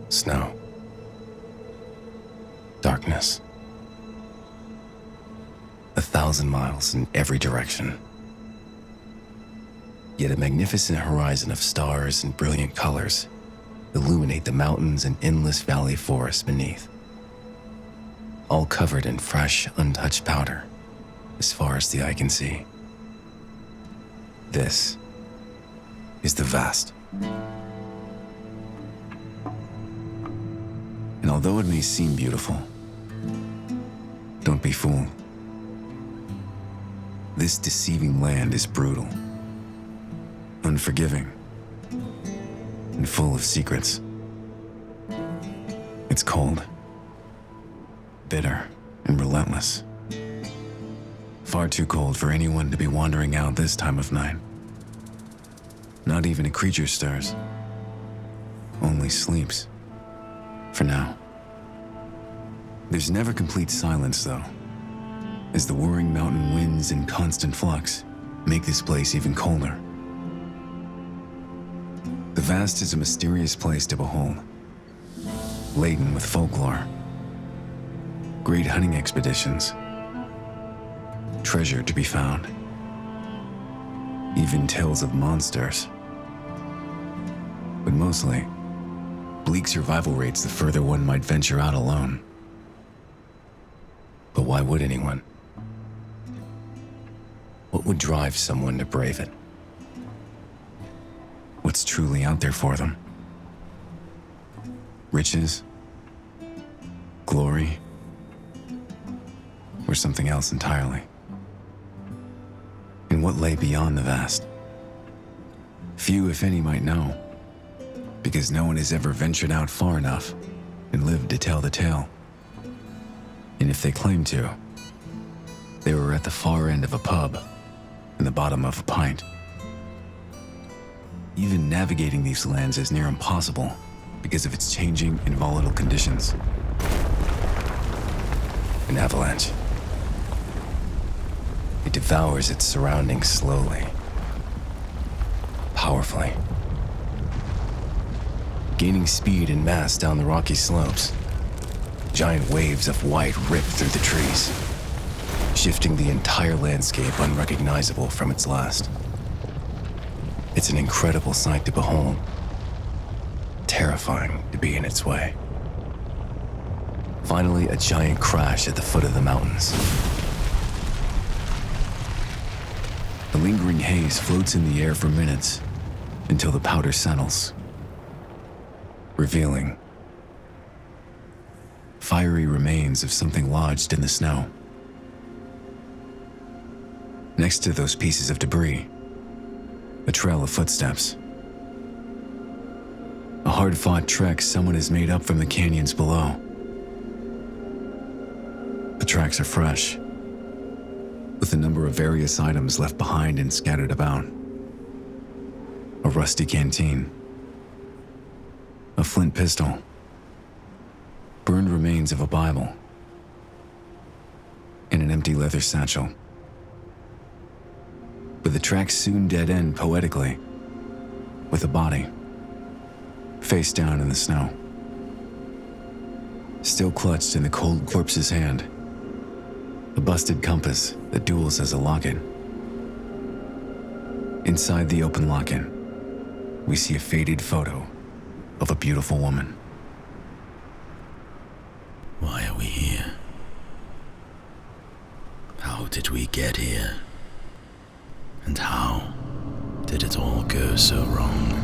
Snow. Darkness. 1,000 miles in every direction. Yet a magnificent horizon of stars and brilliant colors illuminate the mountains and endless valley forests beneath, all covered in fresh, untouched powder as far as the eye can see. This is the vast. And although it may seem beautiful, don't be fooled. This deceiving land is brutal, unforgiving, and full of secrets. It's cold, bitter, and relentless. Far too cold for anyone to be wandering out this time of night. Not even a creature stirs, only sleeps. For now. There's never complete silence, though, as the whirring mountain winds in constant flux make this place even colder. The vast is a mysterious place to behold, laden with folklore, great hunting expeditions, treasure to be found, even tales of monsters. But mostly, bleak survival rates the further one might venture out alone. But why would anyone? What would drive someone to brave it? What's truly out there for them? Riches? Glory? Or something else entirely? And what lay beyond the vast? Few, if any, might know, because no one has ever ventured out far enough and lived to tell the tale. And if they claim to, they were at the far end of a pub, in the bottom of a pint. Even navigating these lands is near impossible because of its changing and volatile conditions. An avalanche. It devours its surroundings slowly, powerfully, gaining speed and mass down the rocky slopes. Giant waves of white rip through the trees, shifting the entire landscape unrecognizable from its last. It's an incredible sight to behold, terrifying to be in its way. Finally, a giant crash at the foot of the mountains. The lingering haze floats in the air for minutes until the powder settles, revealing fiery remains of something lodged in the snow. Next to those pieces of debris, a trail of footsteps. A hard-fought trek someone has made up from the canyons below. The tracks are fresh, with a number of various items left behind and scattered about. A rusty canteen, a flint pistol, burned remains of a Bible, and an empty leather satchel. But the tracks soon dead end poetically, with a body, face down in the snow. Still clutched in the cold corpse's hand, a busted compass that duels as a locket. Inside the open locket, we see a faded photo of a beautiful woman. Why are we here? How did we get here? And how did it all go so wrong?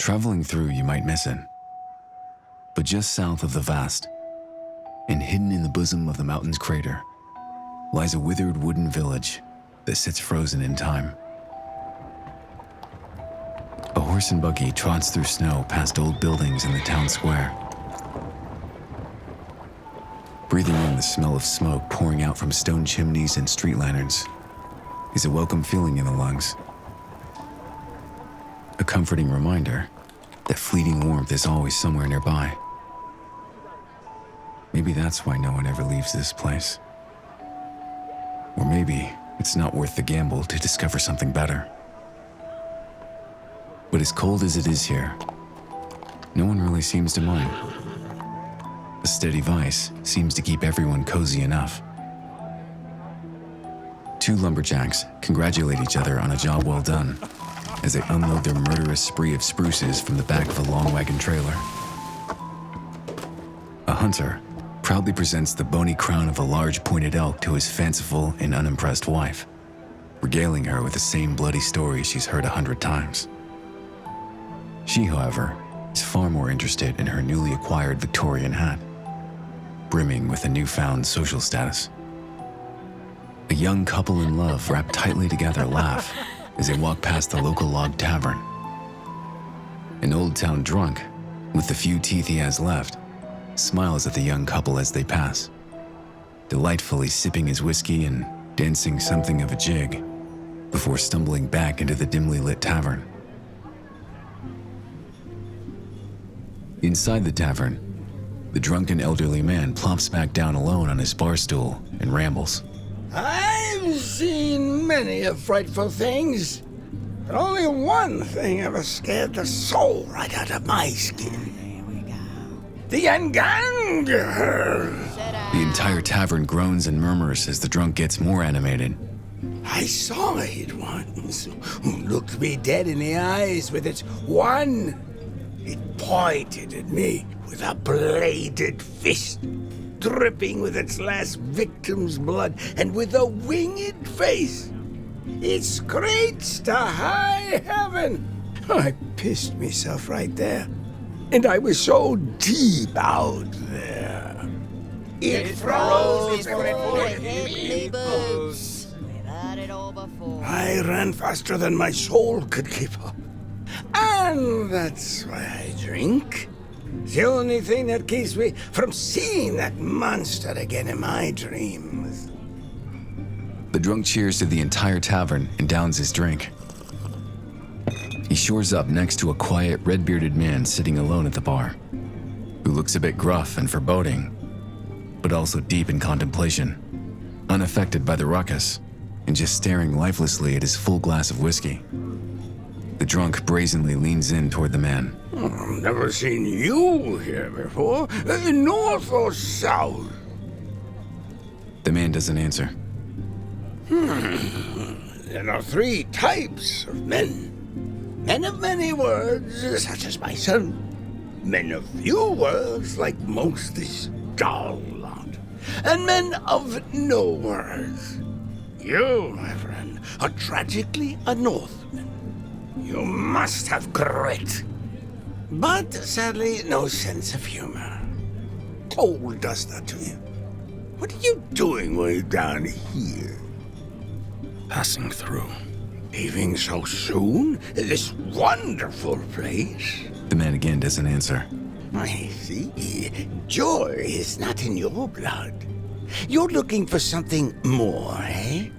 Traveling through, you might miss it. But just south of the vast, and hidden in the bosom of the mountain's crater, lies a withered wooden village that sits frozen in time. A horse and buggy trots through snow past old buildings in the town square. Breathing in the smell of smoke pouring out from stone chimneys and street lanterns is a welcome feeling in the lungs. A comforting reminder that fleeting warmth is always somewhere nearby. Maybe that's why no one ever leaves this place. Or maybe it's not worth the gamble to discover something better. But as cold as it is here, no one really seems to mind. A steady vice seems to keep everyone cozy enough. Two lumberjacks congratulate each other on a job well done as they unload their murderous spree of spruces from the back of a long wagon trailer. A hunter proudly presents the bony crown of a large pointed elk to his fanciful and unimpressed wife, regaling her with the same bloody story she's heard 100 times. She, however, is far more interested in her newly acquired Victorian hat, brimming with a newfound social status. A young couple in love wrapped tightly together laugh as they walk past the local log tavern. An old town drunk, with the few teeth he has left, smiles at the young couple as they pass, delightfully sipping his whiskey and dancing something of a jig before stumbling back into the dimly lit tavern. Inside the tavern, the drunken elderly man plops back down alone on his bar stool and rambles. I've seen many of frightful things, but only one thing ever scared the soul right out of my skin. The Anganger! The entire tavern groans and murmurs as the drunk gets more animated. I saw it once. Looked me dead in the eyes with its one. It pointed at me with a bladed fist, dripping with its last victim's blood, and with a winged face. It screeched to high heaven. I pissed myself right there. And I was so deep out there. It froze before it hit me boots. We've had it all before. I ran faster than my soul could keep up. And that's why I drink. The only thing that keeps me from seeing that monster again in my dreams. The drunk cheers to the entire tavern and downs his drink. He shores up next to a quiet, red-bearded man sitting alone at the bar, who looks a bit gruff and foreboding, but also deep in contemplation, unaffected by the ruckus, and just staring lifelessly at his full glass of whiskey. The drunk brazenly leans in toward the man. I've never seen you here before. North or south? The man doesn't answer. There are three types of men. Men of many words, such as my son. Men of few words, like most this dull lot. And men of no words. You, my friend, are tragically a Northman. You must have grit. But sadly, no sense of humor. Cold does that to you. What are you doing way down here? Passing through. Leaving so soon? This wonderful place? The man again doesn't answer. I see. Joy is not in your blood. You're looking for something more, eh?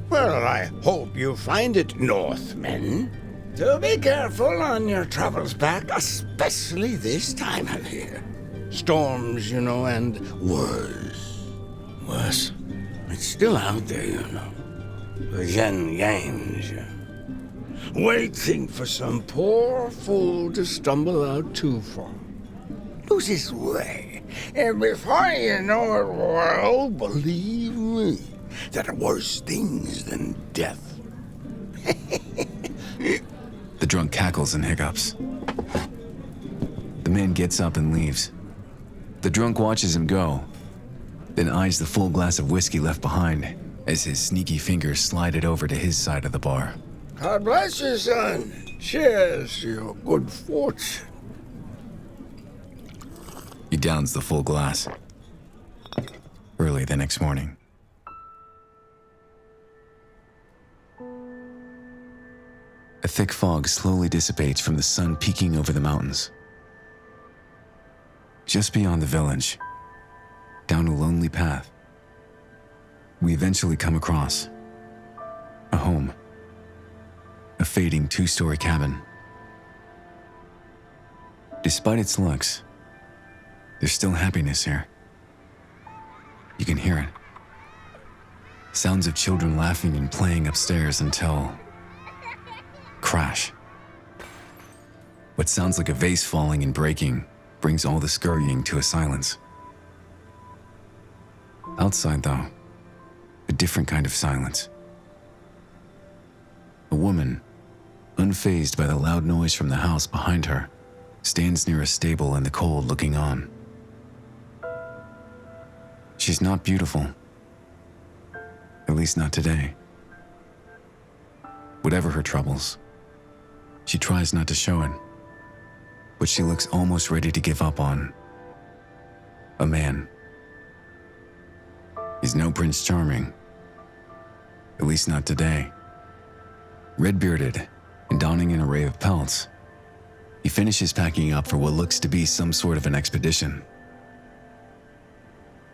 Well, I hope you find it, Northmen. So be careful on your travels back, especially this time of year. Storms, you know, and worse. Worse. It's still out there, you know. The Yen Yangs. Waiting for some poor fool to stumble out too far. Lose his way. And before you know it, well, believe me, there are worse things than death. The drunk cackles and hiccups. The man gets up and leaves. The drunk watches him go, then eyes the full glass of whiskey left behind as his sneaky fingers slide it over to his side of the bar. God bless you, son. Cheers to your good fortune. He downs the full glass. Early the next morning. A thick fog slowly dissipates from the sun peeking over the mountains. Just beyond the village, down a lonely path, we eventually come across a home, a fading 2-story cabin. Despite its looks, there's still happiness here. You can hear it. Sounds of children laughing and playing upstairs until... crash. What sounds like a vase falling and breaking brings all the scurrying to a silence. Outside, though, a different kind of silence. A woman, unfazed by the loud noise from the house behind her, stands near a stable in the cold looking on. She's not beautiful. At least not today. Whatever her troubles, she tries not to show it, but she looks almost ready to give up on a man. He's no Prince Charming, at least not today. Red-bearded and donning an array of pelts, he finishes packing up for what looks to be some sort of an expedition.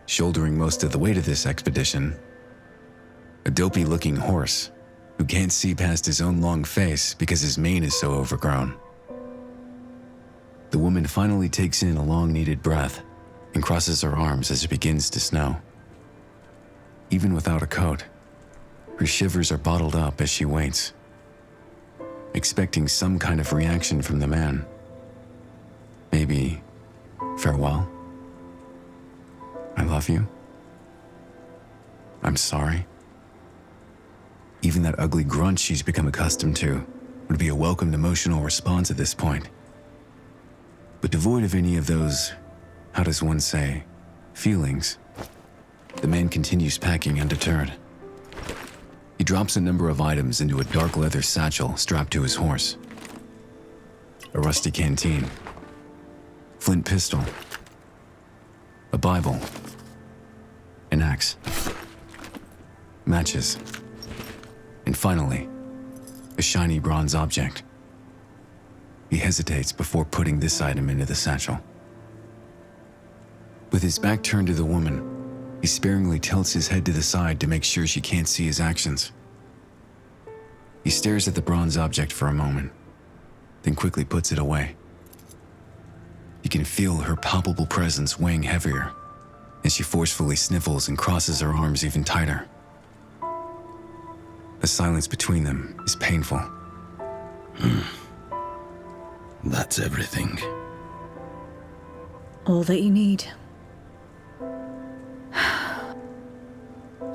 Shouldering most of the weight of this expedition, a dopey-looking horse who can't see past his own long face because his mane is so overgrown. The woman finally takes in a long-needed breath and crosses her arms as it begins to snow. Even without a coat, her shivers are bottled up as she waits, expecting some kind of reaction from the man. Maybe farewell? I love you? I'm sorry? Even that ugly grunt she's become accustomed to would be a welcomed emotional response at this point. But devoid of any of those, how does one say, feelings, the man continues packing undeterred. He drops a number of items into a dark leather satchel strapped to his horse. A rusty canteen, flint pistol, a Bible, an axe, matches, and finally, a shiny bronze object. He hesitates before putting this item into the satchel. With his back turned to the woman, he sparingly tilts his head to the side to make sure she can't see his actions. He stares at the bronze object for a moment, then quickly puts it away. He can feel her palpable presence weighing heavier as she forcefully sniffles and crosses her arms even tighter. The silence between them is painful. That's everything. All that you need.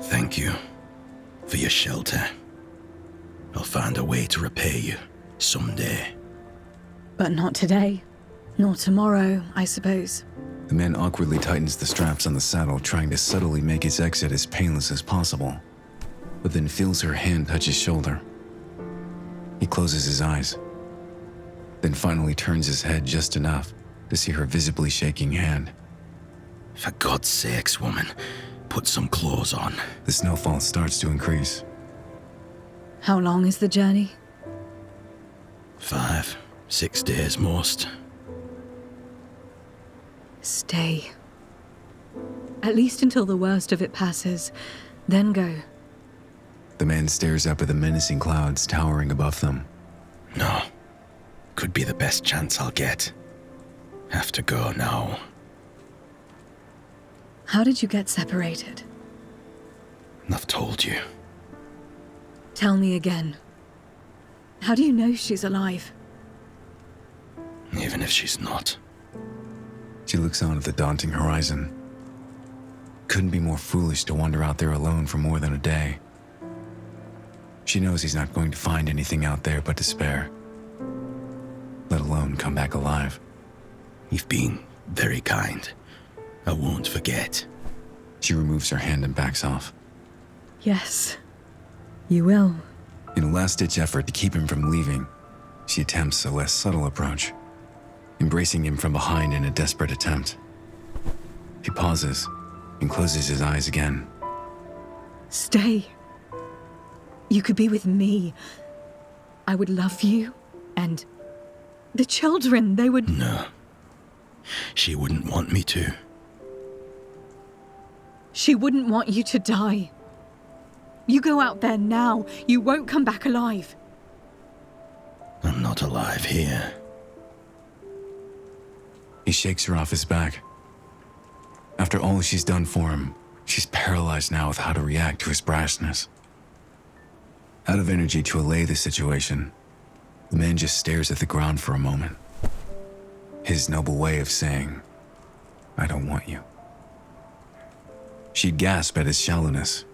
Thank you for your shelter. I'll find a way to repay you someday. But not today. Nor tomorrow, I suppose. The man awkwardly tightens the straps on the saddle, trying to subtly make his exit as painless as possible, but then feels her hand touch his shoulder. He closes his eyes, then finally turns his head just enough to see her visibly shaking hand. For God's sakes, woman, put some clothes on. The snowfall starts to increase. How long is the journey? 5, 6 days most. Stay. At least until the worst of it passes, then go. The man stares up at the menacing clouds towering above them. No. Could be the best chance I'll get. Have to go now. How did you get separated? I've told you. Tell me again. How do you know she's alive? Even if she's not. She looks on at the daunting horizon. Couldn't be more foolish to wander out there alone for more than a day. She knows he's not going to find anything out there but despair, let alone come back alive. You've been very kind. I won't forget. She removes her hand and backs off. Yes, you will. In a last-ditch effort to keep him from leaving, She attempts a less subtle approach, embracing him from behind in a desperate attempt. He pauses and closes his eyes again. Stay. You could be with me. I would love you, and the children, they would... No. She wouldn't want me to. She wouldn't want you to die. You go out there now, you won't come back alive. I'm not alive here. He shakes her off his back. After all she's done for him, she's paralyzed now with how to react to his brashness. Out of energy to allay the situation, the man just stares at the ground for a moment. His noble way of saying, "I don't want you." She'd gasp at his shallowness,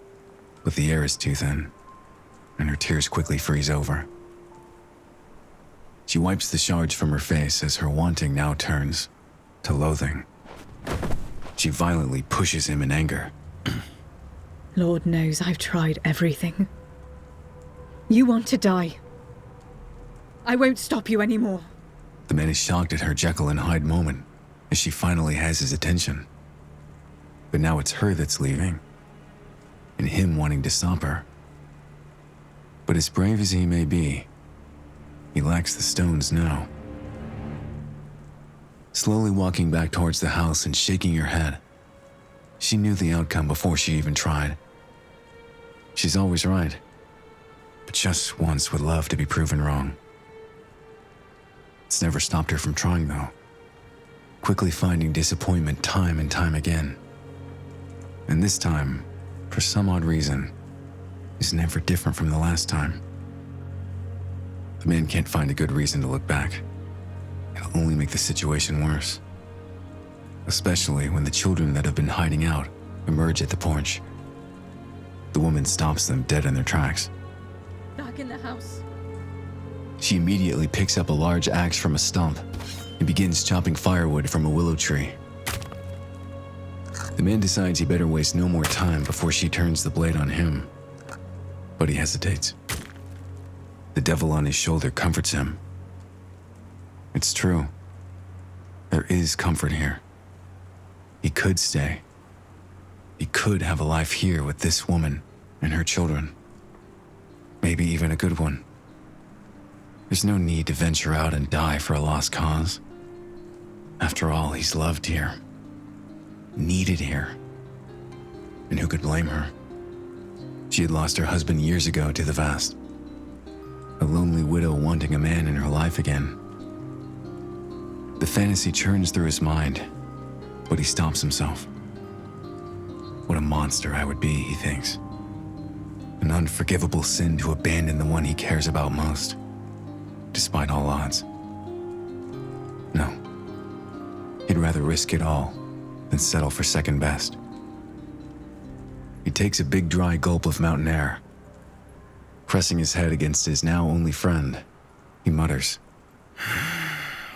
but the air is too thin, and her tears quickly freeze over. She wipes the shards from her face as her wanting now turns to loathing. She violently pushes him in anger. Lord knows I've tried everything. You want to die. I won't stop you anymore. The man is shocked at her Jekyll and Hyde moment as she finally has his attention. But now it's her that's leaving, and him wanting to stop her. But as brave as he may be, he lacks the stones now. Slowly walking back towards the house and shaking her head, she knew the outcome before she even tried. She's always right, but just once would love to be proven wrong. It's never stopped her from trying, though, quickly finding disappointment time and time again. And this time, for some odd reason, is never different from the last time. The man can't find a good reason to look back. It'll only make the situation worse. Especially when the children that have been hiding out emerge at the porch. The woman stops them dead in their tracks. Back in the house. She immediately picks up a large axe from a stump and begins chopping firewood from a willow tree. The man decides he better waste no more time before she turns the blade on him. But he hesitates. The devil on his shoulder comforts him. It's true. There is comfort here. He could stay. He could have a life here with this woman and her children. Maybe even a good one. There's no need to venture out and die for a lost cause. After all, he's loved here. Needed here. And who could blame her? She had lost her husband years ago to the vast. A lonely widow wanting a man in her life again. The fantasy churns through his mind, but he stops himself. What a monster I would be, he thinks. An unforgivable sin to abandon the one he cares about most, despite all odds. No. He'd rather risk it all than settle for second best. He takes a big dry gulp of mountain air. Pressing his head against his now only friend, he mutters,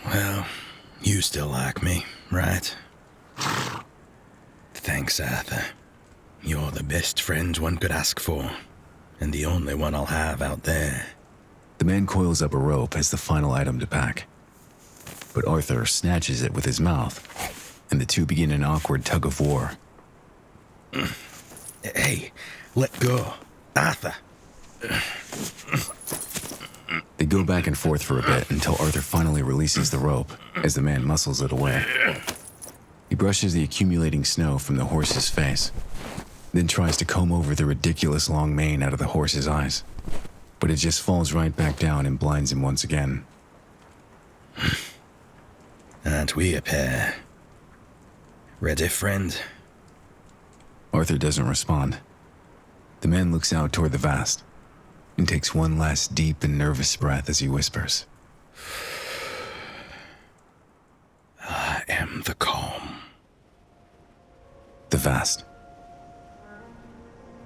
Well, you still like me, right? Thanks, Arthur. You're the best friend one could ask for, and the only one I'll have out there. The man coils up a rope as the final item to pack. But Arthur snatches it with his mouth, and the two begin an awkward tug of war. Hey, let go. Arthur. They go back and forth for a bit until Arthur finally releases the rope as the man muscles it away. He brushes the accumulating snow from the horse's face, then tries to comb over the ridiculous long mane out of the horse's eyes. But it just falls right back down and blinds him once again. Aren't we a pair? Ready, friend? Arthur doesn't respond. The man looks out toward the vast and takes one last deep and nervous breath as he whispers, I am the calm. The vast.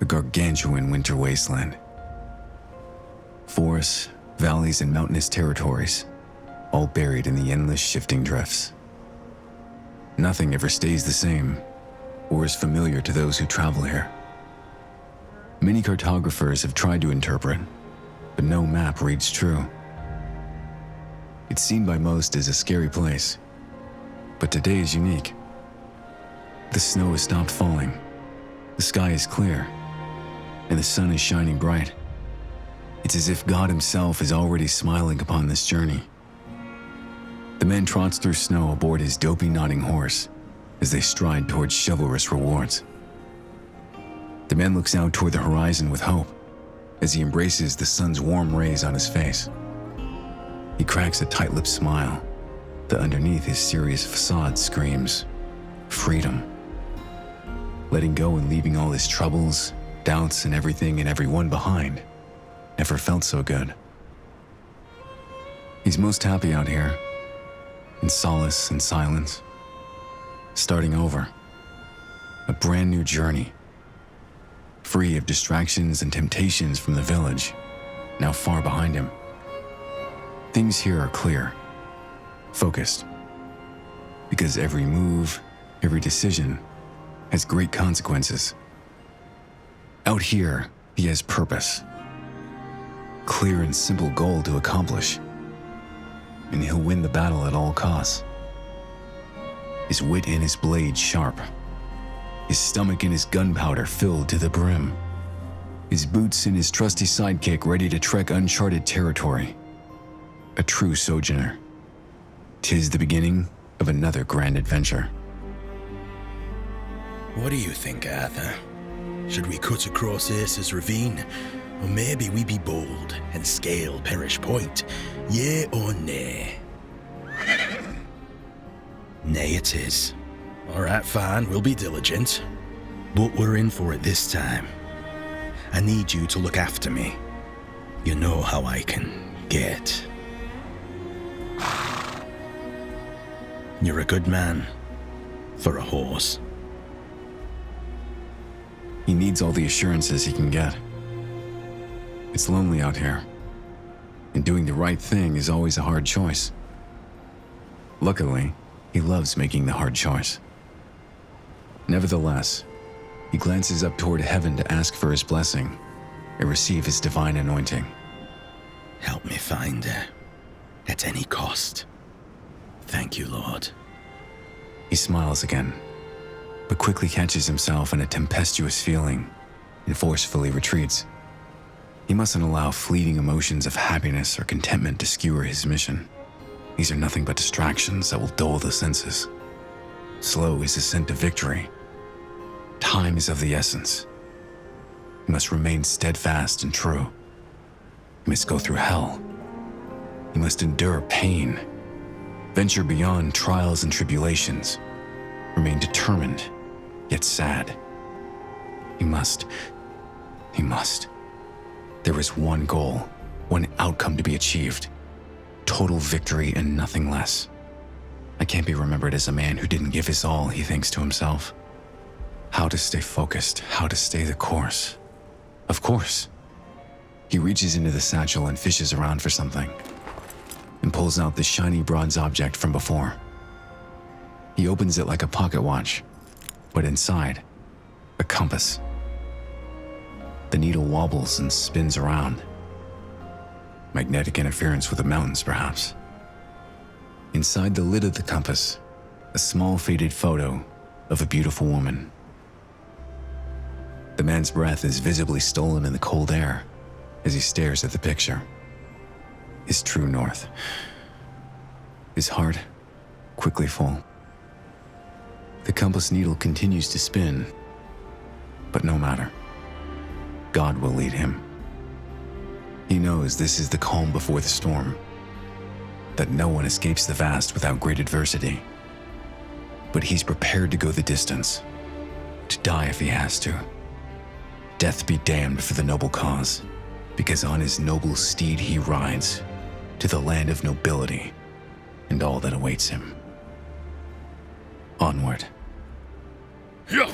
A gargantuan winter wasteland. Forests, valleys, and mountainous territories, all buried in the endless shifting drifts. Nothing ever stays the same or is familiar to those who travel here. Many cartographers have tried to interpret, but no map reads true. It's seen by most as a scary place, but today is unique. The snow has stopped falling, the sky is clear, and the sun is shining bright. It's as if God himself is already smiling upon this journey. The man trots through snow aboard his dopey nodding horse as they stride towards chivalrous rewards. The man looks out toward the horizon with hope as he embraces the sun's warm rays on his face. He cracks a tight-lipped smile that underneath his serious facade screams, freedom. Letting go and leaving all his troubles, doubts, and everything and everyone behind never felt so good. He's most happy out here, in solace and silence, starting over, a brand new journey, free of distractions and temptations from the village, now far behind him. Things here are clear, focused, because every move, every decision has great consequences. Out here, he has purpose, clear and simple goal to accomplish, and he'll win the battle at all costs. His wit and his blade sharp, his stomach and his gunpowder filled to the brim, his boots and his trusty sidekick ready to trek uncharted territory. A true sojourner. 'Tis the beginning of another grand adventure. What do you think, Arthur? Should we cut across Ace's ravine? Or maybe we be bold and scale Perish Point? Yea or nay? Nay it is. Alright, fine, we'll be diligent. But we're in for it this time. I need you to look after me. You know how I can get. You're a good man for a horse. He needs all the assurances he can get. It's lonely out here, and doing the right thing is always a hard choice. Luckily, he loves making the hard choice. Nevertheless, he glances up toward heaven to ask for his blessing and receive his divine anointing. Help me find her, at any cost. Thank you, Lord. He smiles again, but quickly catches himself in a tempestuous feeling and forcefully retreats. He mustn't allow fleeting emotions of happiness or contentment to skewer his mission. These are nothing but distractions that will dull the senses. Slow is the scent of victory. Time is of the essence. He must remain steadfast and true. He must go through hell. He must endure pain, venture beyond trials and tribulations, remain determined, yet sad. He must. There is one goal, one outcome to be achieved. Total victory and nothing less. I can't be remembered as a man who didn't give his all, he thinks to himself. How to stay focused, how to stay the course. Of course. He reaches into the satchel and fishes around for something, and pulls out the shiny bronze object from before. He opens it like a pocket watch, but inside, a compass. The needle wobbles and spins around. Magnetic interference with the mountains, perhaps. Inside the lid of the compass, a small faded photo of a beautiful woman. The man's breath is visibly stolen in the cold air as he stares at the picture. His true north. His heart quickly full. The compass needle continues to spin, but no matter. God will lead him. He knows this is the calm before the storm, that no one escapes the vast without great adversity. But he's prepared to go the distance, to die if he has to. Death be damned for the noble cause, because on his noble steed he rides, to the land of nobility and all that awaits him. Onward. Yeah.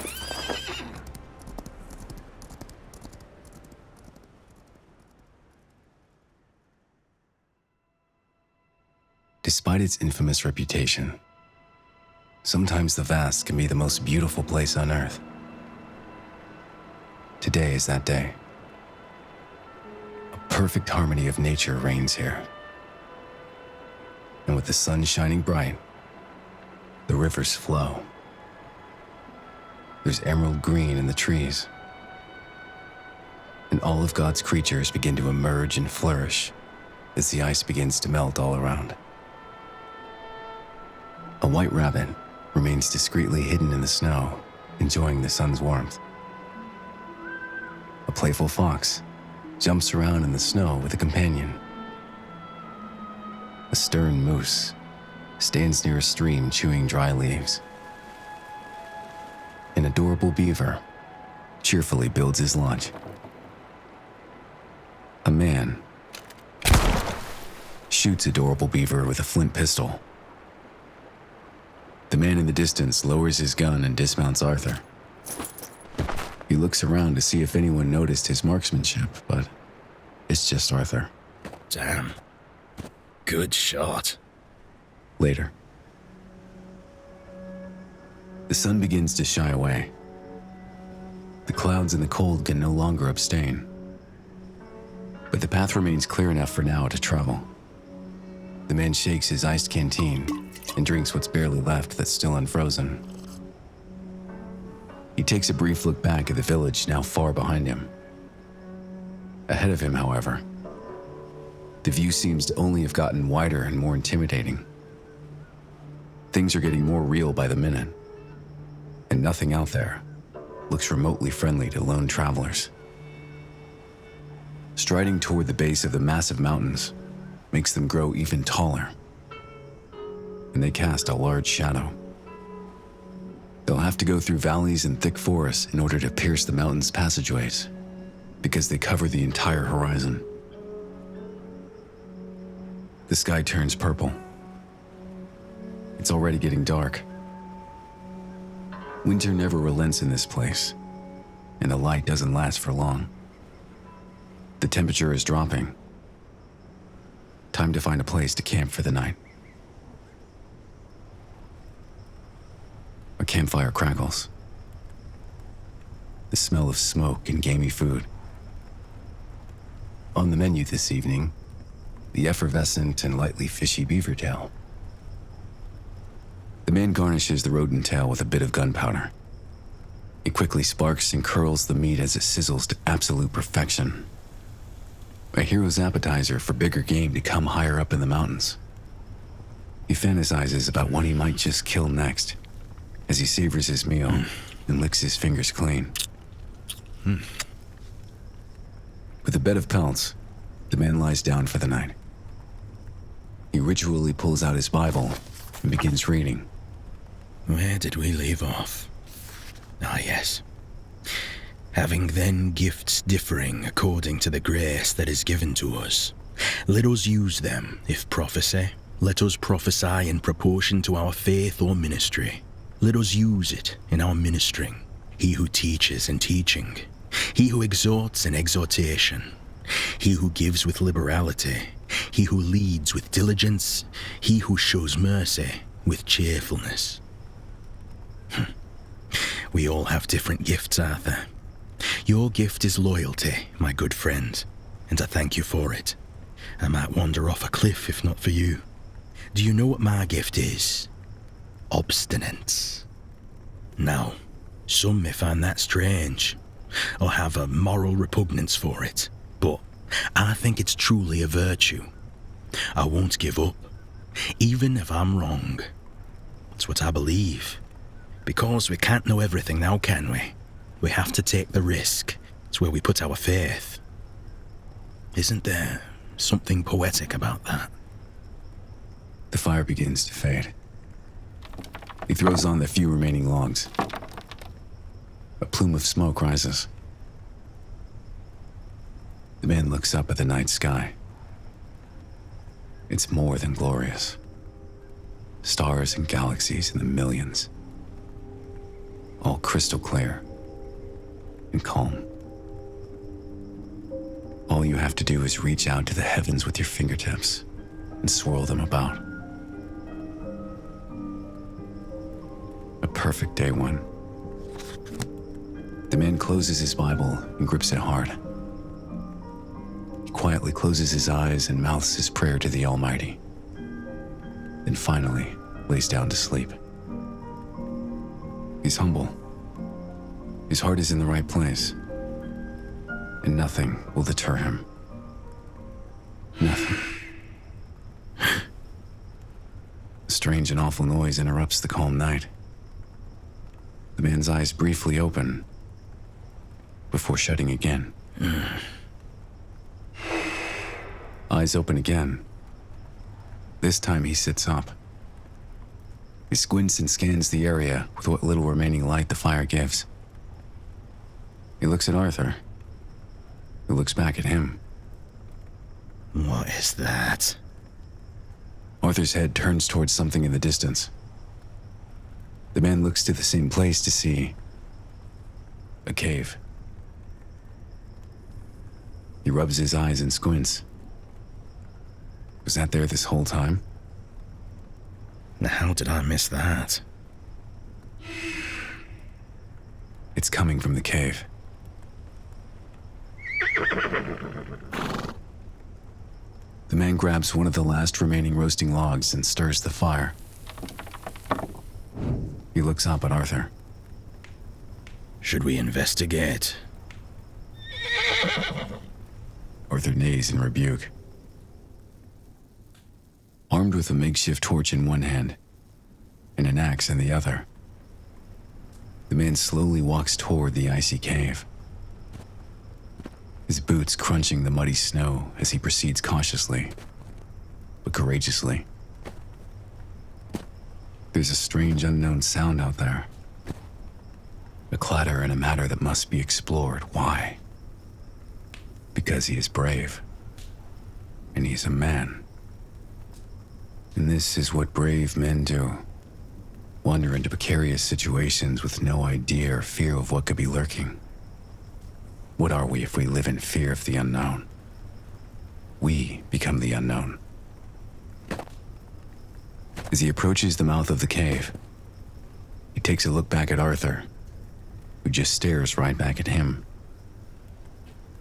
Despite its infamous reputation, sometimes the vast can be the most beautiful place on earth. Today is that day. A perfect harmony of nature reigns here. and with the sun shining bright, the rivers flow. There's emerald green in the trees, and all of God's creatures begin to emerge and flourish as the ice begins to melt all around. A white rabbit remains discreetly hidden in the snow, enjoying the sun's warmth. A playful fox jumps around in the snow with a companion. A stern moose stands near a stream chewing dry leaves. An adorable beaver cheerfully builds his lodge. A man shoots adorable beaver with a flint pistol. The man in the distance lowers his gun and dismounts Arthur. He looks around to see if anyone noticed his marksmanship, but it's just Arthur. Damn. Good shot. Later. The sun begins to shy away. The clouds and the cold can no longer abstain. But the path remains clear enough for now to travel. The man shakes his iced canteen and drinks what's barely left that's still unfrozen. He takes a brief look back at the village now far behind him. Ahead of him, however, the view seems to only have gotten wider and more intimidating. Things are getting more real by the minute, and nothing out there looks remotely friendly to lone travelers. Striding toward the base of the massive mountains makes them grow even taller, and they cast a large shadow. They'll have to go through valleys and thick forests in order to pierce the mountain's passageways, because they cover the entire horizon. The sky turns purple. It's already getting dark. Winter never relents in this place, and the light doesn't last for long. The temperature is dropping. Time to find a place to camp for the night. A campfire crackles. The smell of smoke and gamey food. On the menu this evening, the effervescent and lightly fishy beaver tail. The man garnishes the rodent tail with a bit of gunpowder. It quickly sparks and curls the meat as it sizzles to absolute perfection. A hero's appetizer for bigger game to come higher up in the mountains. He fantasizes about what he might just kill next as he savors his meal and licks his fingers clean. With a bed of pelts, the man lies down for the night. He ritually pulls out his Bible and begins reading. Where did we leave off? Ah, yes. Having then gifts differing according to the grace that is given to us, let us use them. If prophecy, let us prophesy in proportion to our faith or ministry. Let us use it in our ministering. He who teaches in teaching, he who exhorts in exhortation, he who gives with liberality, he who leads with diligence, he who shows mercy with cheerfulness. We all have different gifts, Arthur. Your gift is loyalty, my good friend, and I thank you for it. I might wander off a cliff if not for you. Do you know what my gift is? Obstinance. Now, some may find that strange, or have a moral repugnance for it, but I think it's truly a virtue. I won't give up, even if I'm wrong. It's what I believe. Because we can't know everything now, can we? We have to take the risk. It's where we put our faith. Isn't there something poetic about that? The fire begins to fade. He throws on the few remaining logs. A plume of smoke rises. The man looks up at the night sky. It's more than glorious. Stars and galaxies in the millions. All crystal clear and calm. All you have to do is reach out to the heavens with your fingertips and swirl them about. A perfect day one. The man closes his Bible and grips it hard. He quietly closes his eyes and mouths his prayer to the Almighty. then finally lays down to sleep. He's humble. His heart is in the right place, and nothing will deter him. Nothing. A strange and awful noise interrupts the calm night. The man's eyes briefly open before shutting again. Eyes open again. This time he sits up. He squints and scans the area with what little remaining light the fire gives. He looks at Arthur, who looks back at him. What is that? Arthur's head turns towards something in the distance. The man looks to the same place to see a cave. He rubs his eyes and squints. Was that there this whole time? How did I miss that? It's coming from the cave. The man grabs one of the last remaining roasting logs and stirs the fire. He looks up at Arthur. Should we investigate? Arthur neighs in rebuke. Armed with a makeshift torch in one hand and an axe in the other, the man slowly walks toward the icy cave. His boots crunching the muddy snow as he proceeds cautiously, but courageously. There's a strange unknown sound out there. A clatter and a matter that must be explored. Why? Because he is brave. And he's a man. And this is what brave men do. Wander into precarious situations with no idea or fear of what could be lurking. What are we if we live in fear of the unknown? We become the unknown. As he approaches the mouth of the cave, he takes a look back at Arthur, who just stares right back at him.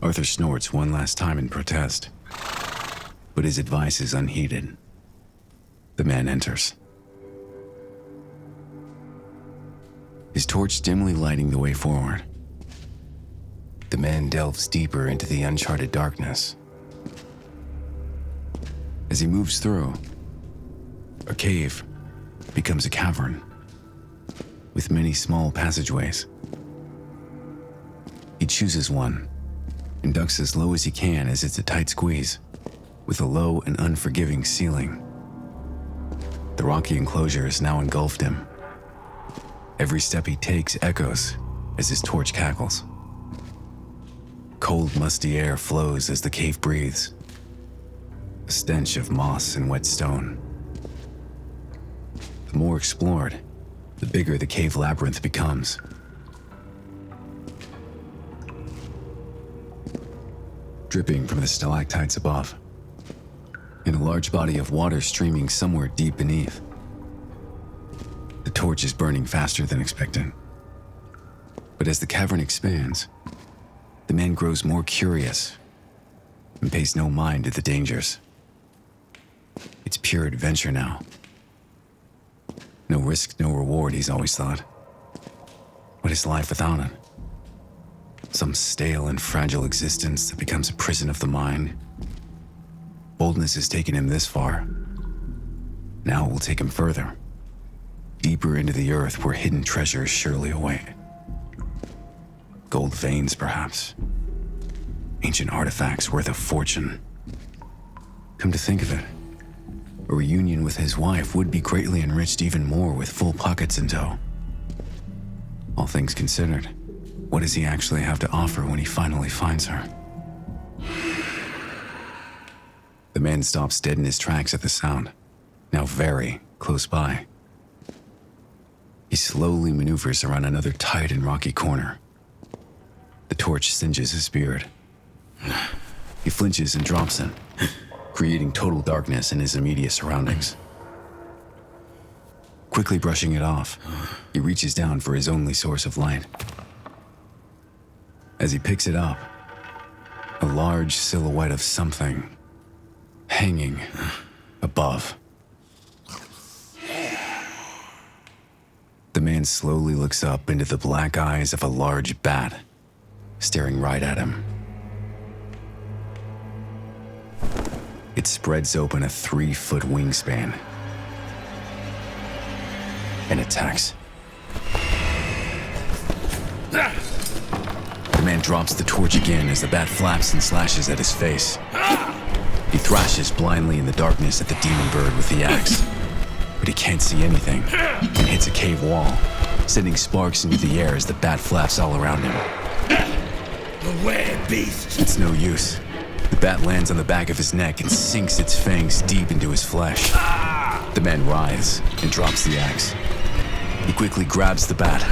Arthur snorts one last time in protest, but his advice is unheeded. The man enters. His torch dimly lighting the way forward. The man delves deeper into the uncharted darkness. As he moves through, a cave becomes a cavern with many small passageways. He chooses one and ducks as low as he can as it's a tight squeeze with a low and unforgiving ceiling. The rocky enclosure has now engulfed him. Every step he takes echoes as his torch cackles. Cold, musty air flows as the cave breathes, a stench of moss and wet stone. The more explored, the bigger the cave labyrinth becomes. Dripping from the stalactites above, and a large body of water streaming somewhere deep beneath. The torch is burning faster than expected. But as the cavern expands, the man grows more curious and pays no mind to the dangers. It's pure adventure now. No risk, no reward, he's always thought. What is life without it? Some stale and fragile existence that becomes a prison of the mind. Boldness has taken him this far. Now it will take him further. Deeper into the earth where hidden treasures surely await. Gold veins, perhaps. Ancient artifacts worth a fortune. Come to think of it, a reunion with his wife would be greatly enriched even more with full pockets in tow. All things considered, what does he actually have to offer when he finally finds her? The man stops dead in his tracks at the sound, now very close by. He slowly maneuvers around another tight and rocky corner. The torch singes his beard. He flinches and drops it, creating total darkness in his immediate surroundings. Quickly brushing it off, he reaches down for his only source of light. As he picks it up, a large silhouette of something hanging above. man slowly looks up into the black eyes of a large bat, staring right at him. It spreads open a 3-foot wingspan and attacks. The man drops the torch again as the bat flaps and slashes at his face. He thrashes blindly in the darkness at the demon bird with the axe, but he can't see anything and hits a cave wall, sending sparks into the air as the bat flaps all around him. Away, beast! It's no use. The bat lands on the back of his neck and sinks its fangs deep into his flesh. The man writhes and drops the axe. He quickly grabs the bat,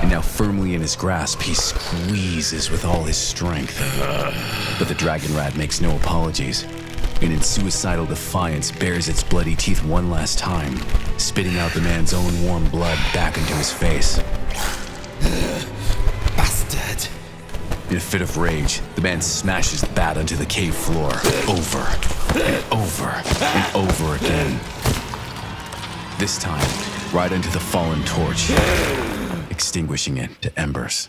and now firmly in his grasp, he squeezes with all his strength. But the dragon rat makes no apologies, and in suicidal defiance bares its bloody teeth one last time, spitting out the man's own warm blood back into his face. Bastard! In a fit of rage, the man smashes the bat onto the cave floor, over and over and over again. This time, right into the fallen torch, extinguishing it to embers.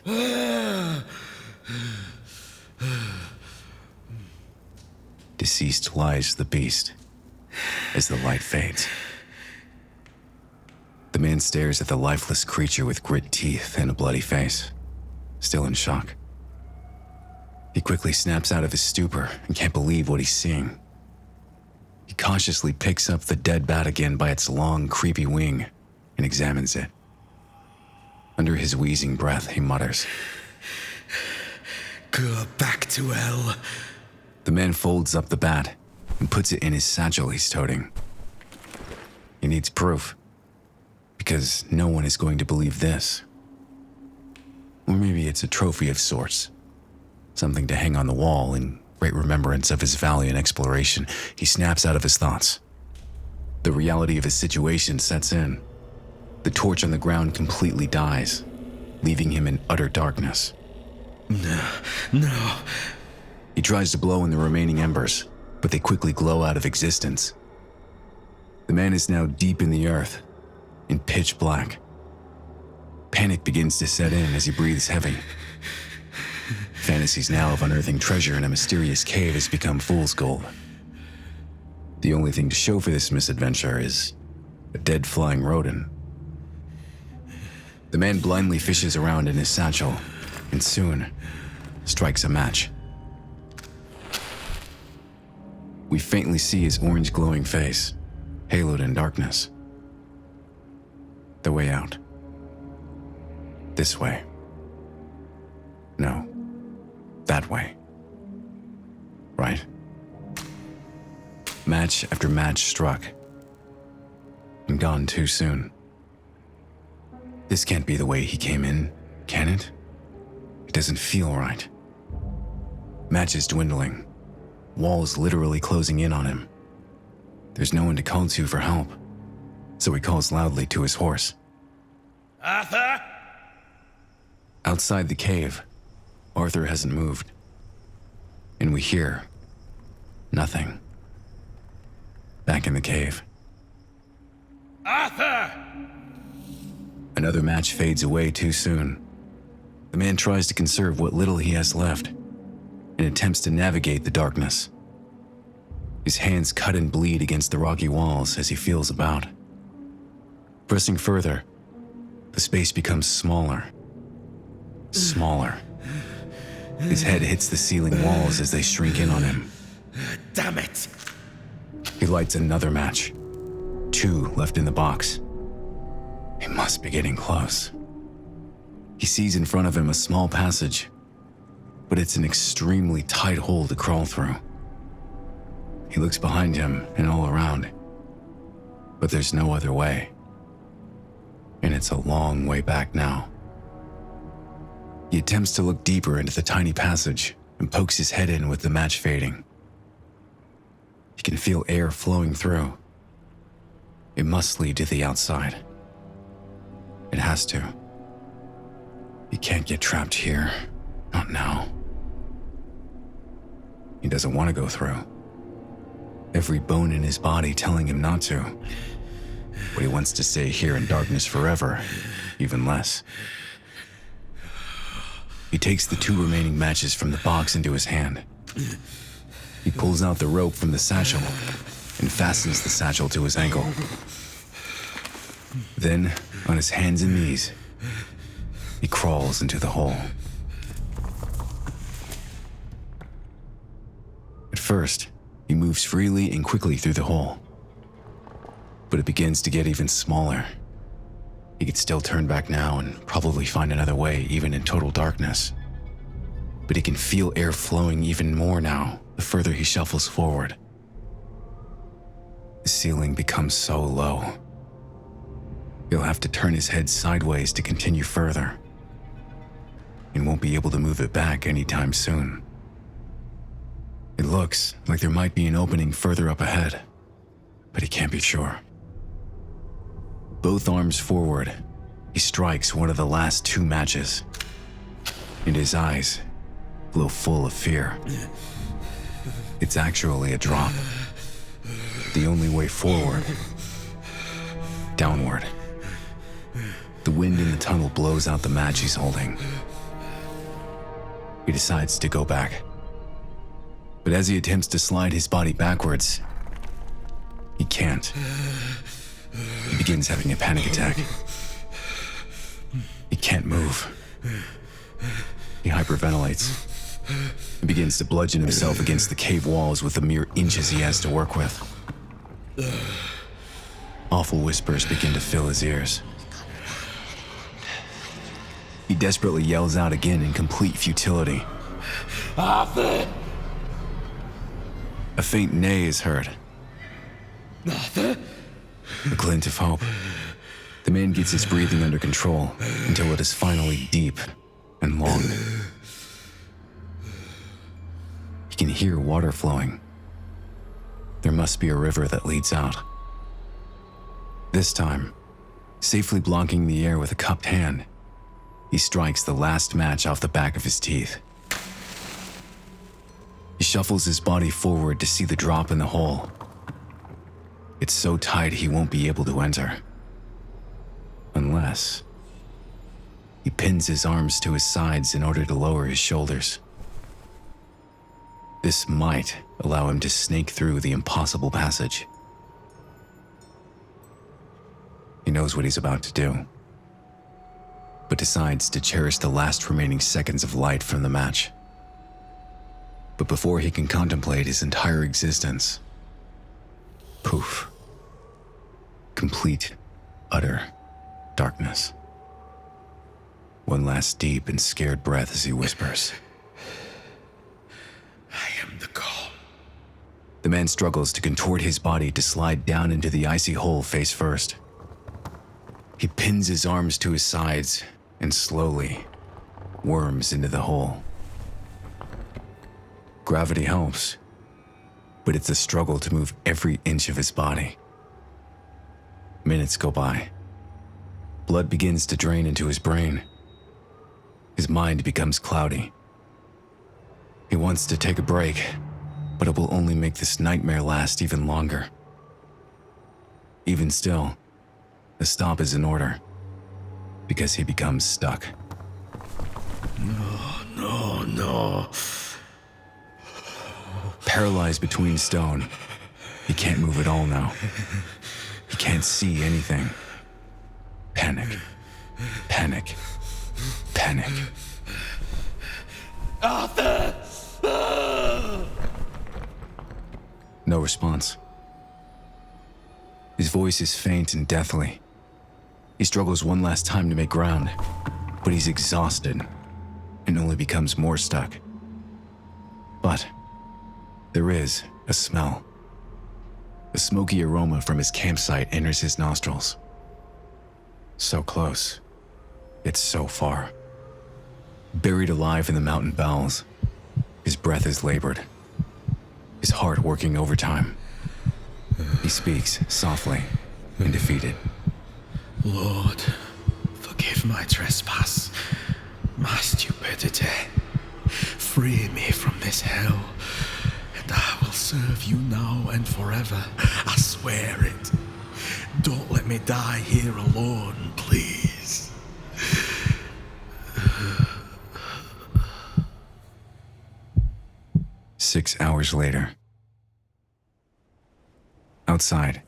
Deceased lies the beast as the light fades. The man stares at the lifeless creature with grit teeth and a bloody face, still in shock. He quickly snaps out of his stupor and can't believe what he's seeing. He cautiously picks up the dead bat again by its long, creepy wing and examines it. Under his wheezing breath, he mutters, Go back to hell. The man folds up the bat and puts it in his satchel he's toting. He needs proof, because no one is going to believe this. Or maybe it's a trophy of sorts, something to hang on the wall in great remembrance of his valiant exploration. He snaps out of his thoughts. The reality of his situation sets in. The torch on the ground completely dies, leaving him in utter darkness. No. He tries to blow in the remaining embers, but they quickly glow out of existence. The man is now deep in the earth, in pitch black. Panic begins to set in as he breathes heavy. Fantasies now of unearthing treasure in a mysterious cave has become fool's gold. The only thing to show for this misadventure is a dead flying rodent. The man blindly fishes around in his satchel, and soon strikes a match. We faintly see his orange glowing face, haloed in darkness. The way out. This way. No. That way. Right. Match after match struck. And gone too soon. This can't be the way he came in, can it? It doesn't feel right. Matches dwindling. Walls literally closing in on him. There's no one to call to for help, so he calls loudly to his horse. Arthur? Outside the cave, Arthur hasn't moved. And we hear nothing. Back in the cave. Arthur! Another match fades away too soon. The man tries to conserve what little he has left and attempts to navigate the darkness. His hands cut and bleed against the rocky walls as he feels about. Pressing further, the space becomes smaller. Smaller. His head hits the ceiling walls as they shrink in on him. Damn it! He lights another match. 2 left in the box. He must be getting close. He sees in front of him a small passage, but it's an extremely tight hole to crawl through. He looks behind him and all around, but there's no other way. And it's a long way back now. He attempts to look deeper into the tiny passage and pokes his head in with the match fading. He can feel air flowing through. It must lead to the outside. It has to. He can't get trapped here. Not now. He doesn't want to go through. Every bone in his body telling him not to. But he wants to stay here in darkness forever even less. He takes the 2 remaining matches from the box into his hand. He pulls out the rope from the satchel and fastens the satchel to his ankle. Then, on his hands and knees, he crawls into the hole. At first, he moves freely and quickly through the hole. But it begins to get even smaller. He could still turn back now and probably find another way, even in total darkness. But he can feel air flowing even more now, the further he shuffles forward. The ceiling becomes so low. He'll have to turn his head sideways to continue further, and won't be able to move it back anytime soon. It looks like there might be an opening further up ahead, but he can't be sure. Both arms forward, he strikes one of the last 2 matches, and his eyes glow full of fear. It's actually a drop. The only way forward. Downward. The wind in the tunnel blows out the match he's holding. He decides to go back. But as he attempts to slide his body backwards, he can't. He begins having a panic attack. He can't move. He hyperventilates and begins to bludgeon himself against the cave walls with the mere inches he has to work with. Awful whispers begin to fill his ears. He desperately yells out again in complete futility. Arthur! A faint neigh is heard. Arthur? A glint of hope. The man gets his breathing under control until it is finally deep and long. He can hear water flowing. There must be a river that leads out. This time, safely blocking the air with a cupped hand, he strikes the last match off the back of his teeth. He shuffles his body forward to see the drop in the hole. It's so tight he won't be able to enter. Unless he pins his arms to his sides in order to lower his shoulders. This might allow him to snake through the impossible passage. He knows what he's about to do, but decides to cherish the last remaining seconds of light from the match. But before he can contemplate his entire existence, poof. Complete, utter darkness. One last deep and scared breath as he whispers, I am the call. The man struggles to contort his body to slide down into the icy hole face first. He pins his arms to his sides and slowly worms into the hole. Gravity helps, but it's a struggle to move every inch of his body. Minutes go by. Blood begins to drain into his brain. His mind becomes cloudy. He wants to take a break, but it will only make this nightmare last even longer. Even still, a stop is in order, because he becomes stuck. No. Paralyzed between stone, he can't move at all now. He can't see anything. Panic. Arthur! No response. His voice is faint and deathly. He struggles one last time to make ground, but he's exhausted and only becomes more stuck. But there is a smell. A smoky aroma from his campsite enters his nostrils. So close, yet so far. Buried alive in the mountain bowels, his breath is labored, his heart working overtime. He speaks softly and defeated. Lord, forgive my trespass, my stupidity. Free me from this hell, and I will serve you now and forever. I swear it. Don't let me die here alone, please. 6 hours later. Outside,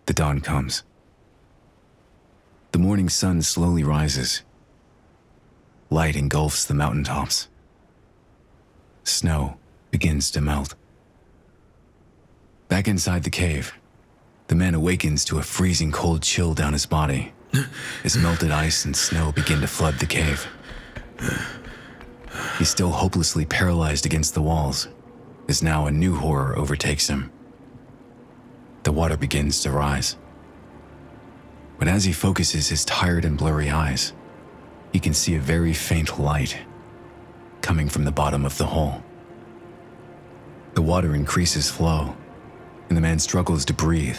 the dawn comes. The morning sun slowly rises. Light engulfs the mountaintops. Snow begins to melt. Back inside the cave, the man awakens to a freezing cold chill down his body as melted ice and snow begin to flood the cave. He's still hopelessly paralyzed against the walls, as now a new horror overtakes him. The water begins to rise. But as he focuses his tired and blurry eyes, he can see a very faint light coming from the bottom of the hole. The water increases flow, and the man struggles to breathe,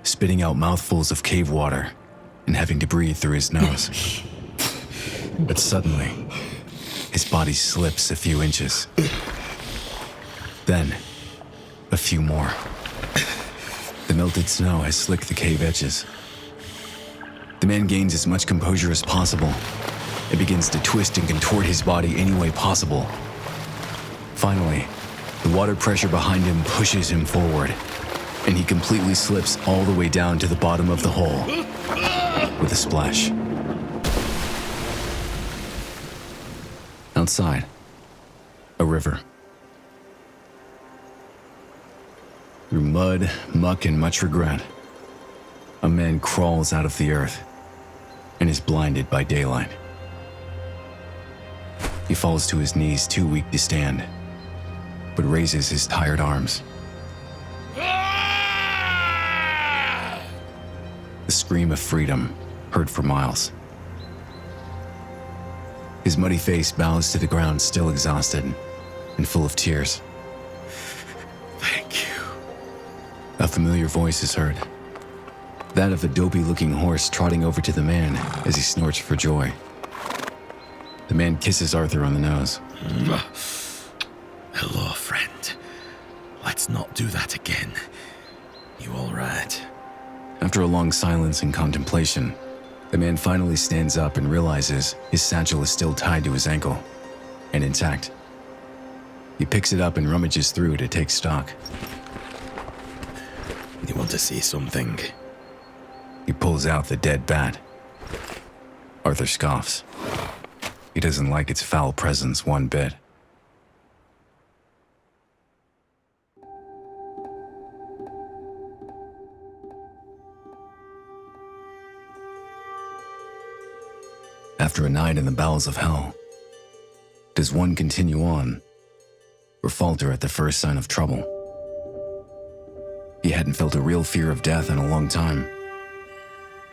spitting out mouthfuls of cave water and having to breathe through his nose. But suddenly, his body slips a few inches. Then, a few more. The melted snow has slicked the cave edges. The man gains as much composure as possible and begins to twist and contort his body any way possible. Finally, the water pressure behind him pushes him forward, and he completely slips all the way down to the bottom of the hole with a splash. Outside, a river. Through mud, muck, and much regret, a man crawls out of the earth and is blinded by daylight. He falls to his knees, too weak to stand, but raises his tired arms. The scream of freedom heard for miles. His muddy face bows to the ground, still exhausted and full of tears. Thank you. A familiar voice is heard, that of a dopey-looking horse trotting over to the man as he snorts for joy. The man kisses Arthur on the nose. Hello, friend. Let's not do that again. You all right? After a long silence and contemplation, the man finally stands up and realizes his satchel is still tied to his ankle and intact. He picks it up and rummages through to take stock. You want to see something? He pulls out the dead bat. Arthur scoffs. He doesn't like its foul presence one bit. After a night in the bowels of hell, does one continue on or falter at the first sign of trouble? He hadn't felt a real fear of death in a long time.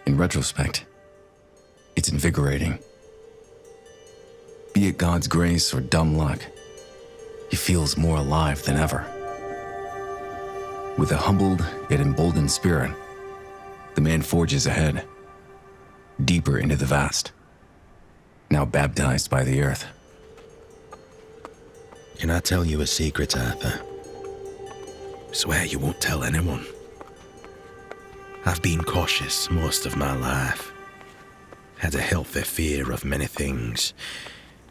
In retrospect, it's invigorating. Be it God's grace or dumb luck, he feels more alive than ever. With a humbled yet emboldened spirit, the man forges ahead, deeper into the vast, now baptized by the earth. Can I tell you a secret, Arthur? Swear you won't tell anyone. I've been cautious most of my life. Had a healthy fear of many things.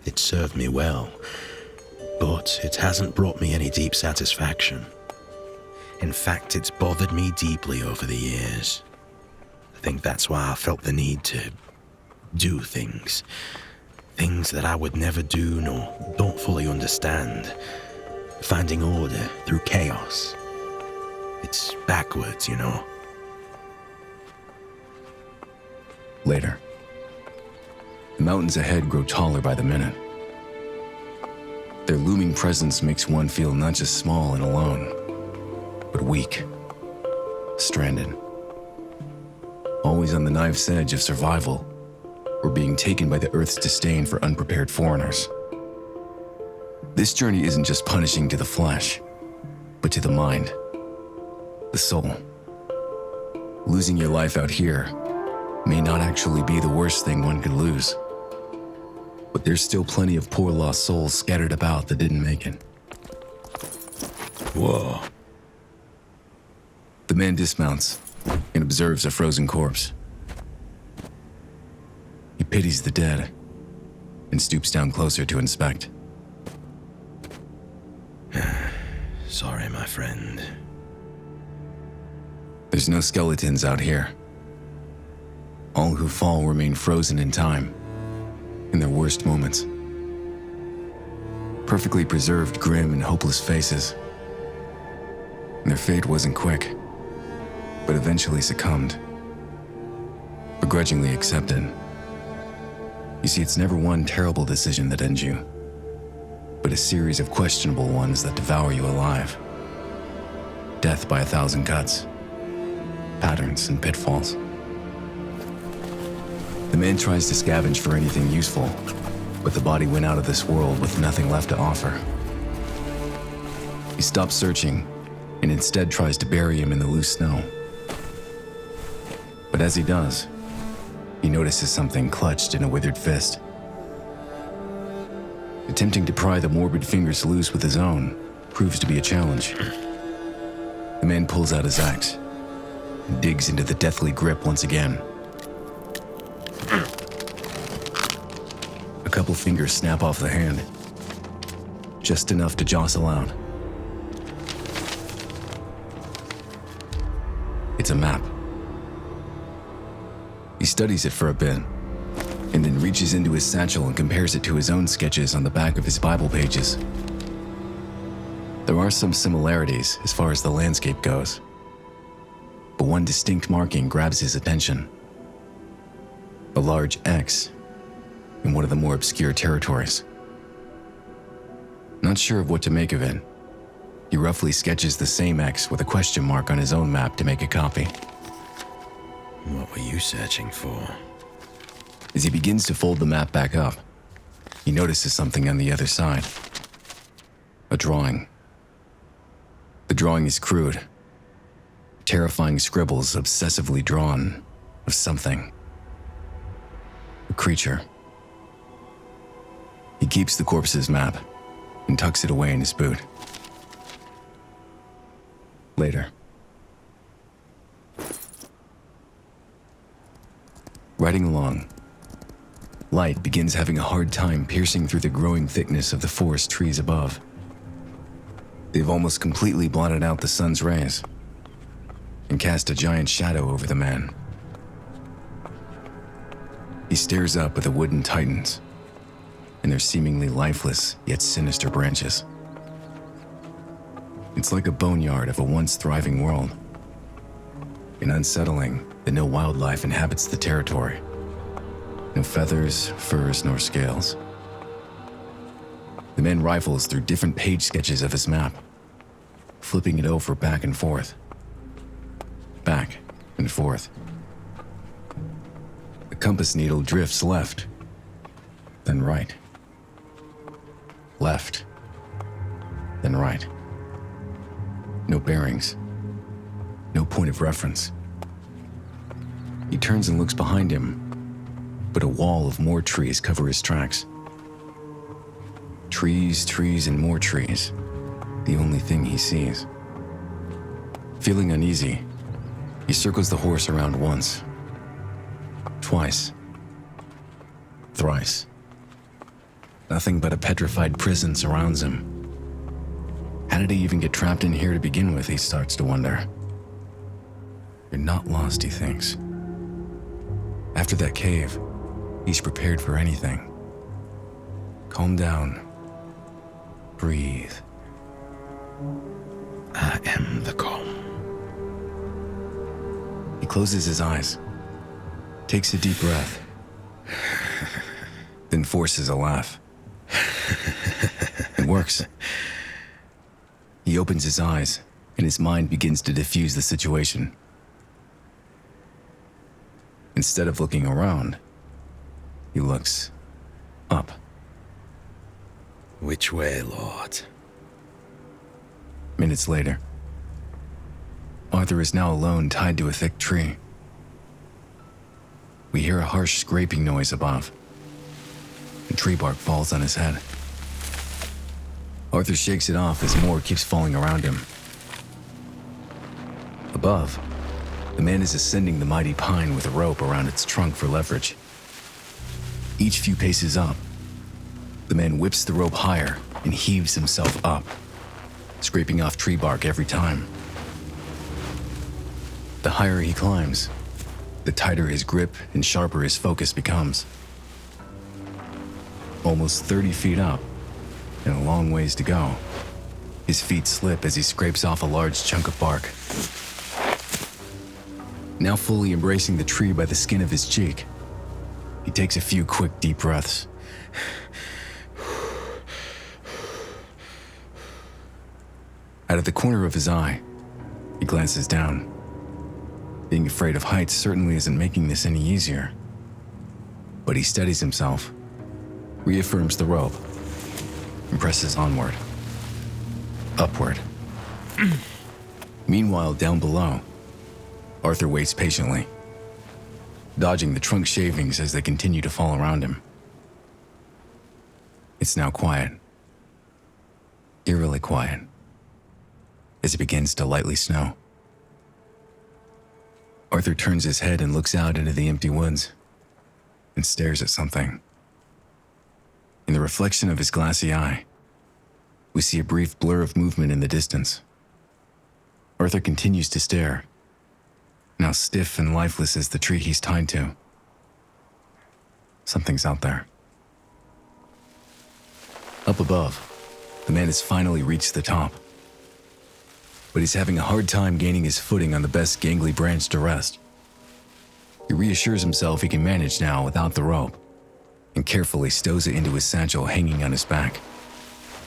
It served me well, but it hasn't brought me any deep satisfaction. In fact, it's bothered me deeply over the years. I think that's why I felt the need to do things. Things that I would never do nor don't fully understand. Finding order through chaos. It's backwards, you know. Later, the mountains ahead grow taller by the minute. Their looming presence makes one feel not just small and alone, but weak, stranded. Always on the knife's edge of survival, or being taken by the Earth's disdain for unprepared foreigners. This journey isn't just punishing to the flesh, but to the mind, the soul. Losing your life out here may not actually be the worst thing one could lose, but there's still plenty of poor lost souls scattered about that didn't make it. Whoa. The man dismounts and observes a frozen corpse. He pities the dead and stoops down closer to inspect. Sorry, my friend. There's no skeletons out here. All who fall remain frozen in time, in their worst moments. Perfectly preserved, grim, and hopeless faces. And their fate wasn't quick, but eventually succumbed. Begrudgingly accepted. You see, it's never one terrible decision that ends you, but a series of questionable ones that devour you alive. Death by 1,000 cuts, patterns and pitfalls. The man tries to scavenge for anything useful, but the body went out of this world with nothing left to offer. He stops searching and instead tries to bury him in the loose snow. But as he does, he notices something clutched in a withered fist. Attempting to pry the morbid fingers loose with his own proves to be a challenge. The man pulls out his axe and digs into the deathly grip once again. A couple fingers snap off the hand, just enough to jostle out. It's a map. He studies it for a bit, and then reaches into his satchel and compares it to his own sketches on the back of his Bible pages. There are some similarities as far as the landscape goes, but one distinct marking grabs his attention. A large X in one of the more obscure territories. Not sure of what to make of it, he roughly sketches the same X with a question mark on his own map to make a copy. What were you searching for? As he begins to fold the map back up, he notices something on the other side. A drawing. The drawing is crude. Terrifying scribbles obsessively drawn of something. A creature. He keeps the corpse's map and tucks it away in his boot. Later. Riding along, light begins having a hard time piercing through the growing thickness of the forest trees above. They've almost completely blotted out the sun's rays and cast a giant shadow over the man. He stares up at the wooden titans and their seemingly lifeless yet sinister branches. It's like a boneyard of a once thriving world, and unsettling that no wildlife inhabits the territory. No feathers, furs, nor scales. The man rifles through different page sketches of his map, flipping it over back and forth. Back and forth. The compass needle drifts left, then right. Left, then right. No bearings. No point of reference. He turns and looks behind him, but a wall of more trees cover his tracks. Trees, trees, and more trees. The only thing he sees. Feeling uneasy, he circles the horse around once. Twice. Thrice. Nothing but a petrified prison surrounds him. How did he even get trapped in here to begin with, he starts to wonder. You're not lost, he thinks. After that cave, he's prepared for anything. Calm down. Breathe. I am the calm. He closes his eyes, takes a deep breath, then forces a laugh. It works. He opens his eyes, and his mind begins to diffuse the situation. Instead of looking around, he looks up. Which way, Lord? Minutes later, Arthur is now alone, tied to a thick tree. We hear a harsh scraping noise above, and tree bark falls on his head. Arthur shakes it off as more keeps falling around him. Above, the man is ascending the mighty pine with a rope around its trunk for leverage. Each few paces up, the man whips the rope higher and heaves himself up, scraping off tree bark every time. The higher he climbs, the tighter his grip and sharper his focus becomes. Almost 30 feet up, and a long ways to go, his feet slip as he scrapes off a large chunk of bark. Now fully embracing the tree by the skin of his cheek, he takes a few quick, deep breaths. Out of the corner of his eye, he glances down. Being afraid of heights certainly isn't making this any easier. But he steadies himself, reaffirms the rope, and presses onward. Upward. Meanwhile, down below, Arthur waits patiently, dodging the trunk shavings as they continue to fall around him. It's now quiet. Eerily quiet. As it begins to lightly snow. Arthur turns his head and looks out into the empty woods and stares at something. In the reflection of his glassy eye, we see a brief blur of movement in the distance. Arthur continues to stare, now stiff and lifeless as the tree he's tied to. Something's out there. Up above, the man has finally reached the top. But he's having a hard time gaining his footing on the best gangly branch to rest. He reassures himself he can manage now without the rope, and carefully stows it into his satchel hanging on his back.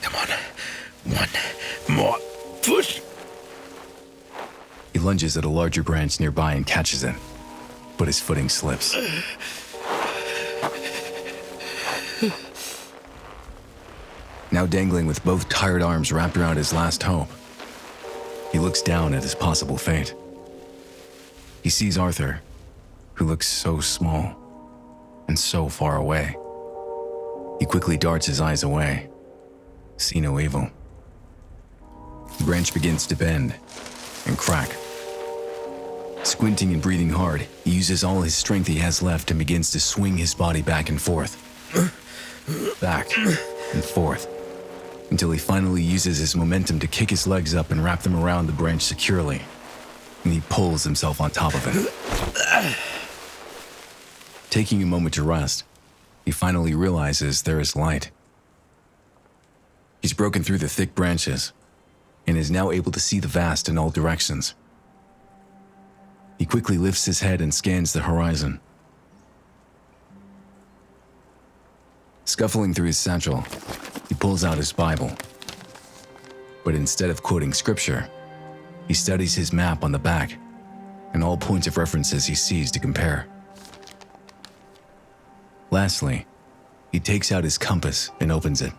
Come on. One more push. He lunges at a larger branch nearby and catches it, but his footing slips. Now dangling with both tired arms wrapped around his last hope, he looks down at his possible fate. He sees Arthur, who looks so small and so far away. He quickly darts his eyes away. See no evil. The branch begins to bend and crack. Squinting and breathing hard, he uses all his strength he has left and begins to swing his body back and forth. Back and forth. Until he finally uses his momentum to kick his legs up and wrap them around the branch securely. And he pulls himself on top of it. Taking a moment to rest, he finally realizes there is light. He's broken through the thick branches and is now able to see the vast in all directions. He quickly lifts his head and scans the horizon. Scuffling through his satchel, he pulls out his Bible. But instead of quoting scripture, he studies his map on the back and all points of references he sees to compare. Lastly, he takes out his compass and opens it.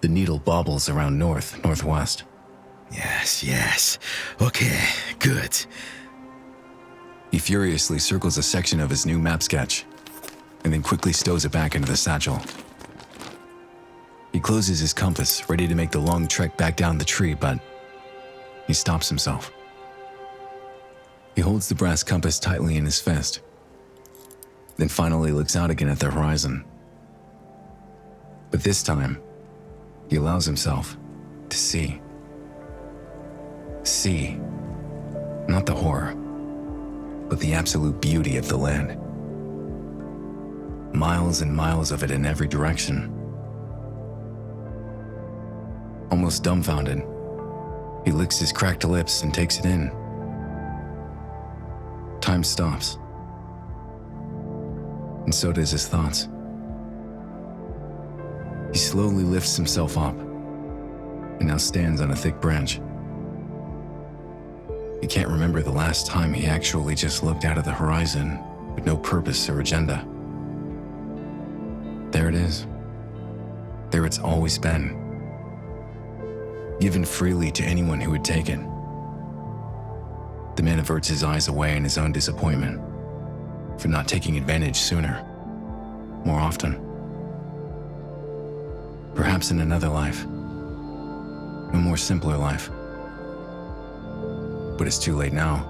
The needle bobbles around northwest. Yes. Okay, good. He furiously circles a section of his new map sketch and then quickly stows it back into the satchel. He closes his compass, ready to make the long trek back down the tree, but he stops himself. He holds the brass compass tightly in his fist, then finally looks out again at the horizon. But this time, he allows himself to see. See, not the horror, but the absolute beauty of the land. Miles and miles of it in every direction. Almost dumbfounded, he licks his cracked lips and takes it in. Time stops. And so does his thoughts. He slowly lifts himself up and now stands on a thick branch. He can't remember the last time he actually just looked out of the horizon with no purpose or agenda. There it is. There it's always been. Given freely to anyone who would take it. The man averts his eyes away in his own disappointment for not taking advantage sooner, more often. Perhaps in another life, a more simpler life. But it's too late now.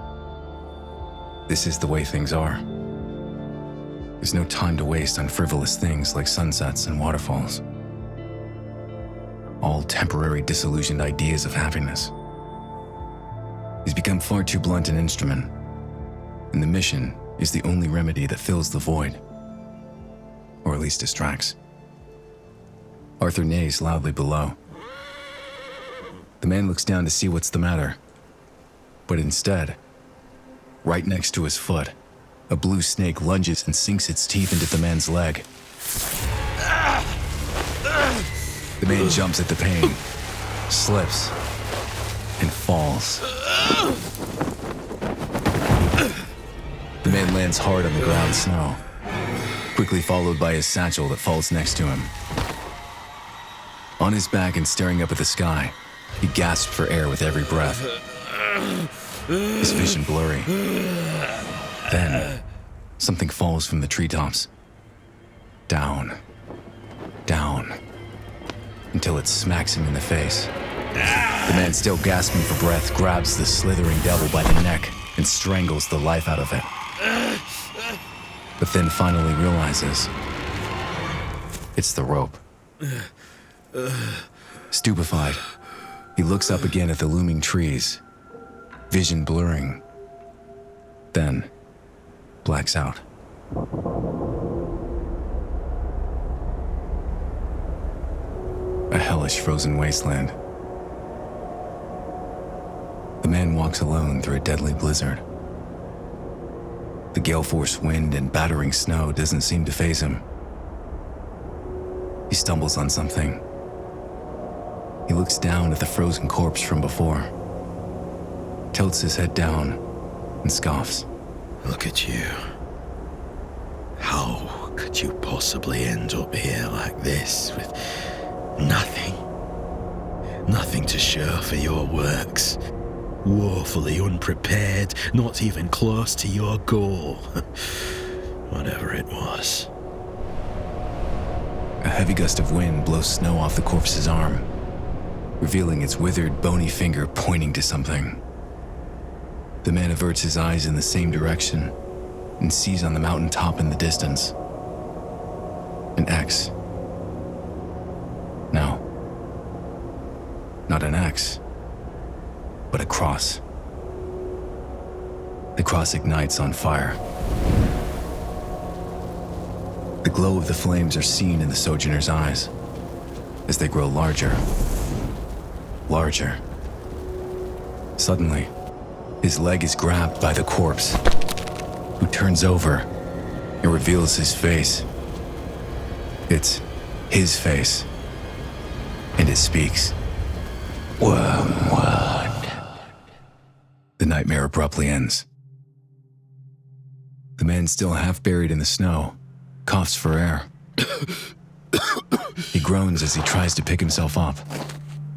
This is the way things are. There's no time to waste on frivolous things like sunsets and waterfalls. all temporary disillusioned ideas of happiness. He's become far too blunt an instrument, and the mission is the only remedy that fills the void, or at least distracts. Arthur neighs loudly below. The man looks down to see what's the matter, but instead, right next to his foot, a blue snake lunges and sinks its teeth into the man's leg. The man jumps at the pain, slips, and falls. The man lands hard on the ground snow, quickly followed by his satchel that falls next to him. On his back and staring up at the sky, he gasps for air with every breath, his vision blurry. Then, something falls from the treetops. Down, down, until it smacks him in the face. The man, still gasping for breath, grabs the slithering devil by the neck and strangles the life out of it. But then finally realizes it's the rope. Stupefied, he looks up again at the looming trees, vision blurring, then blacks out. A hellish frozen wasteland. The man walks alone through a deadly blizzard. The gale-force wind and battering snow doesn't seem to faze him. He stumbles on something. He looks down at the frozen corpse from before, tilts his head down, and scoffs. Look at you. How could you possibly end up here like this with nothing? Nothing to show for your works. Woefully unprepared, not even close to your goal. Whatever it was. A heavy gust of wind blows snow off the corpse's arm, revealing its withered, bony finger pointing to something. The man averts his eyes in the same direction and sees on the mountaintop in the distance an X. No, not an X, but a cross. The cross ignites on fire. The glow of the flames are seen in the sojourner's eyes as they grow larger, larger. Suddenly, his leg is grabbed by the corpse, who turns over and reveals his face. It's his face, and it speaks. Wormwood. The nightmare abruptly ends. The man, still half buried in the snow, coughs for air. He groans as he tries to pick himself up,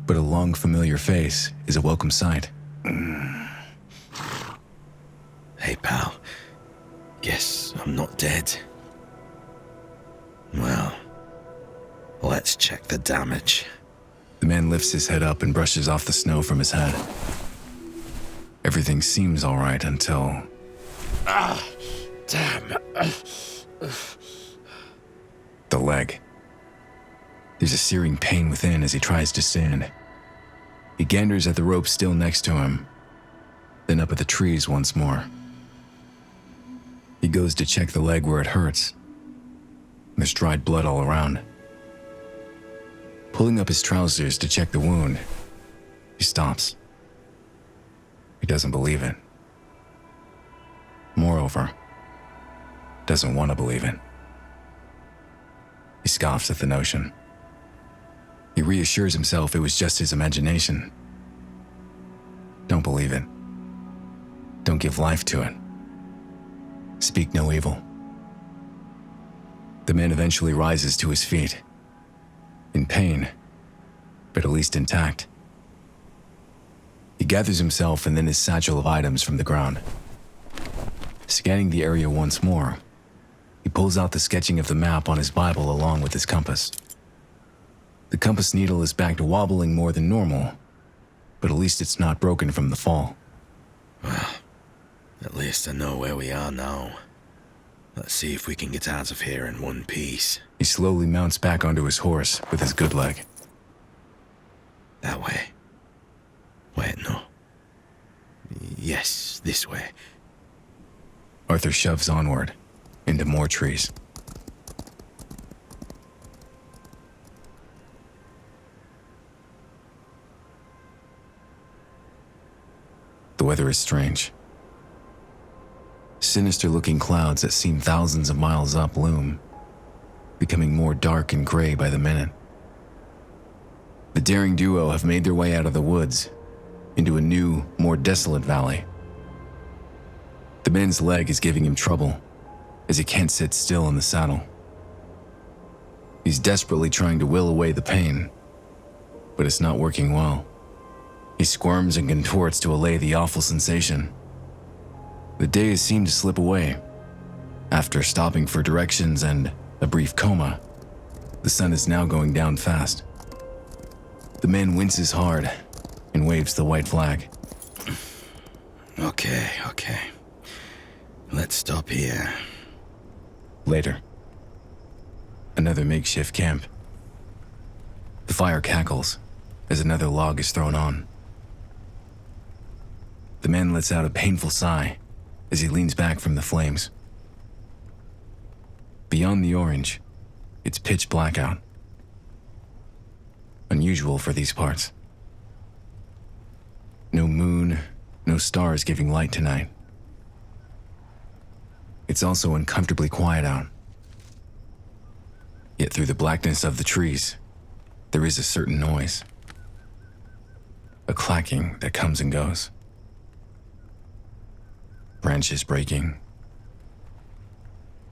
but a long familiar face is a welcome sight. Hey, pal. Guess I'm not dead. Well, let's check the damage. The man lifts his head up and brushes off the snow from his head. Everything seems all right until... Damn. the leg. There's a searing pain within as he tries to stand. He ganders at the rope still next to him, then up at the trees once more. He goes to check the leg where it hurts. There's dried blood all around. Pulling up his trousers to check the wound, he stops. He doesn't believe it. Moreover, doesn't want to believe it. He scoffs at the notion. He reassures himself it was just his imagination. Don't believe it. Don't give life to it. Speak no evil. The man eventually rises to his feet. In pain, but at least intact. He gathers himself and then his satchel of items from the ground. Scanning the area once more, he pulls out the sketching of the map on his Bible along with his compass. The compass needle is back to wobbling more than normal, but at least it's not broken from the fall. Well, at least I know where we are now. Let's see if we can get out of here in one piece. He slowly mounts back onto his horse with his good leg. That way. Wait, no. Yes, this way. Arthur shoves onward, into more trees. The weather is strange. Sinister-looking clouds that seem thousands of miles up loom, becoming more dark and gray by the minute. The daring duo have made their way out of the woods, into a new, more desolate valley. The man's leg is giving him trouble, as he can't sit still in the saddle. He's desperately trying to will away the pain, but it's not working well. He squirms and contorts to allay the awful sensation. The days seem to slip away. After stopping for directions and a brief coma, the sun is now going down fast. The man winces hard and waves the white flag. Okay. Let's stop here. Later, another makeshift camp. The fire cackles as another log is thrown on. The man lets out a painful sigh as he leans back from the flames. Beyond the orange, it's pitch black out. Unusual for these parts. No moon, no stars giving light tonight. It's also uncomfortably quiet out. Yet through the blackness of the trees, there is a certain noise. A clacking that comes and goes. Branches breaking.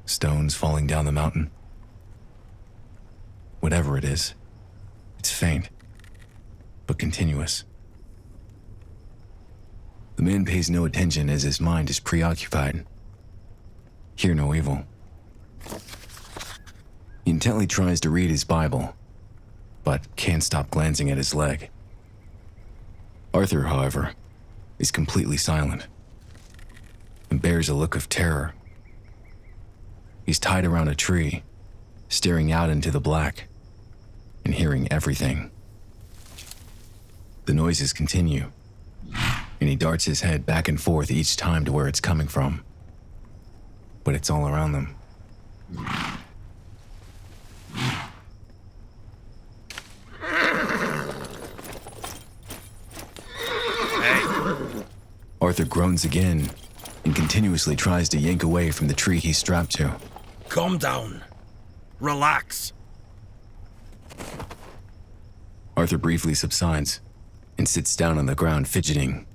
Stones falling down the mountain. Whatever it is, it's faint, but continuous. The man pays no attention as his mind is preoccupied. Hear no evil. He intently tries to read his Bible, but can't stop glancing at his leg. Arthur, however, is completely silent and bears a look of terror. He's tied around a tree, staring out into the black and hearing everything. The noises continue, and he darts his head back and forth each time to where it's coming from. But it's all around them. Arthur groans again and continuously tries to yank away from the tree he's strapped to. Calm down. Relax. Arthur briefly subsides and sits down on the ground, fidgeting.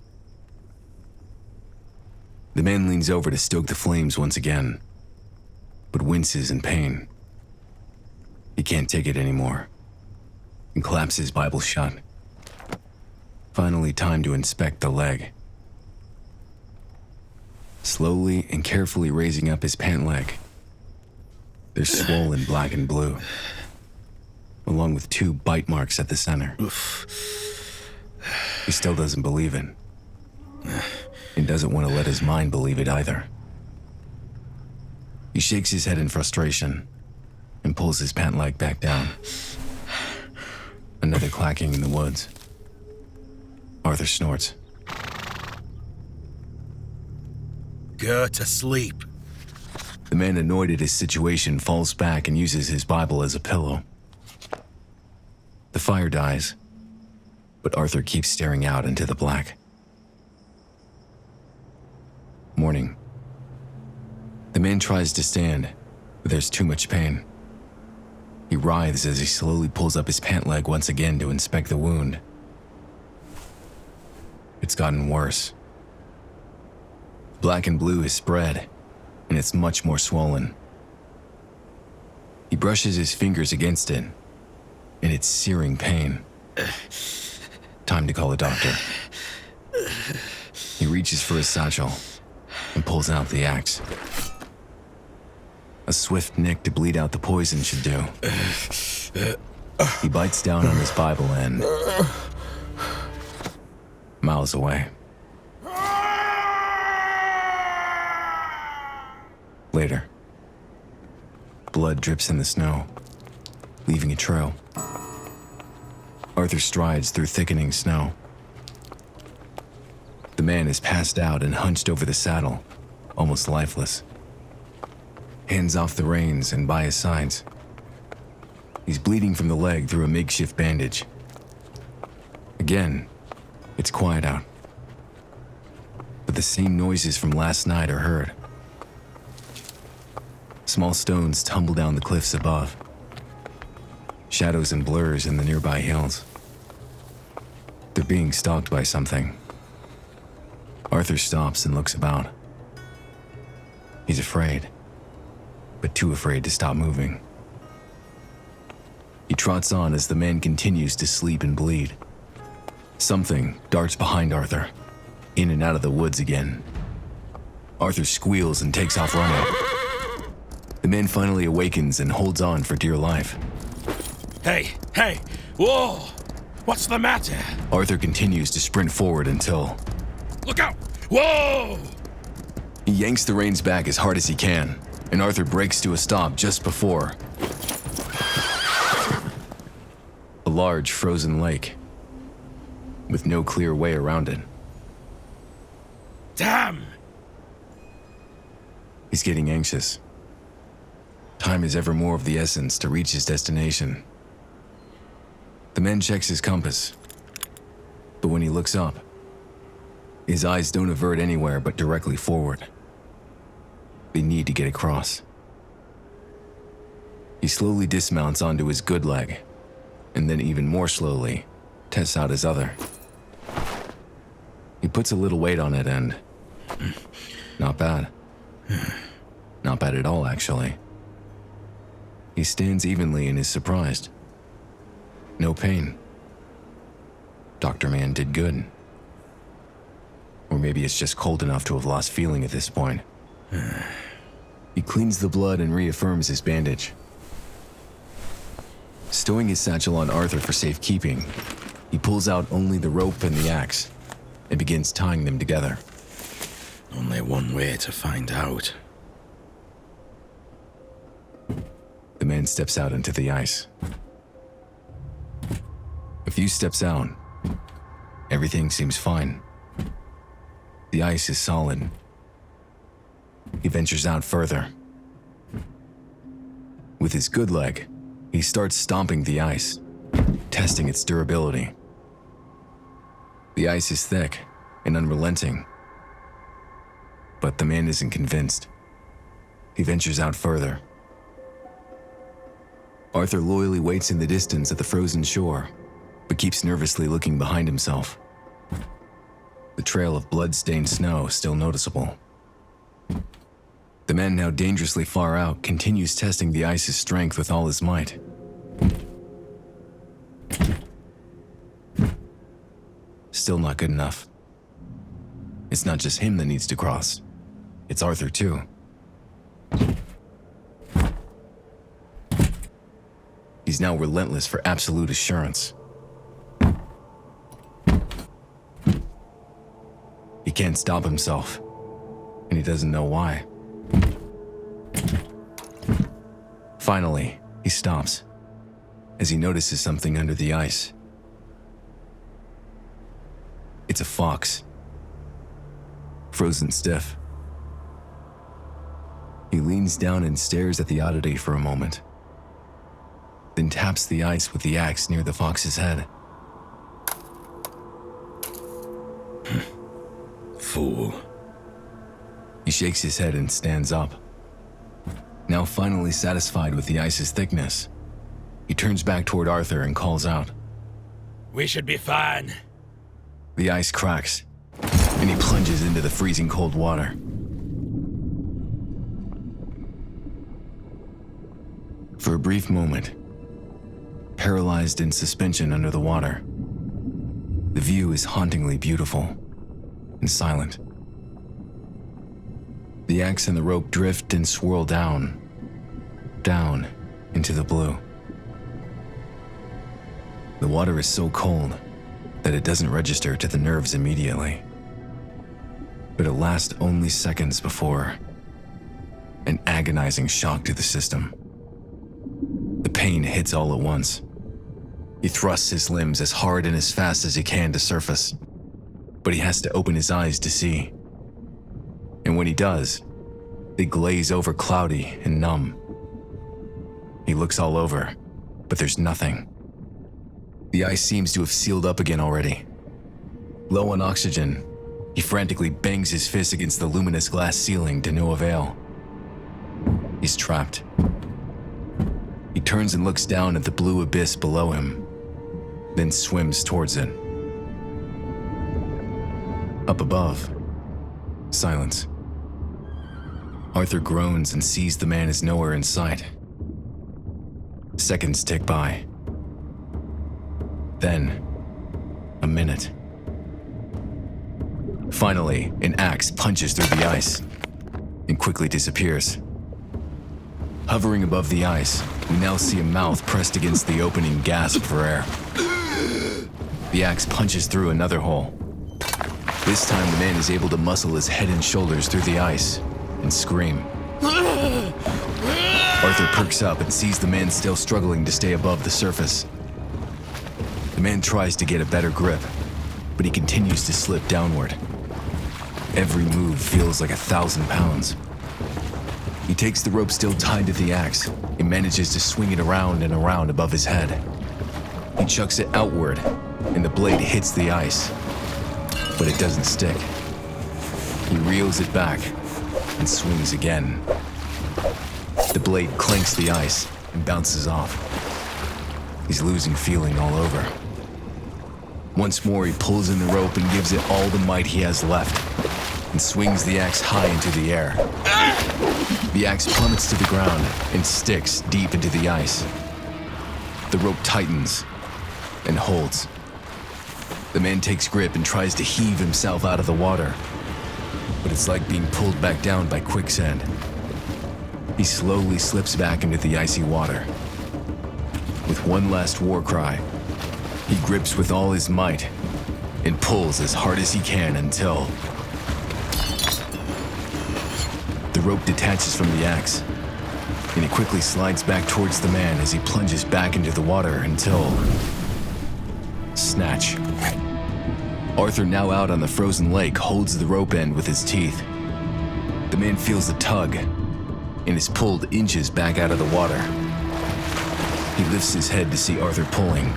The man leans over to stoke the flames once again, but winces in pain. He can't take it anymore and claps his Bible shut. Finally, time to inspect the leg. Slowly and carefully raising up his pant leg, they're swollen black and blue, along with 2 bite marks at the center. He still doesn't believe it, and doesn't want to let his mind believe it either. He shakes his head in frustration and pulls his pant leg back down. Another clacking in the woods. Arthur snorts. Go to sleep. The man, annoyed at his situation, falls back and uses his Bible as a pillow. The fire dies, but Arthur keeps staring out into the black. Morning. The man tries to stand, but there's too much pain. He writhes as he slowly pulls up his pant leg once again to inspect the wound. It's gotten worse. Black and blue is spread, and it's much more swollen. He brushes his fingers against it, and it's searing pain. Time to call a doctor. He reaches for his satchel and pulls out the axe. A swift nick to bleed out the poison should do. He bites down on his Bible and... miles away. Later, blood drips in the snow, leaving a trail. Arthur strides through thickening snow. The man is passed out and hunched over the saddle, almost lifeless. Hands off the reins and by his sides. He's bleeding from the leg through a makeshift bandage. Again, it's quiet out. But the same noises from last night are heard. Small stones tumble down the cliffs above. Shadows and blurs in the nearby hills. They're being stalked by something. Arthur stops and looks about. He's afraid, but too afraid to stop moving. He trots on as the man continues to sleep and bleed. Something darts behind Arthur, in and out of the woods again. Arthur squeals and takes off running. The man finally awakens and holds on for dear life. Hey, whoa! What's the matter? Arthur continues to sprint forward until... Look out! Whoa! He yanks the reins back as hard as he can, and Arthur brakes to a stop just before... a large frozen lake, with no clear way around it. Damn! He's getting anxious. Time is ever more of the essence to reach his destination. The man checks his compass, but when he looks up, his eyes don't avert anywhere but directly forward. They need to get across. He slowly dismounts onto his good leg, and then even more slowly, tests out his other. He puts a little weight on it and... not bad. Not bad at all, actually. He stands evenly and is surprised. No pain. Dr. Man did good. Or maybe it's just cold enough to have lost feeling at this point. He cleans the blood and reaffirms his bandage. Stowing his satchel on Arthur for safekeeping, he pulls out only the rope and the axe and begins tying them together. Only one way to find out. The man steps out into the ice. A few steps out, everything seems fine. The ice is solid. He ventures out further. With his good leg, he starts stomping the ice, testing its durability. The ice is thick and unrelenting, but the man isn't convinced. He ventures out further. Arthur loyally waits in the distance at the frozen shore, but keeps nervously looking behind himself. The trail of blood-stained snow still noticeable. The man, now dangerously far out, continues testing the ice's strength with all his might. Still not good enough. It's not just him that needs to cross. It's Arthur, too. He's now relentless for absolute assurance. He can't stop himself, and he doesn't know why. Finally, he stops as he notices something under the ice. It's a fox, frozen stiff. He leans down and stares at the oddity for a moment, then taps the ice with the axe near the fox's head. Fool. He shakes his head and stands up. Now finally satisfied with the ice's thickness, he turns back toward Arthur and calls out. We should be fine. The ice cracks, and he plunges into the freezing cold water. For a brief moment, paralyzed in suspension under the water, the view is hauntingly beautiful and silent. The axe and the rope drift and swirl down into the blue. The water is so cold that it doesn't register to the nerves immediately, but it lasts only seconds before an agonizing shock to the system. The pain hits all at once, He thrusts his limbs as hard and as fast as he can to surface, but he has to open his eyes to see. And when he does, they glaze over cloudy and numb. He looks all over, but there's nothing. The ice seems to have sealed up again already. Low on oxygen, he frantically bangs his fist against the luminous glass ceiling to no avail. He's trapped. He turns and looks down at the blue abyss below him, then swims towards it. Up above, silence. Arthur groans and sees the man is nowhere in sight. Seconds tick by. Then, a minute. Finally, an axe punches through the ice and quickly disappears. Hovering above the ice, we now see a mouth pressed against the opening gasp for air. The axe punches through another hole. This time the man is able to muscle his head and shoulders through the ice and scream. Arthur perks up and sees the man still struggling to stay above the surface. The man tries to get a better grip, but he continues to slip downward. Every move feels like 1,000 pounds. He takes the rope still tied to the axe and manages to swing it around and around above his head. He chucks it outward, and the blade hits the ice, but it doesn't stick. He reels it back and swings again. The blade clanks the ice and bounces off. He's losing feeling all over. Once more, he pulls in the rope and gives it all the might he has left, and swings the axe high into the air. The axe plummets to the ground and sticks deep into the ice. The rope tightens and holds. The man takes grip and tries to heave himself out of the water, but it's like being pulled back down by quicksand. He slowly slips back into the icy water. With one last war cry, he grips with all his might and pulls as hard as he can until the rope detaches from the axe, and he quickly slides back towards the man as he plunges back into the water until snatch. Arthur, now out on the frozen lake, holds the rope end with his teeth. The man feels the tug and is pulled inches back out of the water. He lifts his head to see Arthur pulling.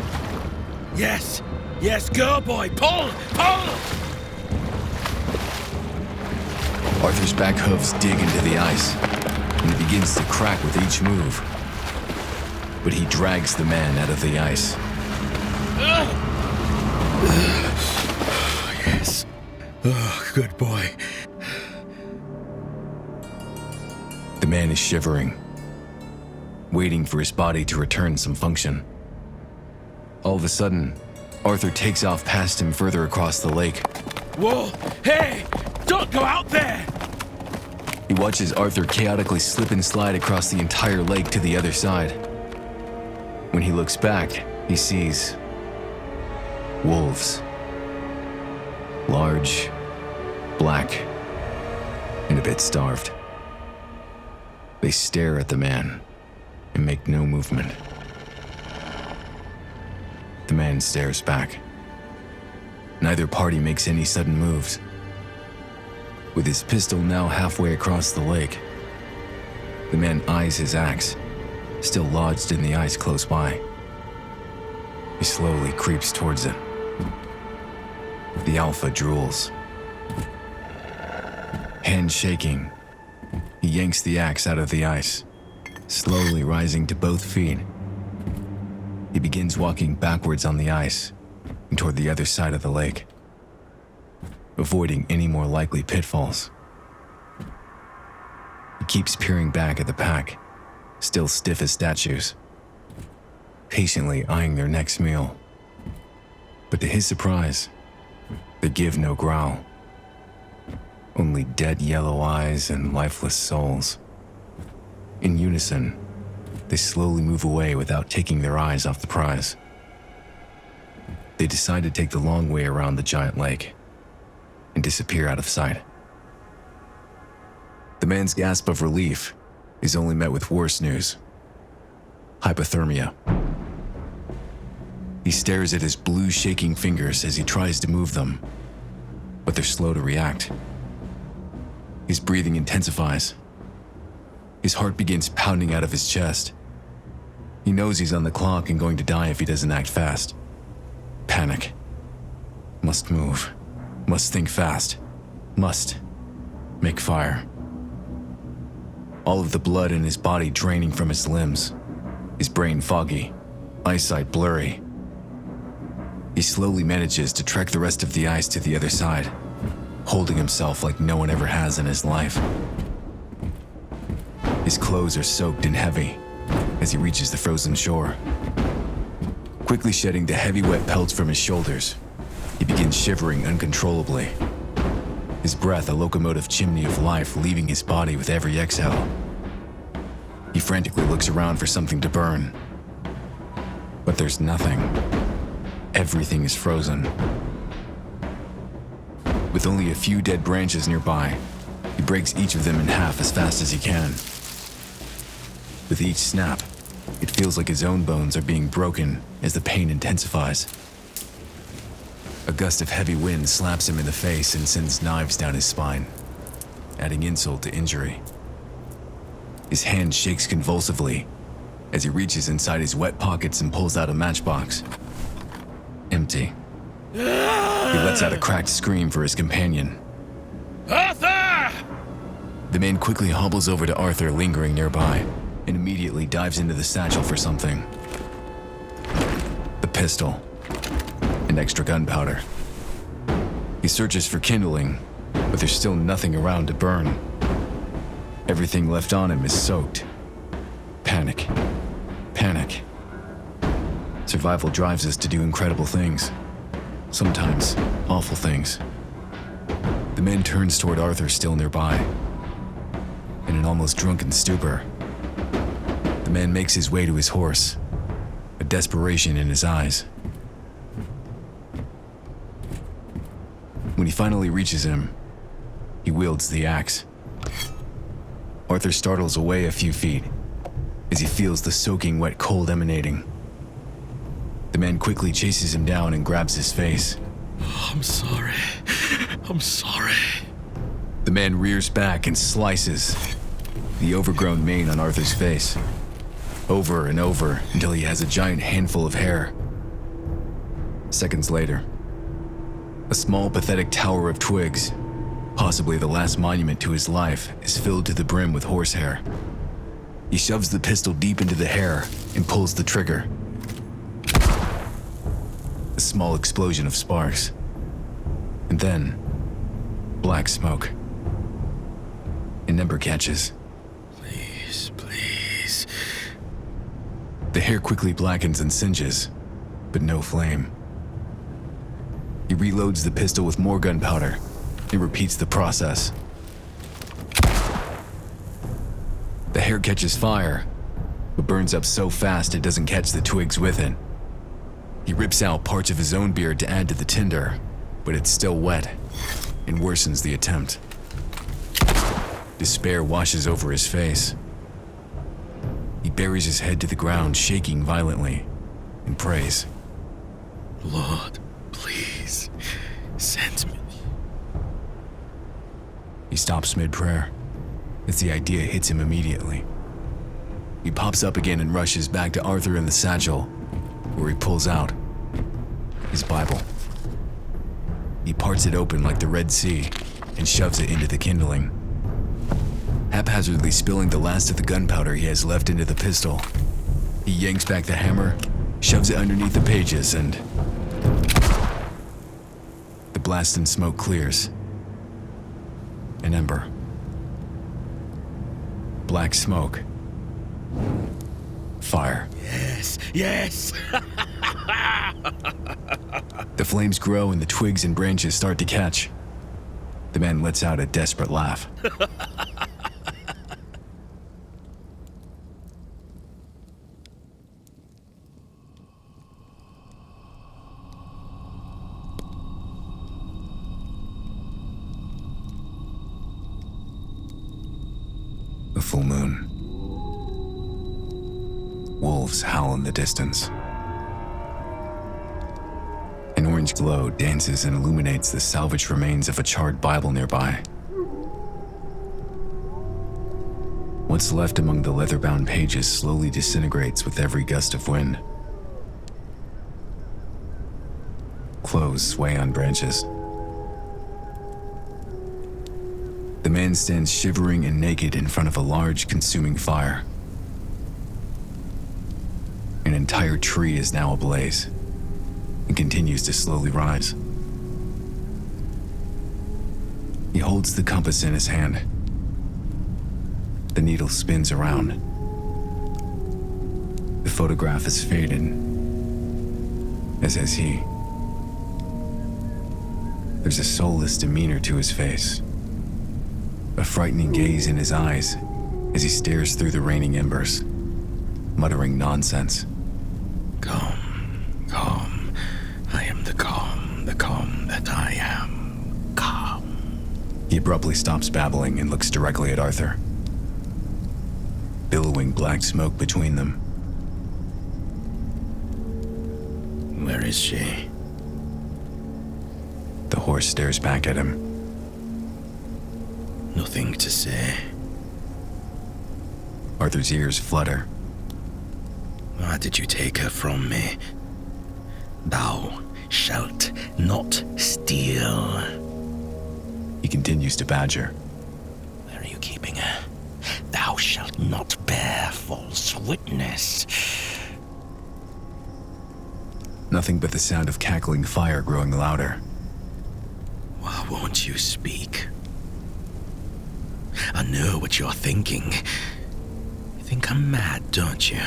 Yes! Yes, go, boy! Pull! Pull! Arthur's back hooves dig into the ice, and it begins to crack with each move. But he drags the man out of the ice. Yes. Oh, good boy. The man is shivering, waiting for his body to return some function. All of a sudden, Arthur takes off past him further across the lake. Whoa! Hey! Don't go out there! He watches Arthur chaotically slip and slide across the entire lake to the other side. When he looks back, he sees wolves. Large, black, and a bit starved. They stare at the man and make no movement. The man stares back. Neither party makes any sudden moves. With his pistol now halfway across the lake, the man eyes his axe, still lodged in the ice close by. He slowly creeps towards it. The alpha drools. Hand shaking, he yanks the axe out of the ice, slowly rising to both feet. He begins walking backwards on the ice and toward the other side of the lake, avoiding any more likely pitfalls. He keeps peering back at the pack, still stiff as statues, patiently eyeing their next meal. But to his surprise, they give no growl. Only dead yellow eyes and lifeless souls. In unison, they slowly move away without taking their eyes off the prize. They decide to take the long way around the giant lake and disappear out of sight. The man's gasp of relief is only met with worse news: hypothermia. He stares at his blue shaking fingers as he tries to move them, but they're slow to react. His breathing intensifies. His heart begins pounding out of his chest. He knows he's on the clock and going to die if he doesn't act fast. Panic. Must move. Must think fast. Must make fire. All of the blood in his body draining from his limbs. His brain foggy. Eyesight blurry. He slowly manages to trek the rest of the ice to the other side, holding himself like no one ever has in his life. His clothes are soaked and heavy as he reaches the frozen shore. Quickly shedding the heavy wet pelts from his shoulders, he begins shivering uncontrollably. His breath a locomotive chimney of life leaving his body with every exhale. He frantically looks around for something to burn, but there's nothing. Everything is frozen. With only a few dead branches nearby, he breaks each of them in half as fast as he can. With each snap, it feels like his own bones are being broken as the pain intensifies. A gust of heavy wind slaps him in the face and sends knives down his spine, adding insult to injury. His hand shakes convulsively as he reaches inside his wet pockets and pulls out a matchbox. Empty. He lets out a cracked scream for his companion. Arthur! The man quickly hobbles over to Arthur lingering nearby and immediately dives into the satchel for something. The pistol and extra gunpowder. He searches for kindling, but there's still nothing around to burn. Everything left on him is soaked. Panic. Panic. Survival drives us to do incredible things. Sometimes awful things. The man turns toward Arthur still nearby. In an almost drunken stupor, the man makes his way to his horse, a desperation in his eyes. When he finally reaches him, he wields the axe. Arthur startles away a few feet as he feels the soaking wet cold emanating. The man quickly chases him down and grabs his face. I'm sorry. I'm sorry. The man rears back and slices the overgrown mane on Arthur's face, over and over until he has a giant handful of hair. Seconds later, a small, pathetic tower of twigs, possibly the last monument to his life, is filled to the brim with horsehair. He shoves the pistol deep into the hair and pulls the trigger. A small explosion of sparks. And then, black smoke. An ember catches. Please, please. The hair quickly blackens and singes, but no flame. He reloads the pistol with more gunpowder and repeats the process. The hair catches fire, but burns up so fast it doesn't catch the twigs with it. He rips out parts of his own beard to add to the tinder, but it's still wet and worsens the attempt. Despair washes over his face. He buries his head to the ground, shaking violently, and prays. Lord, please, send me. He stops mid-prayer as the idea hits him immediately. He pops up again and rushes back to Arthur in the satchel, where he pulls out his Bible. He parts it open like the Red Sea and shoves it into the kindling, haphazardly spilling the last of the gunpowder he has left into the pistol. He yanks back the hammer, shoves it underneath the pages, and the blast and smoke clears. An ember. Black smoke. Fire. Yes, yes. The flames grow and the twigs and branches start to catch. The man lets out a desperate laugh. A full moon. Wolves howl in the distance. orange glow dances and illuminates the salvaged remains of a charred Bible nearby. What's left among the leather-bound pages slowly disintegrates with every gust of wind. Clothes sway on branches. The man stands shivering and naked in front of a large, consuming fire. An entire tree is now ablaze and continues to slowly rise. He holds the compass in his hand. The needle spins around. The photograph is faded, as is he. There's a soulless demeanor to his face, a frightening gaze in his eyes as he stares through the raining embers, muttering nonsense. Calm. I am the calm that I am. Calm. He abruptly stops babbling and looks directly at Arthur. Billowing black smoke between them. Where is she? The horse stares back at him. Nothing to say. Arthur's ears flutter. Why did you take her from me? Thou shalt not steal. He continues to badger. Where are you keeping her? Thou shalt not bear false witness. Nothing but the sound of cackling fire growing louder. Why won't you speak? I know what you're thinking. You think I'm mad, don't you?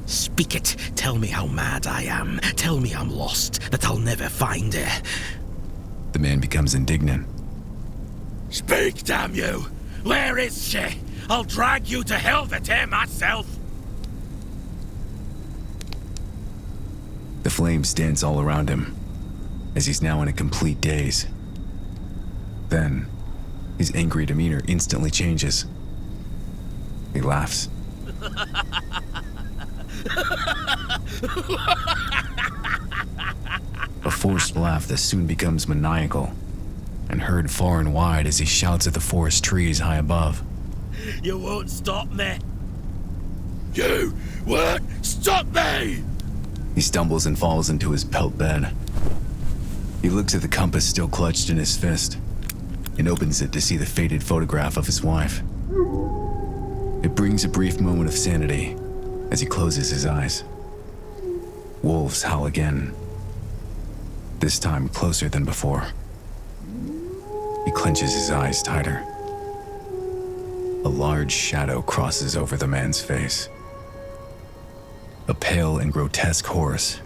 Speak it. Tell me how mad I am. Tell me I'm lost, that I'll never find her. The man becomes indignant. Speak, damn you! Where is she? I'll drag you to hell with her myself! The flames dance all around him, as he's now in a complete daze. Then, his angry demeanor instantly changes. He laughs. A forced laugh that soon becomes maniacal, and heard far and wide as he shouts at the forest trees high above. You won't stop me! You won't stop me! He stumbles and falls into his pelt bed. He looks at the compass still clutched in his fist, and opens it to see the faded photograph of his wife. It brings a brief moment of sanity as he closes his eyes. Wolves howl again, this time closer than before. He clenches his eyes tighter. A large shadow crosses over the man's face. A pale and grotesque horse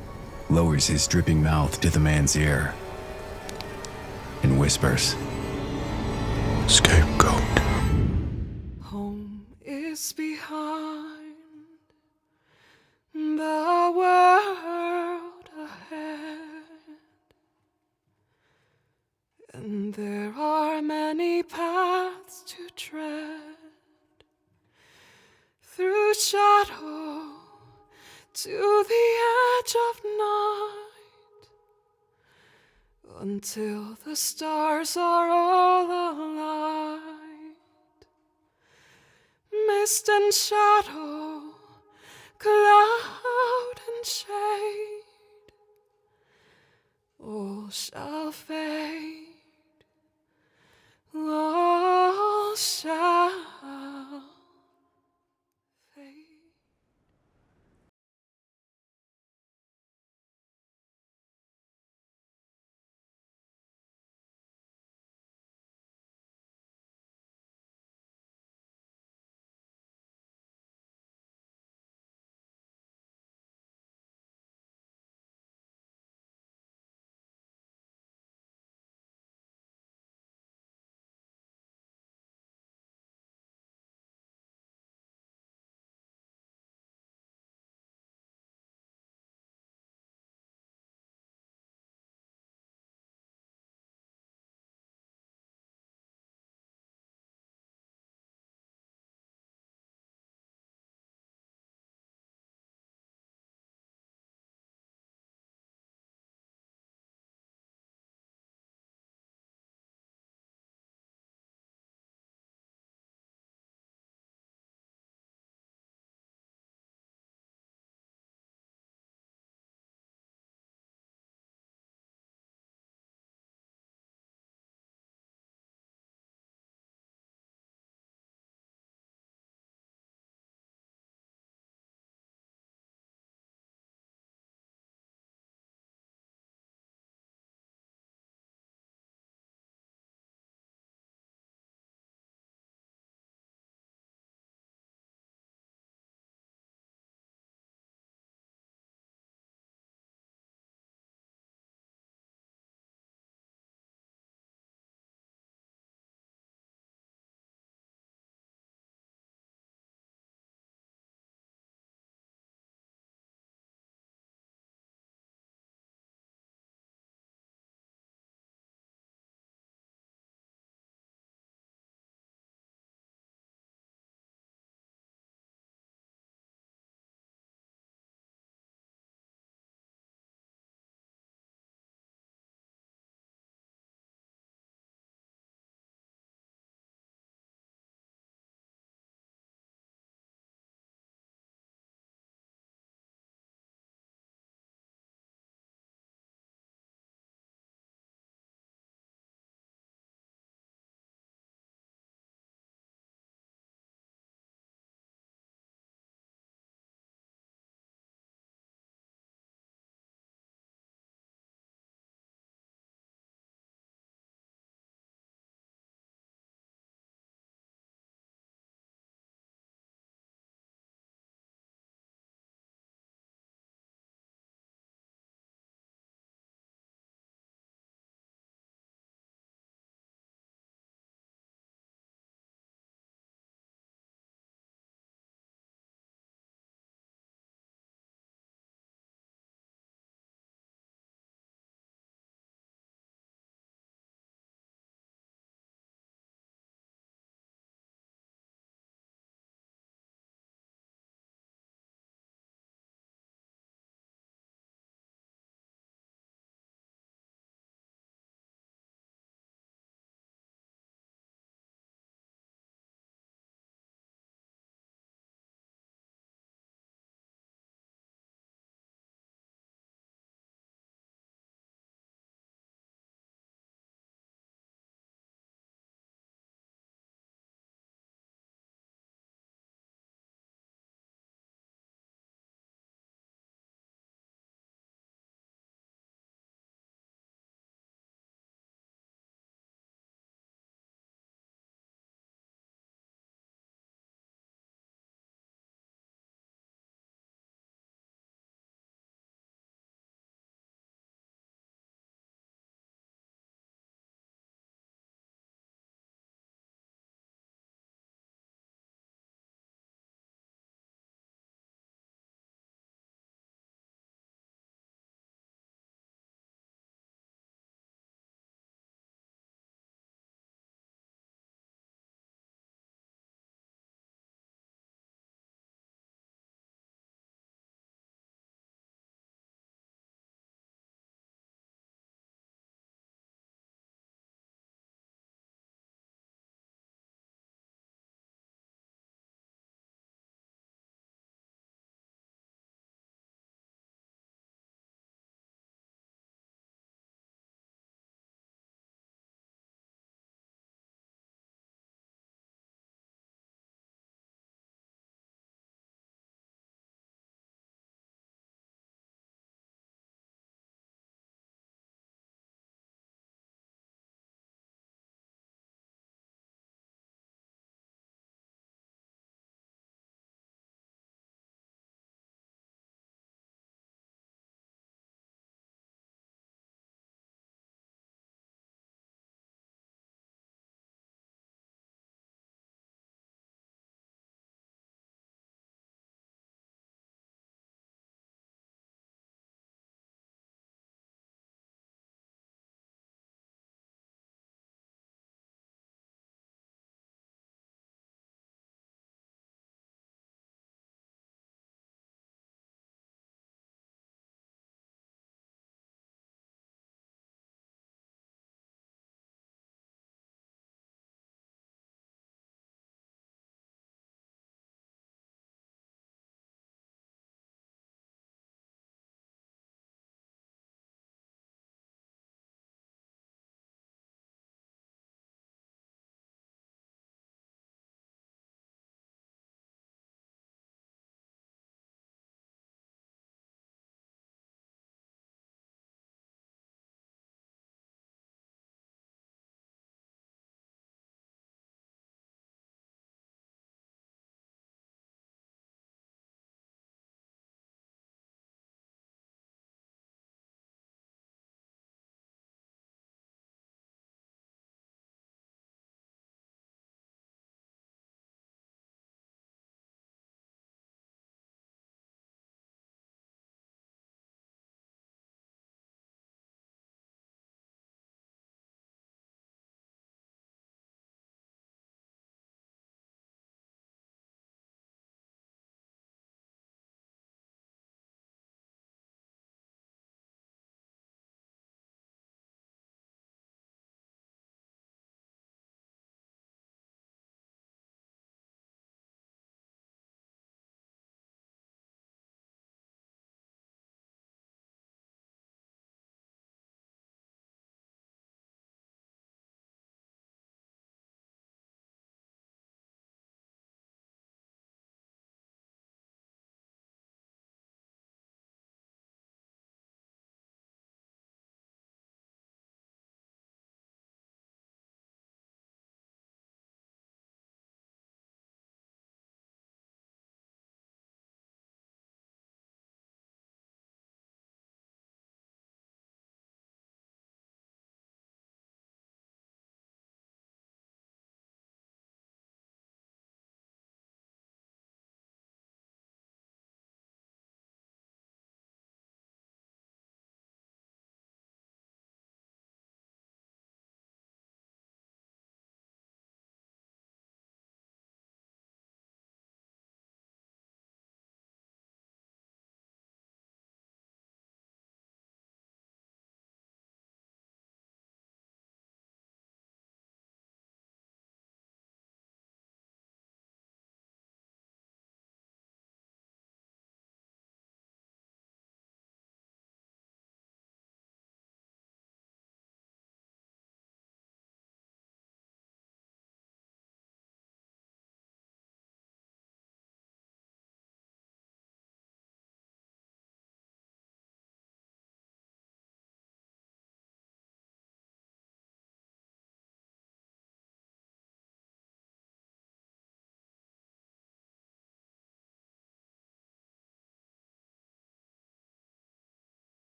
lowers his dripping mouth to the man's ear and whispers, Scapegoat. Home is behind, the world ahead, and there are many paths to tread, through shadow to the edge of night, until the stars are all alight. Mist and shadow, cloud and shade, all shall fade, all shall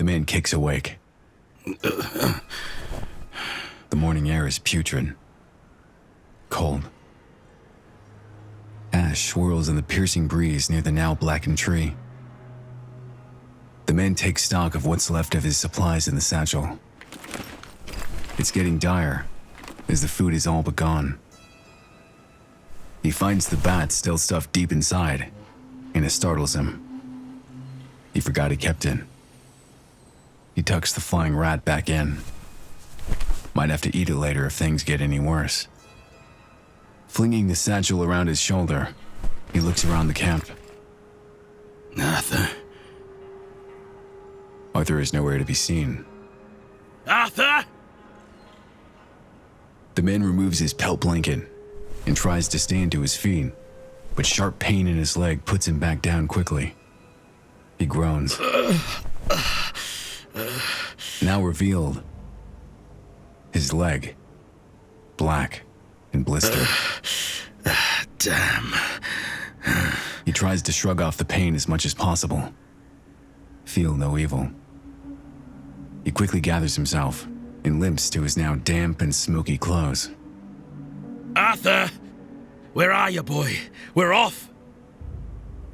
man kicks awake. The morning air is putrid. Cold. Ash swirls in the piercing breeze near the now blackened tree. The man takes stock of what's left of his supplies in the satchel. It's getting dire, as the food is all but gone. He finds the bat still stuffed deep inside, and it startles him. He forgot he kept it. He tucks the flying rat back in. Might have to eat it later if things get any worse. Flinging the satchel around his shoulder, he looks around the camp. Arthur. Arthur is nowhere to be seen. Arthur! The man removes his pelt blanket and tries to stand to his feet, but sharp pain in his leg puts him back down quickly. He groans. Now revealed, his leg, black and blistered. Damn. He tries to shrug off the pain as much as possible. Feel no evil. He quickly gathers himself and limps to his now damp and smoky clothes. Arthur! Where are you, boy? We're off!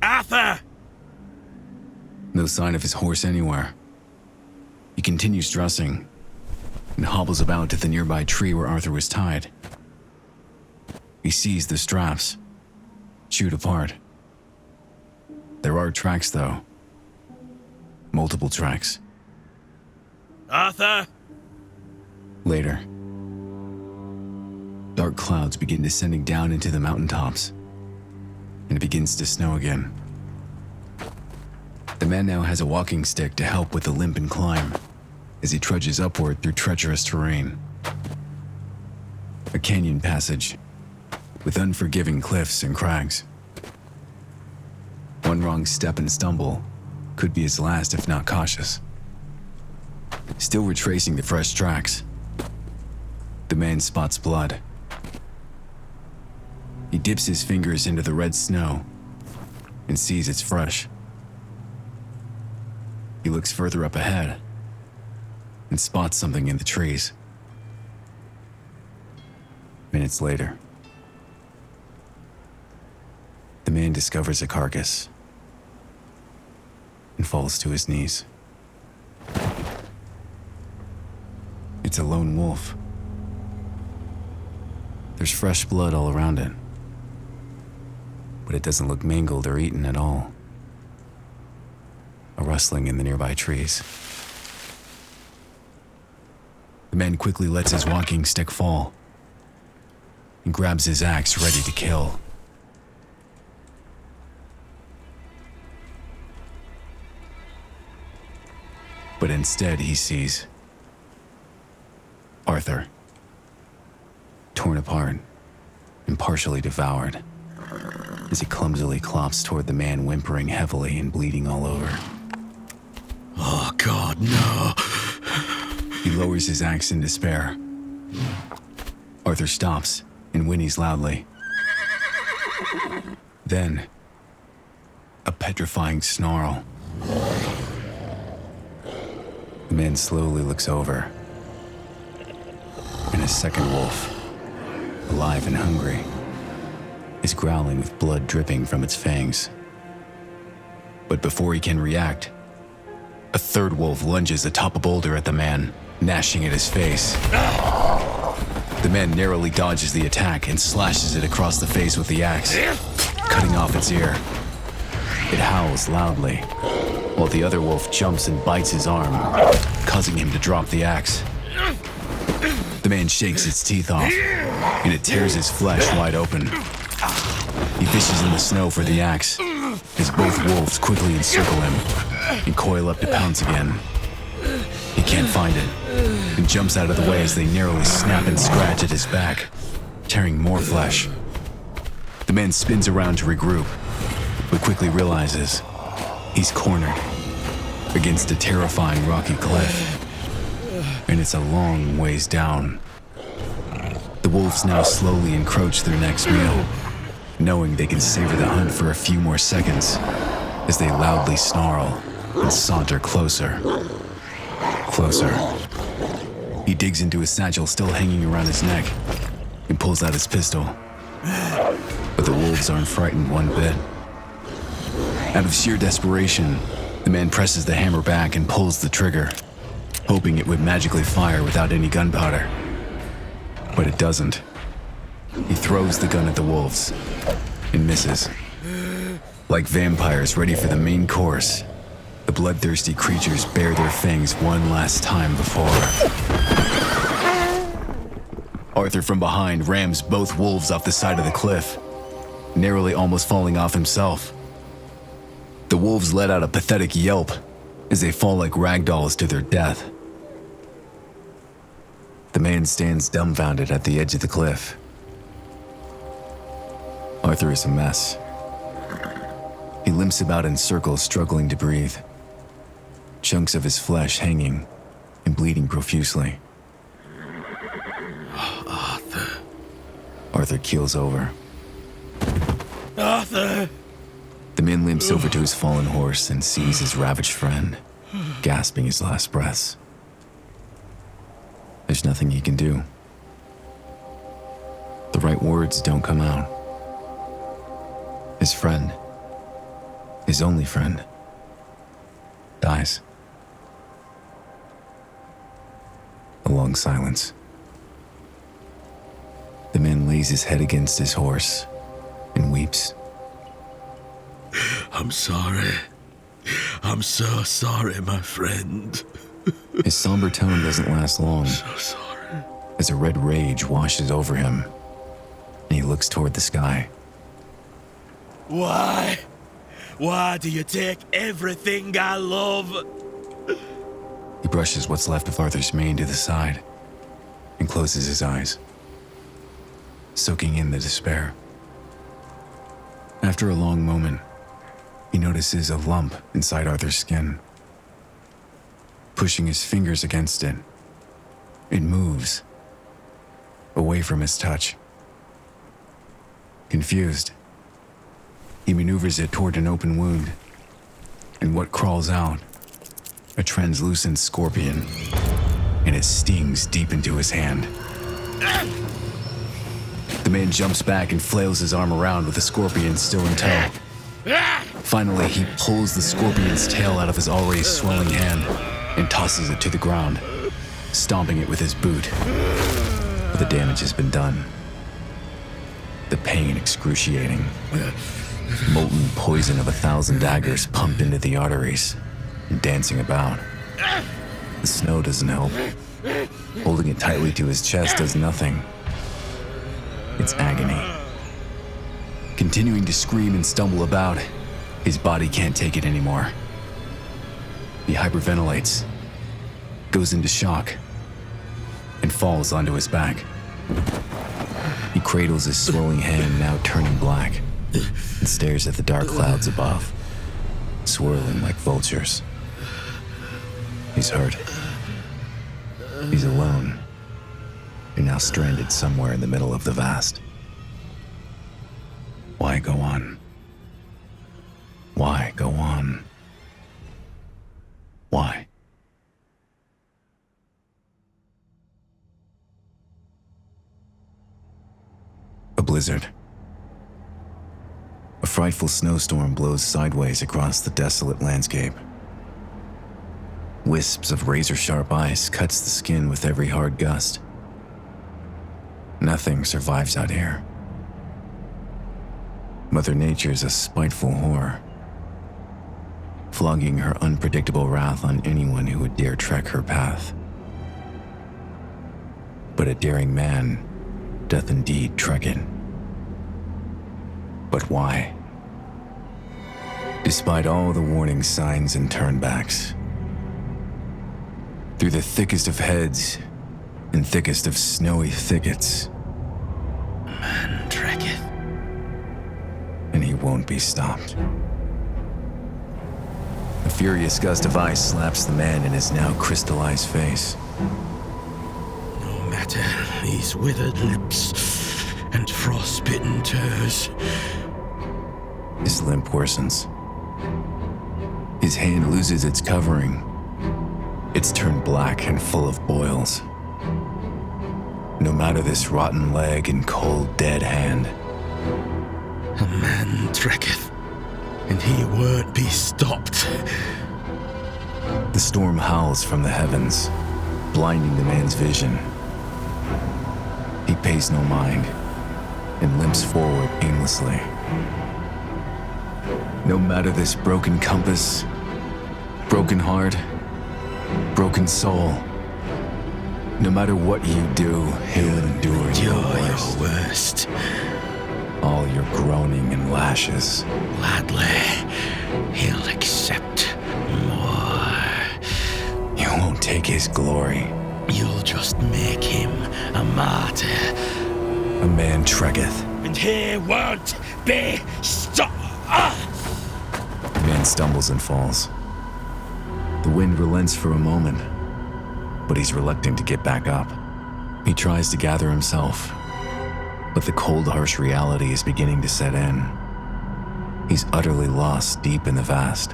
Arthur! No sign of his horse anywhere. He continues dressing and hobbles about to the nearby tree where Arthur was tied. He sees the straps, chewed apart. There are tracks, though. Multiple tracks. Arthur! Later, dark clouds begin descending down into the mountaintops, and it begins to snow again. The man now has a walking stick to help with the limp and climb as he trudges upward through treacherous terrain. A canyon passage with unforgiving cliffs and crags. One wrong step and stumble could be his last if not cautious. Still retracing the fresh tracks, the man spots blood. He dips his fingers into the red snow and sees it's fresh. He looks further up ahead and spots something in the trees. Minutes later, the man discovers a carcass and falls to his knees. It's a lone wolf. There's fresh blood all around it, but it doesn't look mangled or eaten at all. A rustling in the nearby trees. The man quickly lets his walking stick fall and grabs his axe ready to kill. But instead he sees Arthur, torn apart and partially devoured, as he clumsily clops toward the man, whimpering heavily and bleeding all over. Oh, God, no. He lowers his axe in despair. Arthur stops and whinnies loudly. Then, a petrifying snarl. The man slowly looks over, and a second wolf, alive and hungry, is growling with blood dripping from its fangs. But before he can react, a third wolf lunges atop a boulder at the man, gnashing at his face. The man narrowly dodges the attack and slashes it across the face with the axe, cutting off its ear. It howls loudly, while the other wolf jumps and bites his arm, causing him to drop the axe. The man shakes its teeth off, and it tears his flesh wide open. He fishes in the snow for the axe, as both wolves quickly encircle him and coil up to pounce again. He can't find it, and jumps out of the way as they narrowly snap and scratch at his back, tearing more flesh. The man spins around to regroup, but quickly realizes he's cornered against a terrifying rocky cliff, and it's a long ways down. The wolves now slowly encroach their next meal, knowing they can savor the hunt for a few more seconds as they loudly snarl and saunter closer. Closer. He digs into his satchel still hanging around his neck and pulls out his pistol. But the wolves aren't frightened one bit. Out of sheer desperation, the man presses the hammer back and pulls the trigger, hoping it would magically fire without any gunpowder. But it doesn't. He throws the gun at the wolves and misses. Like vampires ready for the main course, the bloodthirsty creatures bare their fangs one last time before. Arthur from behind rams both wolves off the side of the cliff, narrowly almost falling off himself. The wolves let out a pathetic yelp as they fall like ragdolls to their death. The man stands dumbfounded at the edge of the cliff. Arthur is a mess. He limps about in circles, struggling to breathe. Chunks of his flesh hanging and bleeding profusely. Arthur. Arthur keels over. Arthur! The man limps over to his fallen horse and sees his ravaged friend, gasping his last breaths. There's nothing he can do. The right words don't come out. His friend, his only friend, dies. A long silence. The man lays his head against his horse and weeps. I'm sorry. I'm so sorry, my friend. His somber tone doesn't last long, So sorry. as a red rage washes over him, and he looks toward the sky. Why? Why do you take everything I love? He brushes what's left of Arthur's mane to the side and closes his eyes, soaking in the despair. After a long moment, he notices a lump inside Arthur's skin. Pushing his fingers against it, it moves, away from his touch. Confused, he maneuvers it toward an open wound, and what crawls out, a translucent scorpion, and it stings deep into his hand. The man jumps back and flails his arm around with the scorpion still in tow. Finally, he pulls the scorpion's tail out of his already swelling hand and tosses it to the ground, stomping it with his boot. But the damage has been done. The pain excruciating. Molten poison of 1,000 daggers pumped into the arteries and dancing about. The snow doesn't help. Holding it tightly to his chest does nothing. It's agony. Continuing to scream and stumble about, his body can't take it anymore. He hyperventilates, goes into shock, and falls onto his back. He cradles his swelling hand, now turning black, and stares at the dark clouds above, swirling like vultures. He's hurt. He's alone, and now stranded somewhere in the middle of the vast. Why go on? Why go on? Why? A blizzard. A frightful snowstorm blows sideways across the desolate landscape. Wisps of razor-sharp ice cuts the skin with every hard gust. Nothing survives out here. Mother Nature's a spiteful whore, flogging her unpredictable wrath on anyone who would dare trek her path. But a daring man doth indeed trek it. But why? Despite all the warning signs and turnbacks, through the thickest of heads and thickest of snowy thickets, Man trekketh. and he won't be stopped. A furious gust of ice slaps the man in his now crystallized face. No matter these withered lips and frostbitten toes. His limp worsens. His hand loses its covering, It's turned black and full of boils. No matter this rotten leg and cold, dead hand. A man trekketh, and he won't be stopped. The storm howls from the heavens, blinding the man's vision. He pays no mind and limps forward aimlessly. No matter this broken compass, broken heart, broken soul, no matter what you do, he'll endure your worst. Your worst. All your groaning and lashes. Gladly, he'll accept more. You won't take his glory. You'll just make him a martyr. A man trekketh. And he won't be stopped. The man stumbles and falls. The wind relents for a moment, but he's reluctant to get back up. He tries to gather himself, but the cold, harsh reality is beginning to set in. He's utterly lost deep in the vast.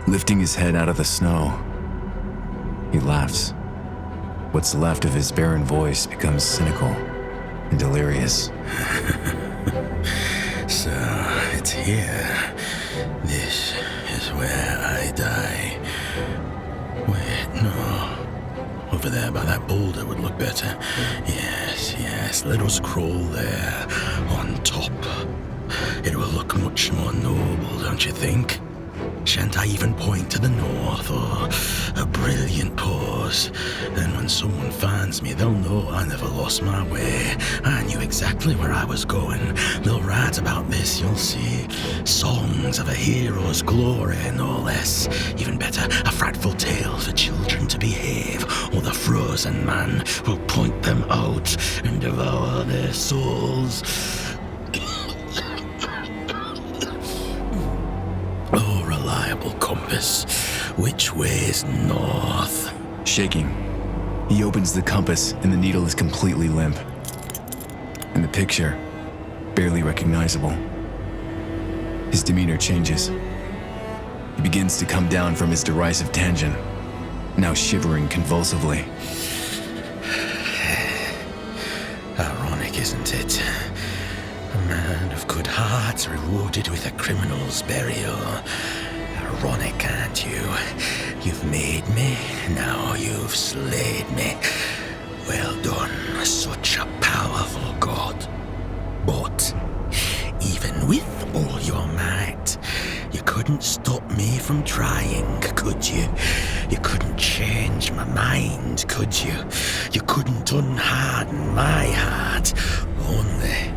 Lifting his head out of the snow, he laughs. What's left of his barren voice becomes cynical and delirious. So, it's here. This is where I die. Wait, no. Over there by that boulder would look better. Yes, let us crawl there, on top. It will look much more noble, don't you think? Shan't I even point to the north, or a brilliant pose? Then when someone finds me, they'll know I never lost my way. I knew exactly where I was going. They'll write about this, you'll see. Songs of a hero's glory, no less. Even better, a frightful tale for children to behave, or the frozen man will point them out and devour their souls. Oh, reliable compass, which way's north? Shaking, he opens the compass and the needle is completely limp. And the picture, barely recognizable. His demeanor changes. He begins to come down from his derisive tangent, now shivering convulsively. Ironic, isn't it? A man of good heart rewarded with a criminal's burial. Ironic, aren't you? You've made me, now you've slayed me. Well done, such a powerful god. But even with all your might, you couldn't stop me from trying, could you? You couldn't change my mind, could you? You couldn't unharden my heart. Only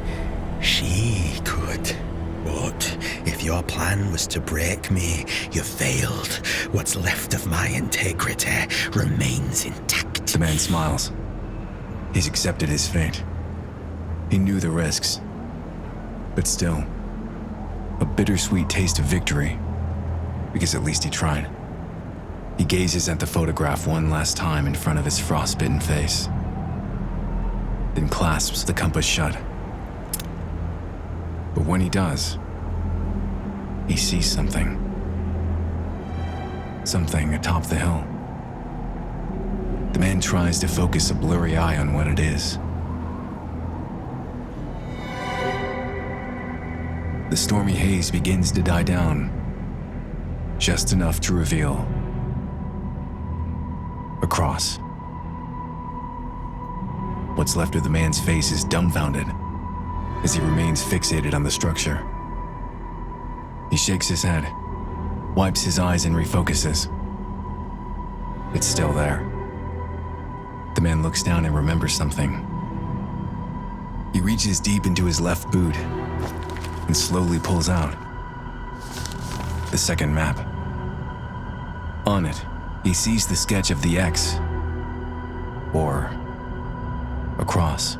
she could. But if your plan was to break me, you failed. What's left of my integrity remains intact. The man smiles. He's accepted his fate. He knew the risks. But still, a bittersweet taste of victory. Because at least he tried. He gazes at the photograph one last time in front of his frostbitten face. Then clasps the compass shut. But when he does, he sees something. Something atop the hill. The man tries to focus a blurry eye on what it is. The stormy haze begins to die down, just enough to reveal a cross. What's left of the man's face is dumbfounded as he remains fixated on the structure. He shakes his head, wipes his eyes and refocuses. It's still there. The man looks down and remembers something. He reaches deep into his left boot and slowly pulls out the second map. On it, he sees the sketch of the X, or a cross.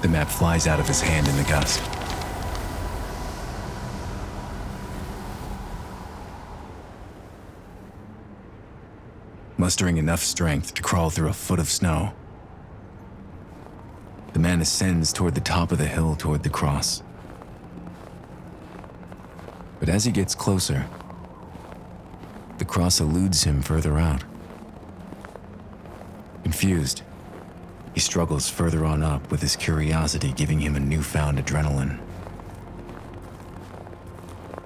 The map flies out of his hand in the gust. Mustering enough strength to crawl through a foot of snow, the man ascends toward the top of the hill toward the cross. But as he gets closer, The cross eludes him further out. Confused, he struggles further on up with his curiosity giving him a newfound adrenaline.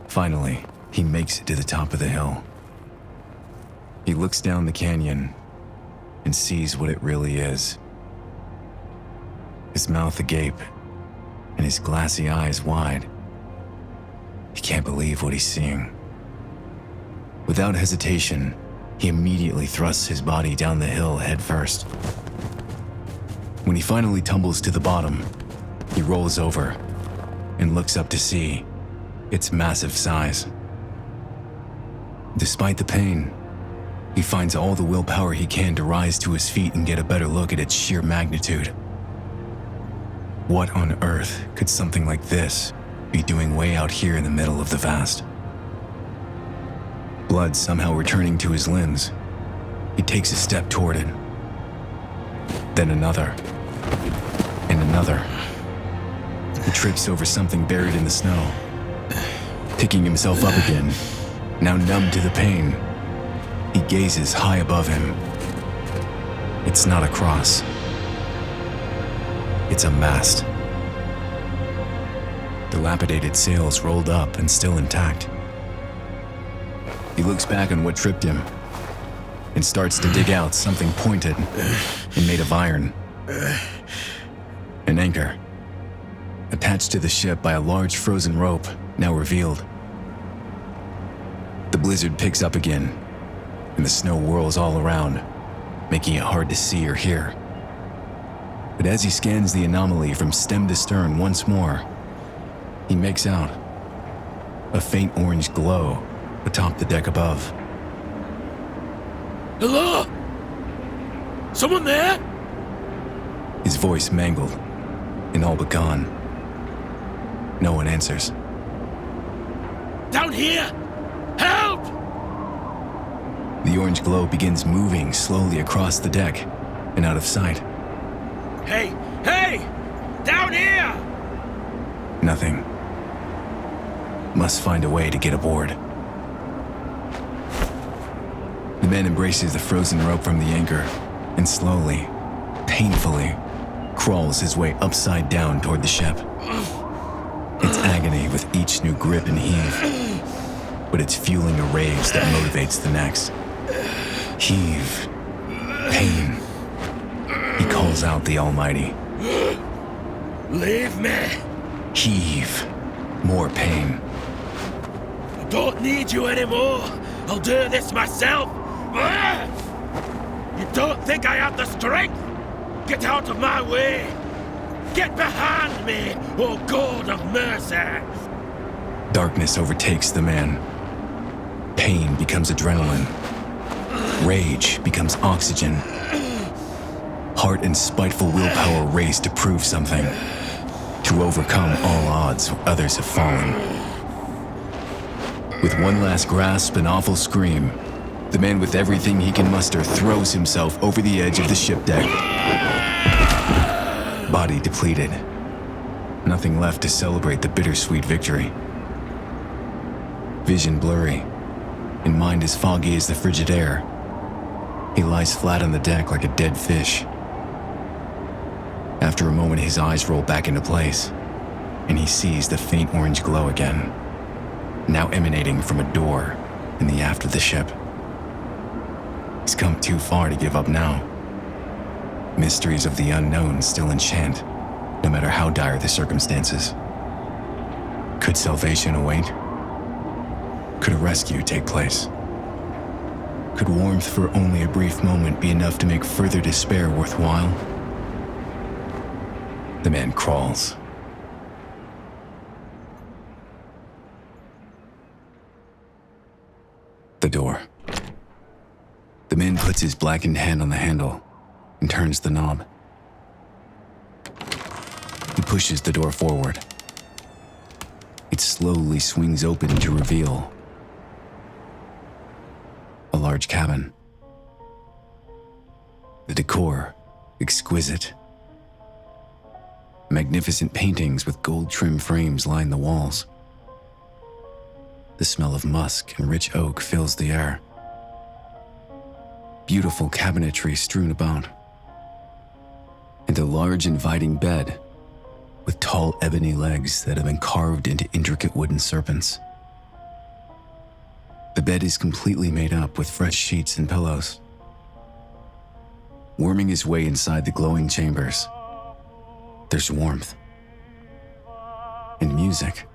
Finally, he makes it to the top of the hill. He looks down the canyon and sees what it really is. His mouth agape and his glassy eyes wide. He can't believe what he's seeing. Without hesitation, he immediately thrusts his body down the hill head first. When he finally tumbles to the bottom, he rolls over and looks up to see its massive size. Despite the pain, he finds all the willpower he can to rise to his feet and get a better look at its sheer magnitude. What on earth could something like this be doing way out here in the middle of the vast? Blood somehow returning to his limbs, he takes a step toward it. Then another, and another. He trips over something buried in the snow. Picking himself up again, now numb to the pain, he gazes high above him. It's not a cross. It's a mast. Dilapidated sails rolled up and still intact. He looks back on what tripped him and starts to dig out something pointed and made of iron. An anchor, attached to the ship by a large frozen rope, now revealed. The blizzard picks up again, and the snow whirls all around, making it hard to see or hear. But as he scans the anomaly from stem to stern once more, he makes out a faint orange glow atop the deck above. Hello? Someone there? His voice mangled and all but gone. No one answers. Down here! Help! The orange glow begins moving slowly across the deck and out of sight. Hey! Hey! Down here! Nothing. Must find a way to get aboard. The man embraces the frozen rope from the anchor and slowly, painfully, crawls his way upside down toward the ship. It's agony with each new grip and heave, but it's fueling a rage that motivates the next. Heave. Pain. He calls out the Almighty. Leave me! Heave. More pain. I don't need you anymore. I'll do this myself. You don't think I have the strength? Get out of my way! Get behind me, oh God of mercy! Darkness overtakes the man. Pain becomes adrenaline. Rage becomes oxygen. Heart and spiteful willpower race to prove something. To overcome all odds where others have fallen. With one last grasp and awful scream, the man with everything he can muster throws himself over the edge of the ship deck. Body depleted. Nothing left to celebrate the bittersweet victory. Vision blurry, and mind as foggy as the frigid air. He lies flat on the deck like a dead fish. After a moment, his eyes roll back into place, and he sees the faint orange glow again, now emanating from a door in the aft of the ship. He's come too far to give up now. Mysteries of the unknown still enchant, no matter how dire the circumstances. Could salvation await? Could a rescue take place? Could warmth for only a brief moment be enough to make further despair worthwhile? The man crawls. The door. The man puts his blackened hand on the handle and turns the knob. He pushes the door forward. It slowly swings open to reveal a large cabin. The decor, exquisite. Magnificent paintings with gold-trimmed frames line the walls. The smell of musk and rich oak fills the air. beautiful cabinetry strewn about, and a large inviting bed with tall ebony legs that have been carved into intricate wooden serpents. The bed is completely made up with fresh sheets and pillows. Worming his way inside the glowing chambers, there's warmth and music.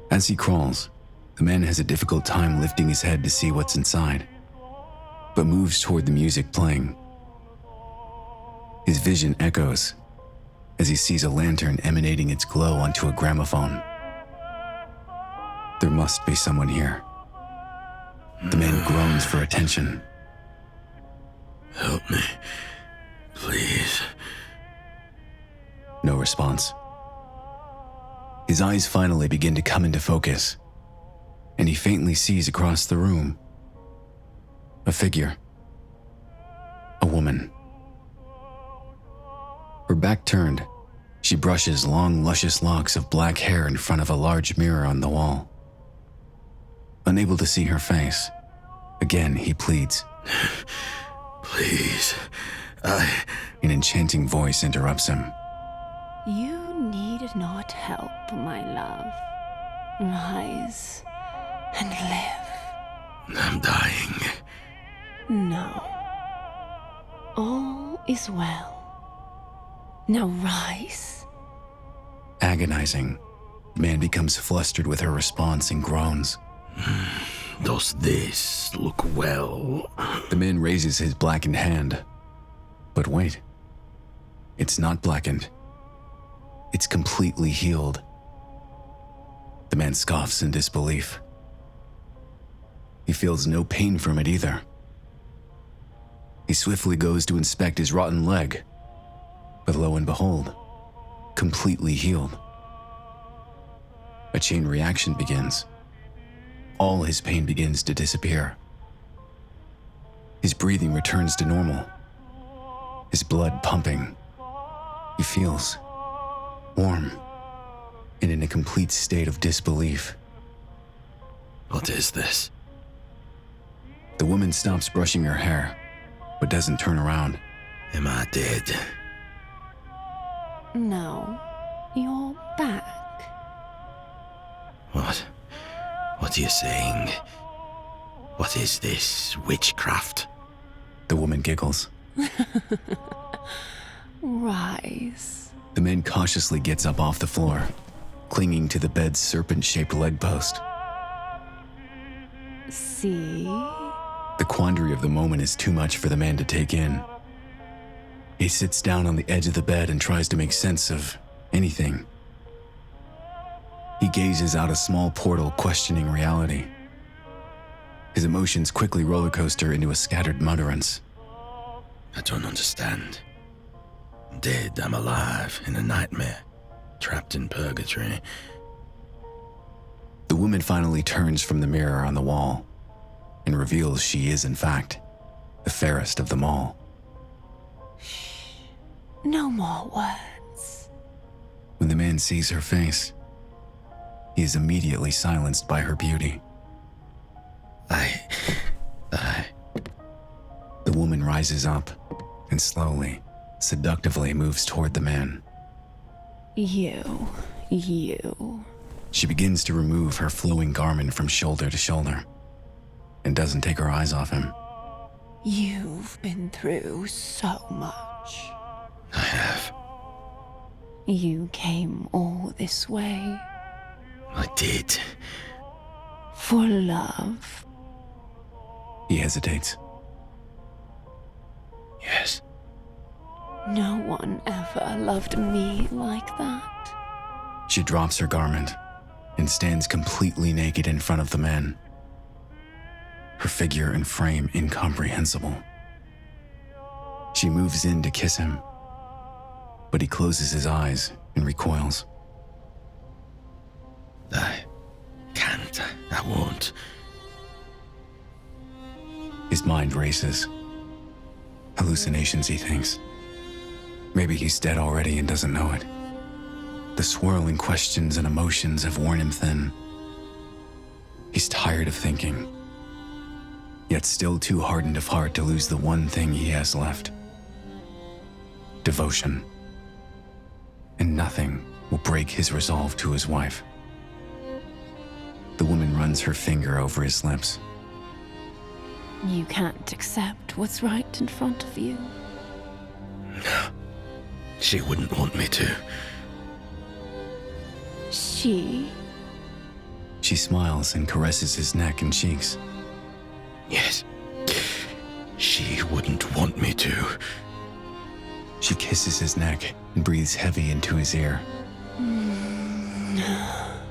As he crawls, the man has a difficult time lifting his head to see what's inside, but moves toward the music playing. His vision echoes as he sees a lantern emanating its glow onto a gramophone. There must be someone here. The man groans for attention. Help me, please. No response. His eyes finally begin to come into focus, and he faintly sees across the room a figure. A woman. Her back turned, she brushes long, luscious locks of black hair in front of a large mirror on the wall. Unable to see her face, again he pleads. Please, An enchanting voice interrupts him. You need not help, my love. Rise and live. I'm dying. No. All is well. Now rise. Agonizing, the man becomes flustered with her response and groans. Does this look well? The man raises his blackened hand. But wait. It's not blackened. It's completely healed. The man scoffs in disbelief. He feels no pain from it either. He swiftly goes to inspect his rotten leg, but lo and behold, completely healed. A chain reaction begins. All his pain begins to disappear. His breathing returns to normal. His blood pumping. He feels warm and in a complete state of disbelief. What is this? The woman stops brushing her hair, but doesn't turn around. Am I dead? No. You're back. What are you saying? What is this witchcraft? The woman giggles. Rise. The man cautiously gets up off the floor, clinging to the bed's serpent-shaped leg post. See? The quandary of the moment is too much for the man to take in. He sits down on the edge of the bed and tries to make sense of anything. He gazes out a small portal, questioning reality. His emotions quickly rollercoaster into a scattered mutterance. I don't understand. Dead, I'm alive, in a nightmare, trapped in purgatory. The woman finally turns from the mirror on the wall and reveals she is, in fact, the fairest of them all. No more words. When the man sees her face, he is immediately silenced by her beauty. The woman rises up and slowly, seductively moves toward the man. You. She begins to remove her flowing garment from shoulder to shoulder and doesn't take her eyes off him. You've been through so much. I have. You came all this way. I did. For love. He hesitates. Yes. No one ever loved me like that. She drops her garment and stands completely naked in front of the man. Her figure and frame incomprehensible. She moves in to kiss him, but he closes his eyes and recoils. I can't. I won't. His mind races. Hallucinations, he thinks. Maybe he's dead already and doesn't know it. The swirling questions and emotions have worn him thin. He's tired of thinking. yet still too hardened of heart to lose the one thing he has left: devotion. And nothing will break his resolve to his wife. The woman runs her finger over his lips. You can't accept what's right in front of you. She wouldn't want me to. She? She smiles and caresses his neck and cheeks. Yes. She wouldn't want me to. She kisses his neck and breathes heavy into his ear.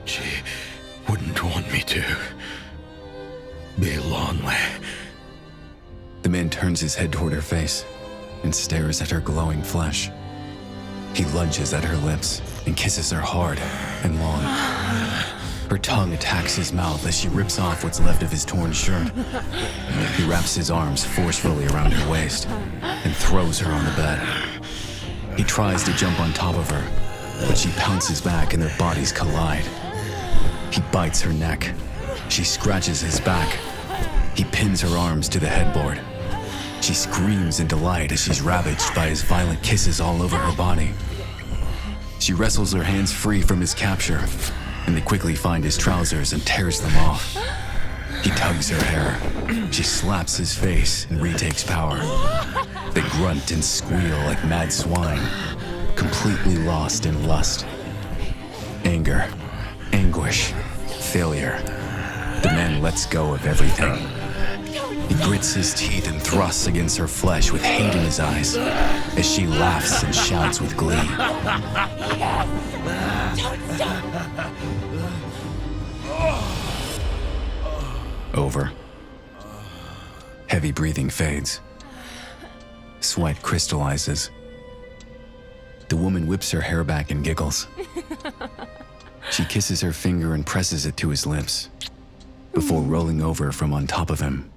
She wouldn't want me to be lonely. The man turns his head toward her face and stares at her glowing flesh. He lunges at her lips and kisses her hard and long. Her tongue attacks his mouth as she rips off what's left of his torn shirt. He wraps his arms forcefully around her waist and throws her on the bed. He tries to jump on top of her, but she pounces back and their bodies collide. He bites her neck. She scratches his back. He pins her arms to the headboard. She screams in delight as she's ravaged by his violent kisses all over her body. She wrestles her hands free from his capture, and they quickly find his trousers and tears them off. He tugs her hair. She slaps his face and retakes power. They grunt and squeal like mad swine, completely lost in lust. Anger, anguish, failure. The man lets go of everything. He grits his teeth and thrusts against her flesh with hate in his eyes as she laughs and shouts with glee. Over. Heavy breathing fades. Sweat crystallizes. The woman whips her hair back and giggles. She kisses her finger and presses it to his lips before rolling over from on top of him.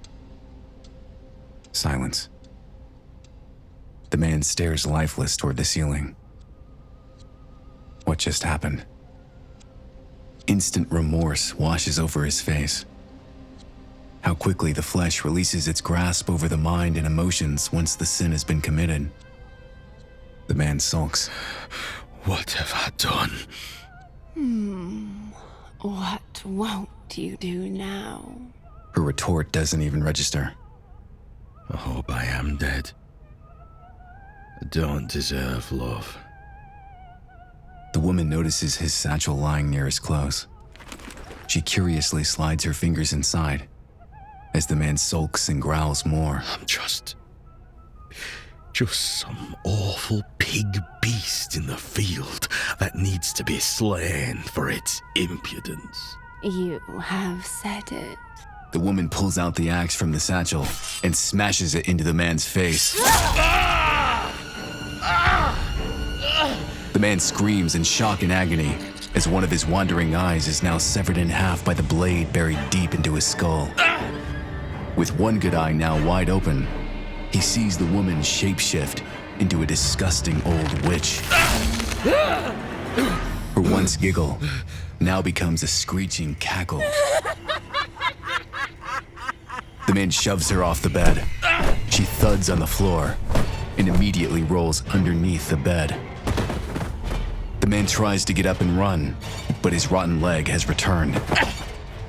Silence. The man stares lifeless toward the ceiling. What just happened? Instant remorse washes over his face. How quickly the flesh releases its grasp over the mind and emotions once the sin has been committed. The man sulks. What have I done? What won't you do now? Her retort doesn't even register. I hope I am dead. I don't deserve love. The woman notices his satchel lying near his clothes. She curiously slides her fingers inside as the man sulks and growls more. I'm just some awful pig beast in the field that needs to be slain for its impudence. You have said it. The woman pulls out the axe from the satchel and smashes it into the man's face. The man screams in shock and agony as one of his wandering eyes is now severed in half by the blade buried deep into his skull. With one good eye now wide open, he sees the woman shapeshift into a disgusting old witch. Her once giggle now becomes a screeching cackle. The man shoves her off the bed. She thuds on the floor and immediately rolls underneath the bed. The man tries to get up and run, but his rotten leg has returned.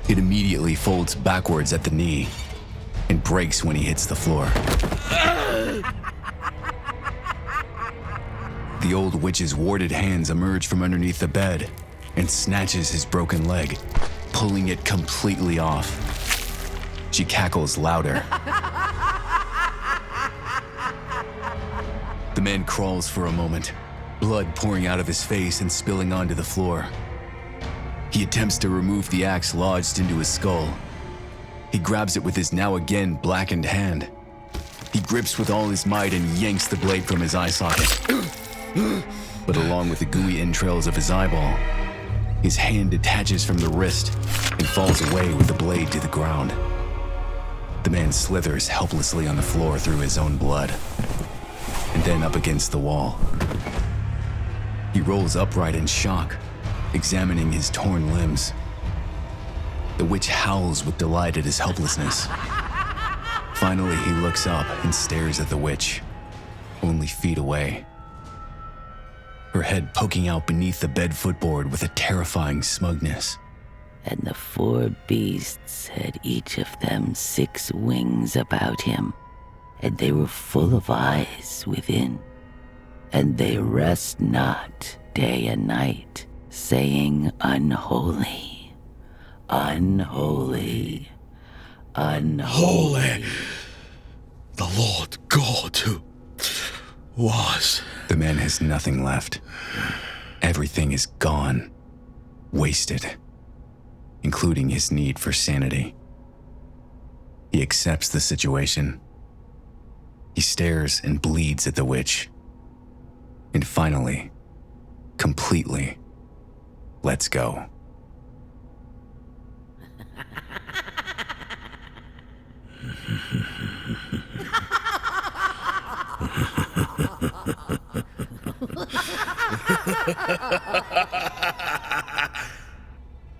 It immediately folds backwards at the knee and breaks when he hits the floor. The old witch's warded hands emerge from underneath the bed and snatches his broken leg, pulling it completely off. She cackles louder. The man crawls for a moment, blood pouring out of his face and spilling onto the floor. He attempts to remove the axe lodged into his skull. He grabs it with his now again blackened hand. He grips with all his might and yanks the blade from his eye socket. But along with the gooey entrails of his eyeball, his hand detaches from the wrist and falls away with the blade to the ground. The man slithers helplessly on the floor through his own blood, and then up against the wall. He rolls upright in shock, examining his torn limbs. The witch howls with delight at his helplessness. Finally, he looks up and stares at the witch, only feet away. Her head poking out beneath the bed footboard with a terrifying smugness. And the 4 beasts had each of them 6 wings about him, and they were full of eyes within. And they rest not day and night, saying, Unholy, unholy, unholy. Holy, the Lord God who was. The man has nothing left. Everything is gone, wasted, including his need for sanity. He accepts the situation. He stares and bleeds at the witch. And finally, completely, lets go.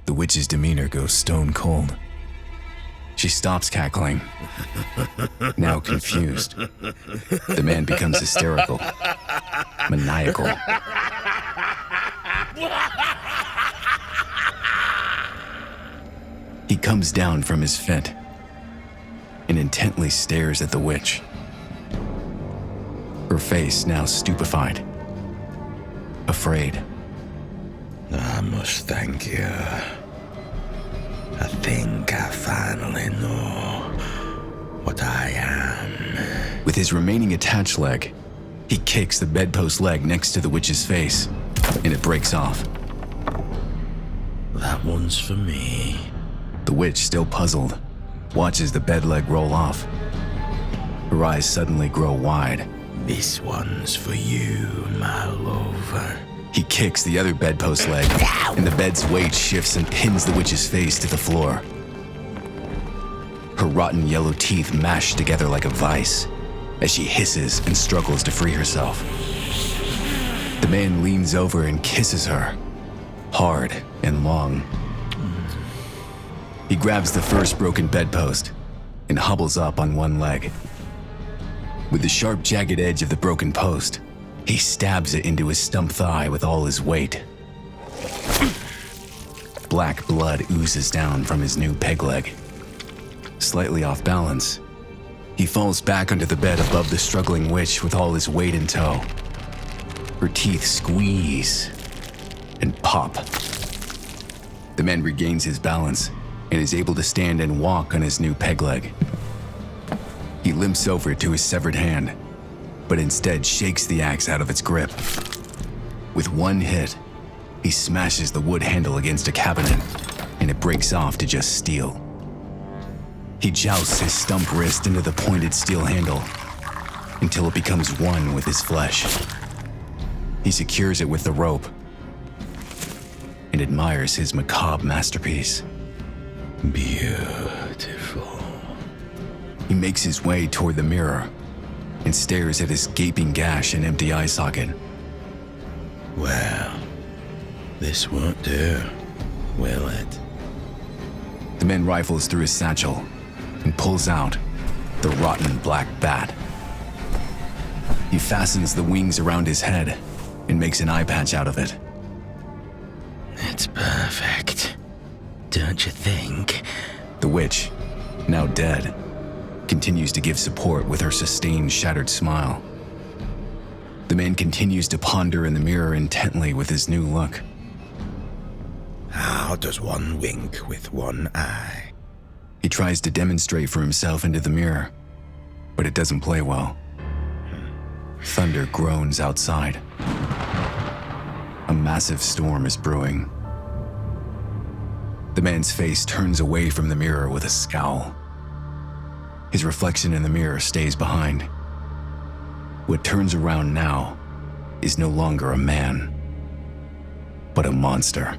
The witch's demeanor goes stone cold. She stops cackling, now confused. The man becomes hysterical, maniacal. He comes down from his fit and intently stares at the witch. Her face now stupefied, afraid. I must thank you. I think I finally know what I am. With his remaining attached leg, he kicks the bedpost leg next to the witch's face, and it breaks off. That one's for me. The witch, still puzzled, watches the bed leg roll off. Her eyes suddenly grow wide. This one's for you, my lover. He kicks the other bedpost leg, and the bed's weight shifts and pins the witch's face to the floor. Her rotten yellow teeth mash together like a vice as she hisses and struggles to free herself. The man leans over and kisses her, hard and long. He grabs the first broken bedpost and hobbles up on one leg. With the sharp, jagged edge of the broken post, he stabs it into his stump thigh with all his weight. Black blood oozes down from his new peg leg. Slightly off balance, he falls back onto the bed above the struggling witch with all his weight in tow. Her teeth squeeze and pop. The man regains his balance and is able to stand and walk on his new peg leg. He limps over to his severed hand, but instead shakes the axe out of its grip. With one hit, he smashes the wood handle against a cabinet, and it breaks off to just steel. He jousts his stump wrist into the pointed steel handle until it becomes one with his flesh. He secures it with the rope and admires his macabre masterpiece. Beautiful. He makes his way toward the mirror and stares at his gaping gash and empty eye socket. Well, this won't do, will it? The man rifles through his satchel and pulls out the rotten black bat. He fastens the wings around his head and makes an eye patch out of it. It's perfect, don't you think? The witch, now dead, continues to give support with her sustained, shattered smile. The man continues to ponder in the mirror intently with his new look. How does one wink with one eye? He tries to demonstrate for himself into the mirror, but it doesn't play well. Thunder groans outside. A massive storm is brewing. The man's face turns away from the mirror with a scowl. His reflection in the mirror stays behind. What turns around now is no longer a man, but a monster.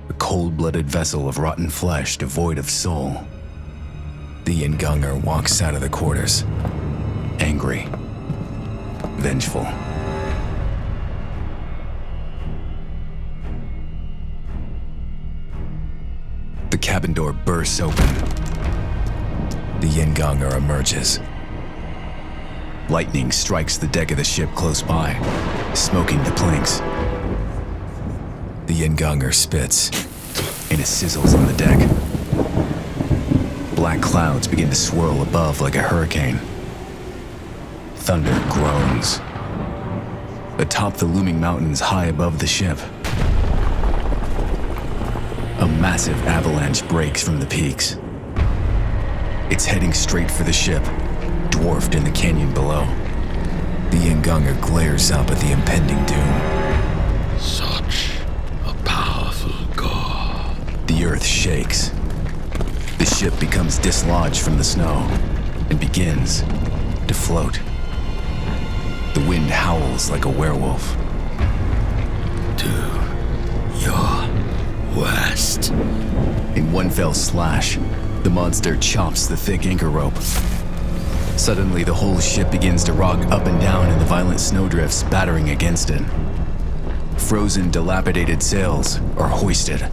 A cold-blooded vessel of rotten flesh devoid of soul. The Yenganger walks out of the quarters, angry, vengeful. The cabin door bursts open. The Yingonger emerges. Lightning strikes the deck of the ship close by, smoking the planks. The Yingonger spits, and it sizzles on the deck. Black clouds begin to swirl above like a hurricane. Thunder groans. Atop the looming mountains high above the ship, a massive avalanche breaks from the peaks. It's heading straight for the ship, dwarfed in the canyon below. The Yingonger glares up at the impending doom. Such a powerful god. The earth shakes. The ship becomes dislodged from the snow and begins to float. The wind howls like a werewolf. Do your worst. In one fell slash, the monster chops the thick anchor rope. Suddenly, the whole ship begins to rock up and down in the violent snowdrifts battering against it. Frozen, dilapidated sails are hoisted.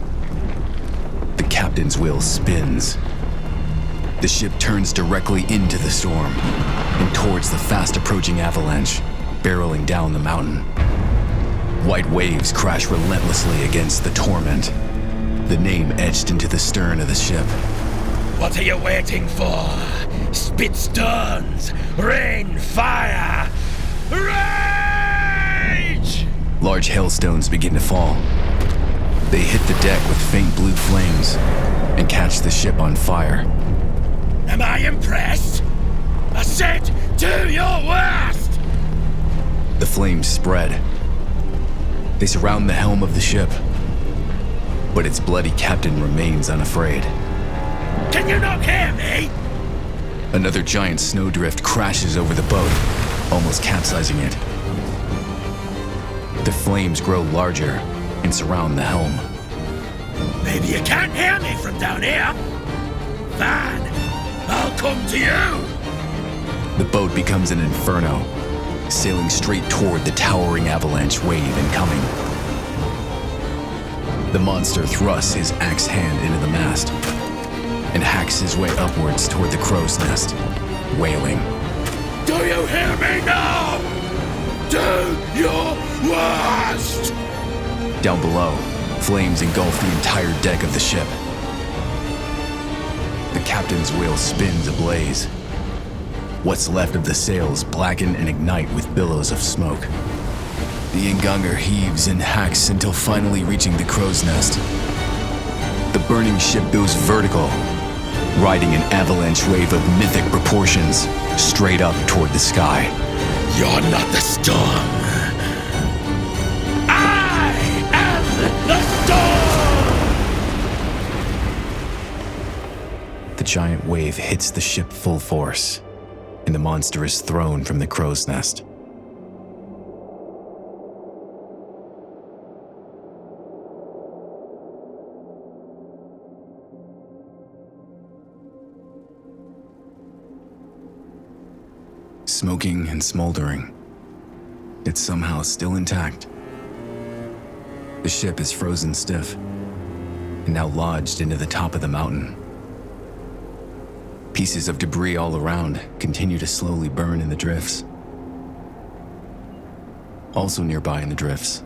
The captain's wheel spins. The ship turns directly into the storm and towards the fast-approaching avalanche, barreling down the mountain. White waves crash relentlessly against the torment, the name etched into the stern of the ship. What are you waiting for? Spit stones, rain fire, rage! Large hailstones begin to fall. They hit the deck with faint blue flames and catch the ship on fire. Am I impressed? I said, do your worst! The flames spread. They surround the helm of the ship, but its bloody captain remains unafraid. Can you not hear me? Another giant snowdrift crashes over the boat, almost capsizing it. The flames grow larger and surround the helm. Maybe you can't hear me from down here. Fine, I'll come to you. The boat becomes an inferno, sailing straight toward the towering avalanche wave incoming. The monster thrusts his axe hand into the mast and hacks his way upwards toward the crow's nest, wailing. Do you hear me now? Do your worst! Down below, flames engulf the entire deck of the ship. The captain's wheel spins ablaze. What's left of the sails blacken and ignite with billows of smoke. The Yingonger heaves and hacks until finally reaching the crow's nest. The burning ship goes vertical, riding an avalanche wave of mythic proportions straight up toward the sky. You're not the storm. I am the storm! The giant wave hits the ship full force, and the monster is thrown from the crow's nest. Smoking and smoldering, it's somehow still intact. The ship is frozen stiff and now lodged into the top of the mountain. Pieces of debris all around continue to slowly burn in the drifts. Also nearby in the drifts,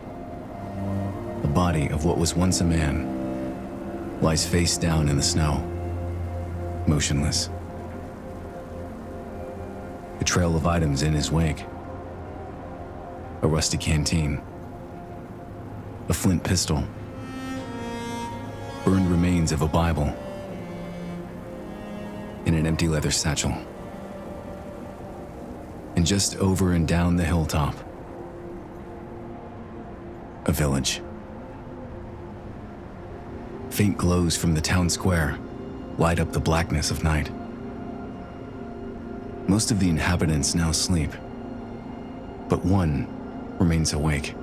the body of what was once a man lies face down in the snow, motionless. A trail of items in his wake. A rusty canteen. A flint pistol. Burned remains of a Bible. And an empty leather satchel. And just over and down the hilltop, a village. Faint glows from the town square light up the blackness of night. Most of the inhabitants now sleep, but one remains awake.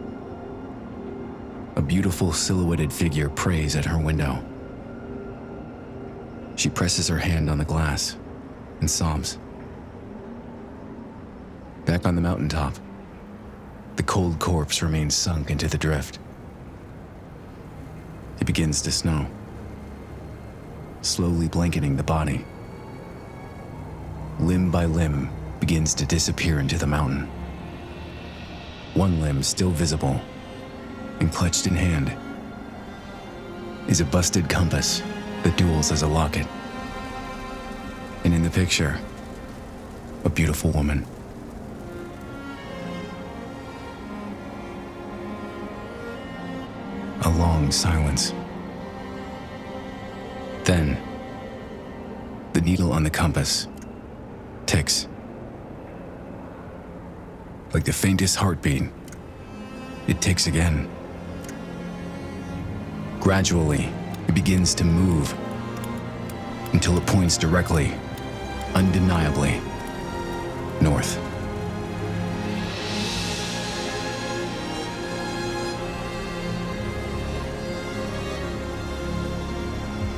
A beautiful silhouetted figure prays at her window. She presses her hand on the glass and sobs. Back on the mountaintop, the cold corpse remains sunk into the drift. It begins to snow, slowly blanketing the body. limb by limb, begins to disappear into the mountain. One limb still visible, and clutched in hand, is a busted compass that duels as a locket. And in the picture, a beautiful woman. A long silence. Then, the needle on the compass ticks. Like the faintest heartbeat, it ticks again. Gradually, it begins to move until it points directly, undeniably, north.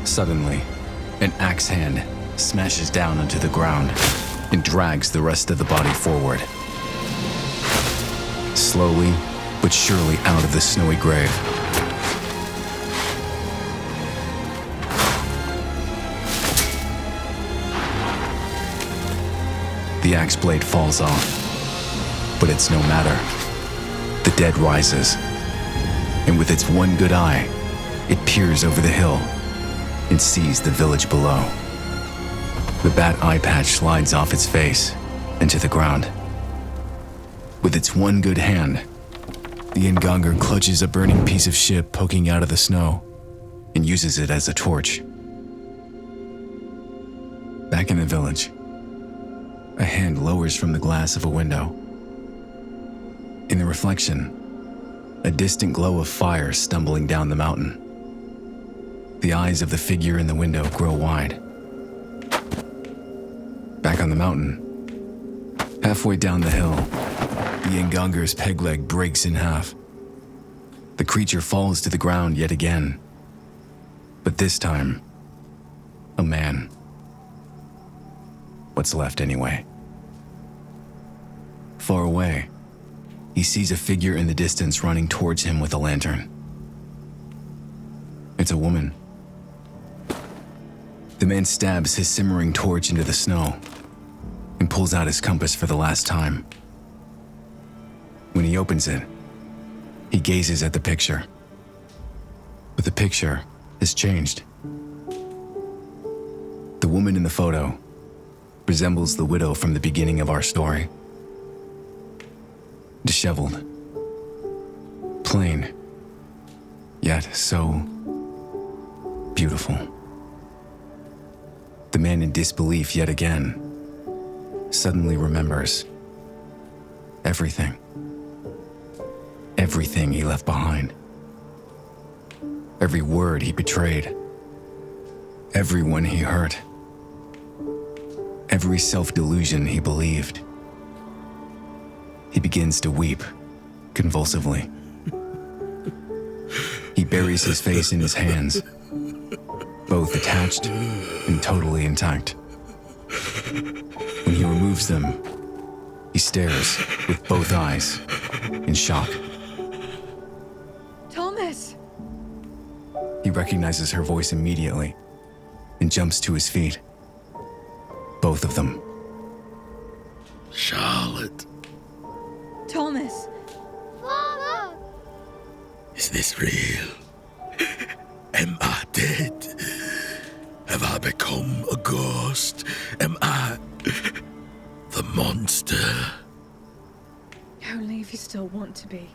Suddenly, an axe hand smashes down onto the ground and drags the rest of the body forward. Slowly, but surely out of the snowy grave. The axe blade falls off, but it's no matter. The dead rises, and with its one good eye, it peers over the hill and sees the village below. The bat eye patch slides off its face and to the ground. With its one good hand, the Ngongur clutches a burning piece of ship poking out of the snow and uses it as a torch. Back in the village, a hand lowers from the glass of a window. In the reflection, a distant glow of fire stumbling down the mountain. The eyes of the figure in the window grow wide. Back on the mountain, halfway down the hill, the Ngongur's peg leg breaks in half. The creature falls to the ground yet again. But this time, a man. What's left anyway? Far away, he sees a figure in the distance running towards him with a lantern. It's a woman. The man stabs his simmering torch into the snow and pulls out his compass for the last time. When he opens it, he gazes at the picture. But the picture has changed. The woman in the photo resembles the widow from the beginning of our story. Disheveled, plain, yet so beautiful. The man in disbelief yet again suddenly remembers everything. Everything he left behind. Every word he betrayed. Everyone he hurt. Every self-delusion he believed. He begins to weep convulsively. He buries his face in his hands, both attached and totally intact. When he removes them, he stares with both eyes in shock. Thomas! He recognizes her voice immediately and jumps to his feet. Both of them. Charlotte, Thomas! Father! is this real? Am I dead? Have I become a ghost? Am I the monster? Only if you still want to be.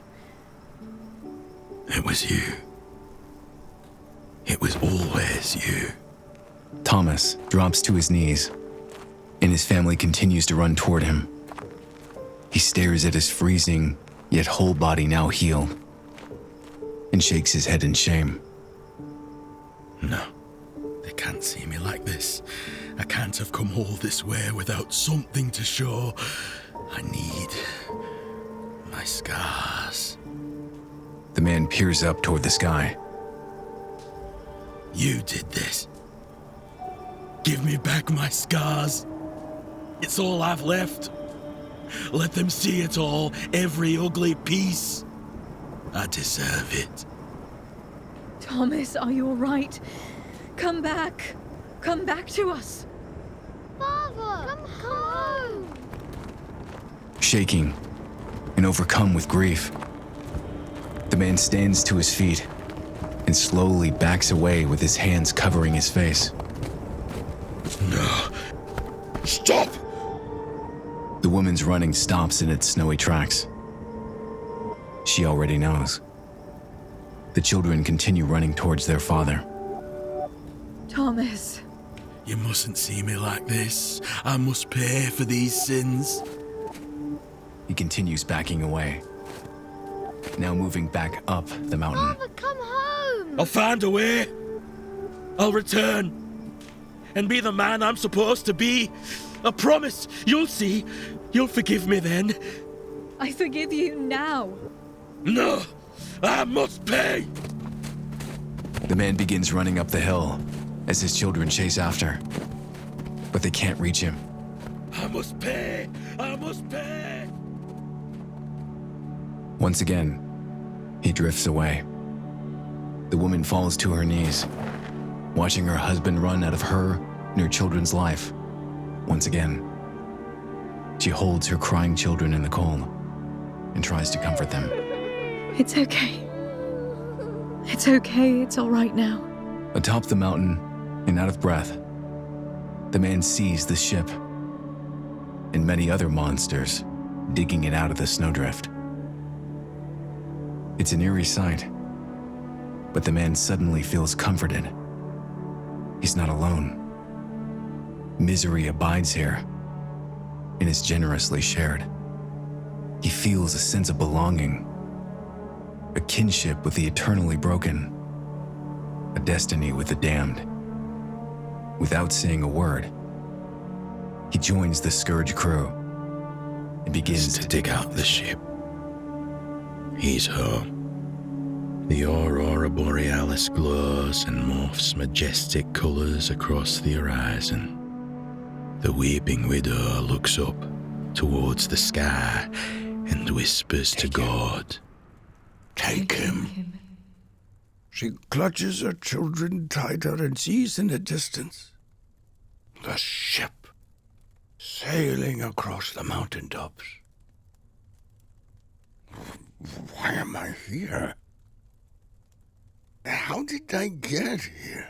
It was you. It was always you. Thomas drops to his knees, and his family continues to run toward him. He stares at his freezing, yet whole body now healed, and shakes his head in shame. No, they can't see me like this. I can't have come all this way without something to show. I need my scars. The man peers up toward the sky. You did this. Give me back my scars. It's all I've left. Let them see it all, every ugly piece. I deserve it. Thomas, are you all right? Come back. Come back to us. Father! Father, come home. Shaking and overcome with grief, the man stands to his feet and slowly backs away with his hands covering his face. No. Stop! The woman's running stops in its snowy tracks. She already knows. The children continue running towards their father. Thomas. You mustn't see me like this. I must pay for these sins. He continues backing away, now moving back up the mountain. Father, come home. I'll find a way. I'll return and be the man I'm supposed to be. I promise. You'll see. You'll forgive me then. I forgive you now. No, I must pay. The man begins running up the hill as his children chase after, but they can't reach him. I must pay. I must pay. Once again, he drifts away. The woman falls to her knees, watching her husband run out of her and her children's life. Once again, she holds her crying children in the cold and tries to comfort them. It's okay. It's okay. It's all right now. Atop the mountain and out of breath, the man sees the ship and many other monsters digging it out of the snowdrift. It's an eerie sight, but the man suddenly feels comforted. He's not alone. Misery abides here and is generously shared. He feels a sense of belonging, a kinship with the eternally broken, a destiny with the damned. Without saying a word, he joins the Scourge crew and begins to dig out the ship. He's home. The aurora borealis glows and morphs majestic colours across the horizon. The weeping widow looks up towards the sky and whispers to God, Take him. She clutches her children tighter and sees in the distance the ship sailing across the mountaintops. Why am I here? How did I get here?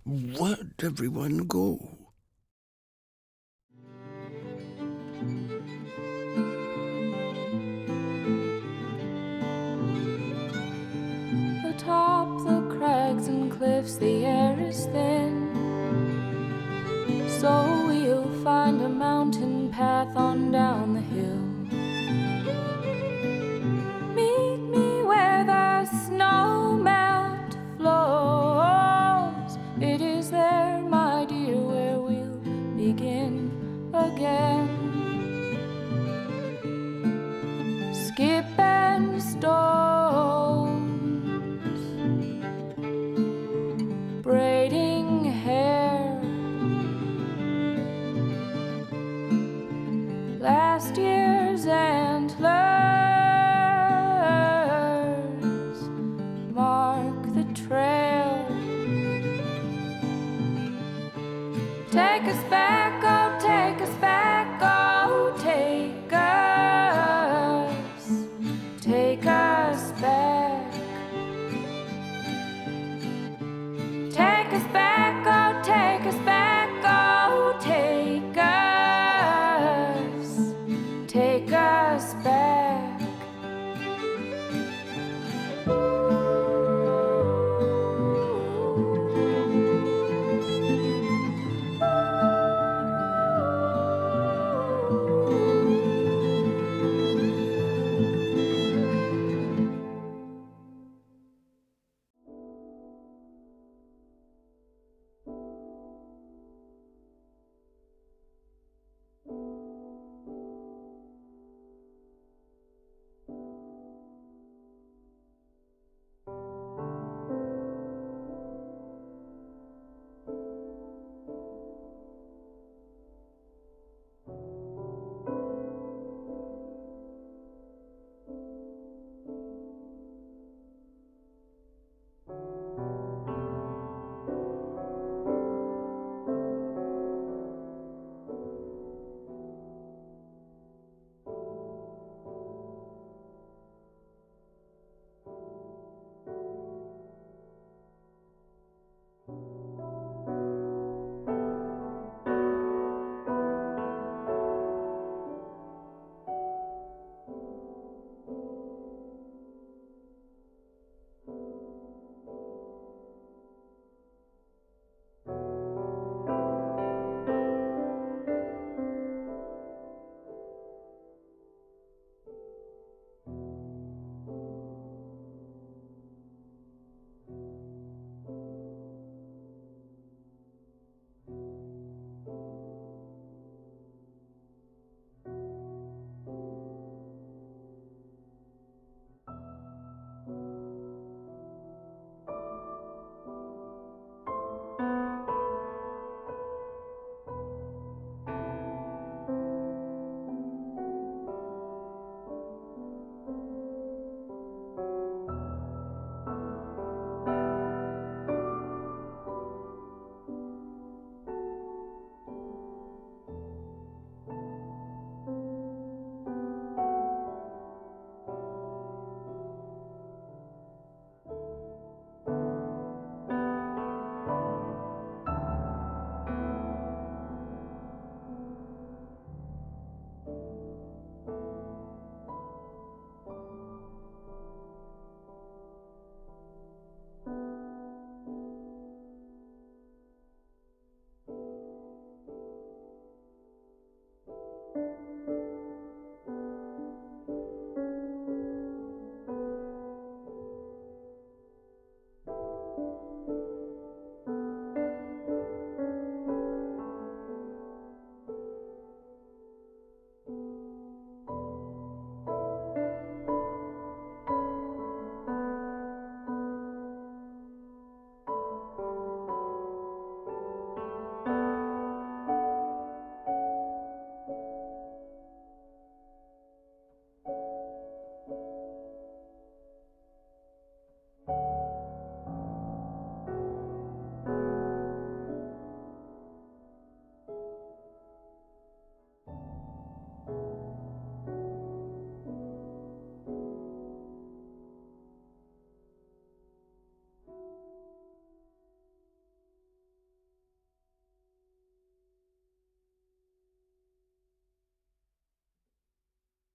Where'd everyone go? Atop the crags and cliffs, the air is thin. So we'll find a mountain path on down the hill. Meet me where the snow melt flows. It is there, my dear, where we'll begin again. Skip and stones, braiding hair. Last year's antlers mark the trail. Take us back, oh, take us back, oh, take us back.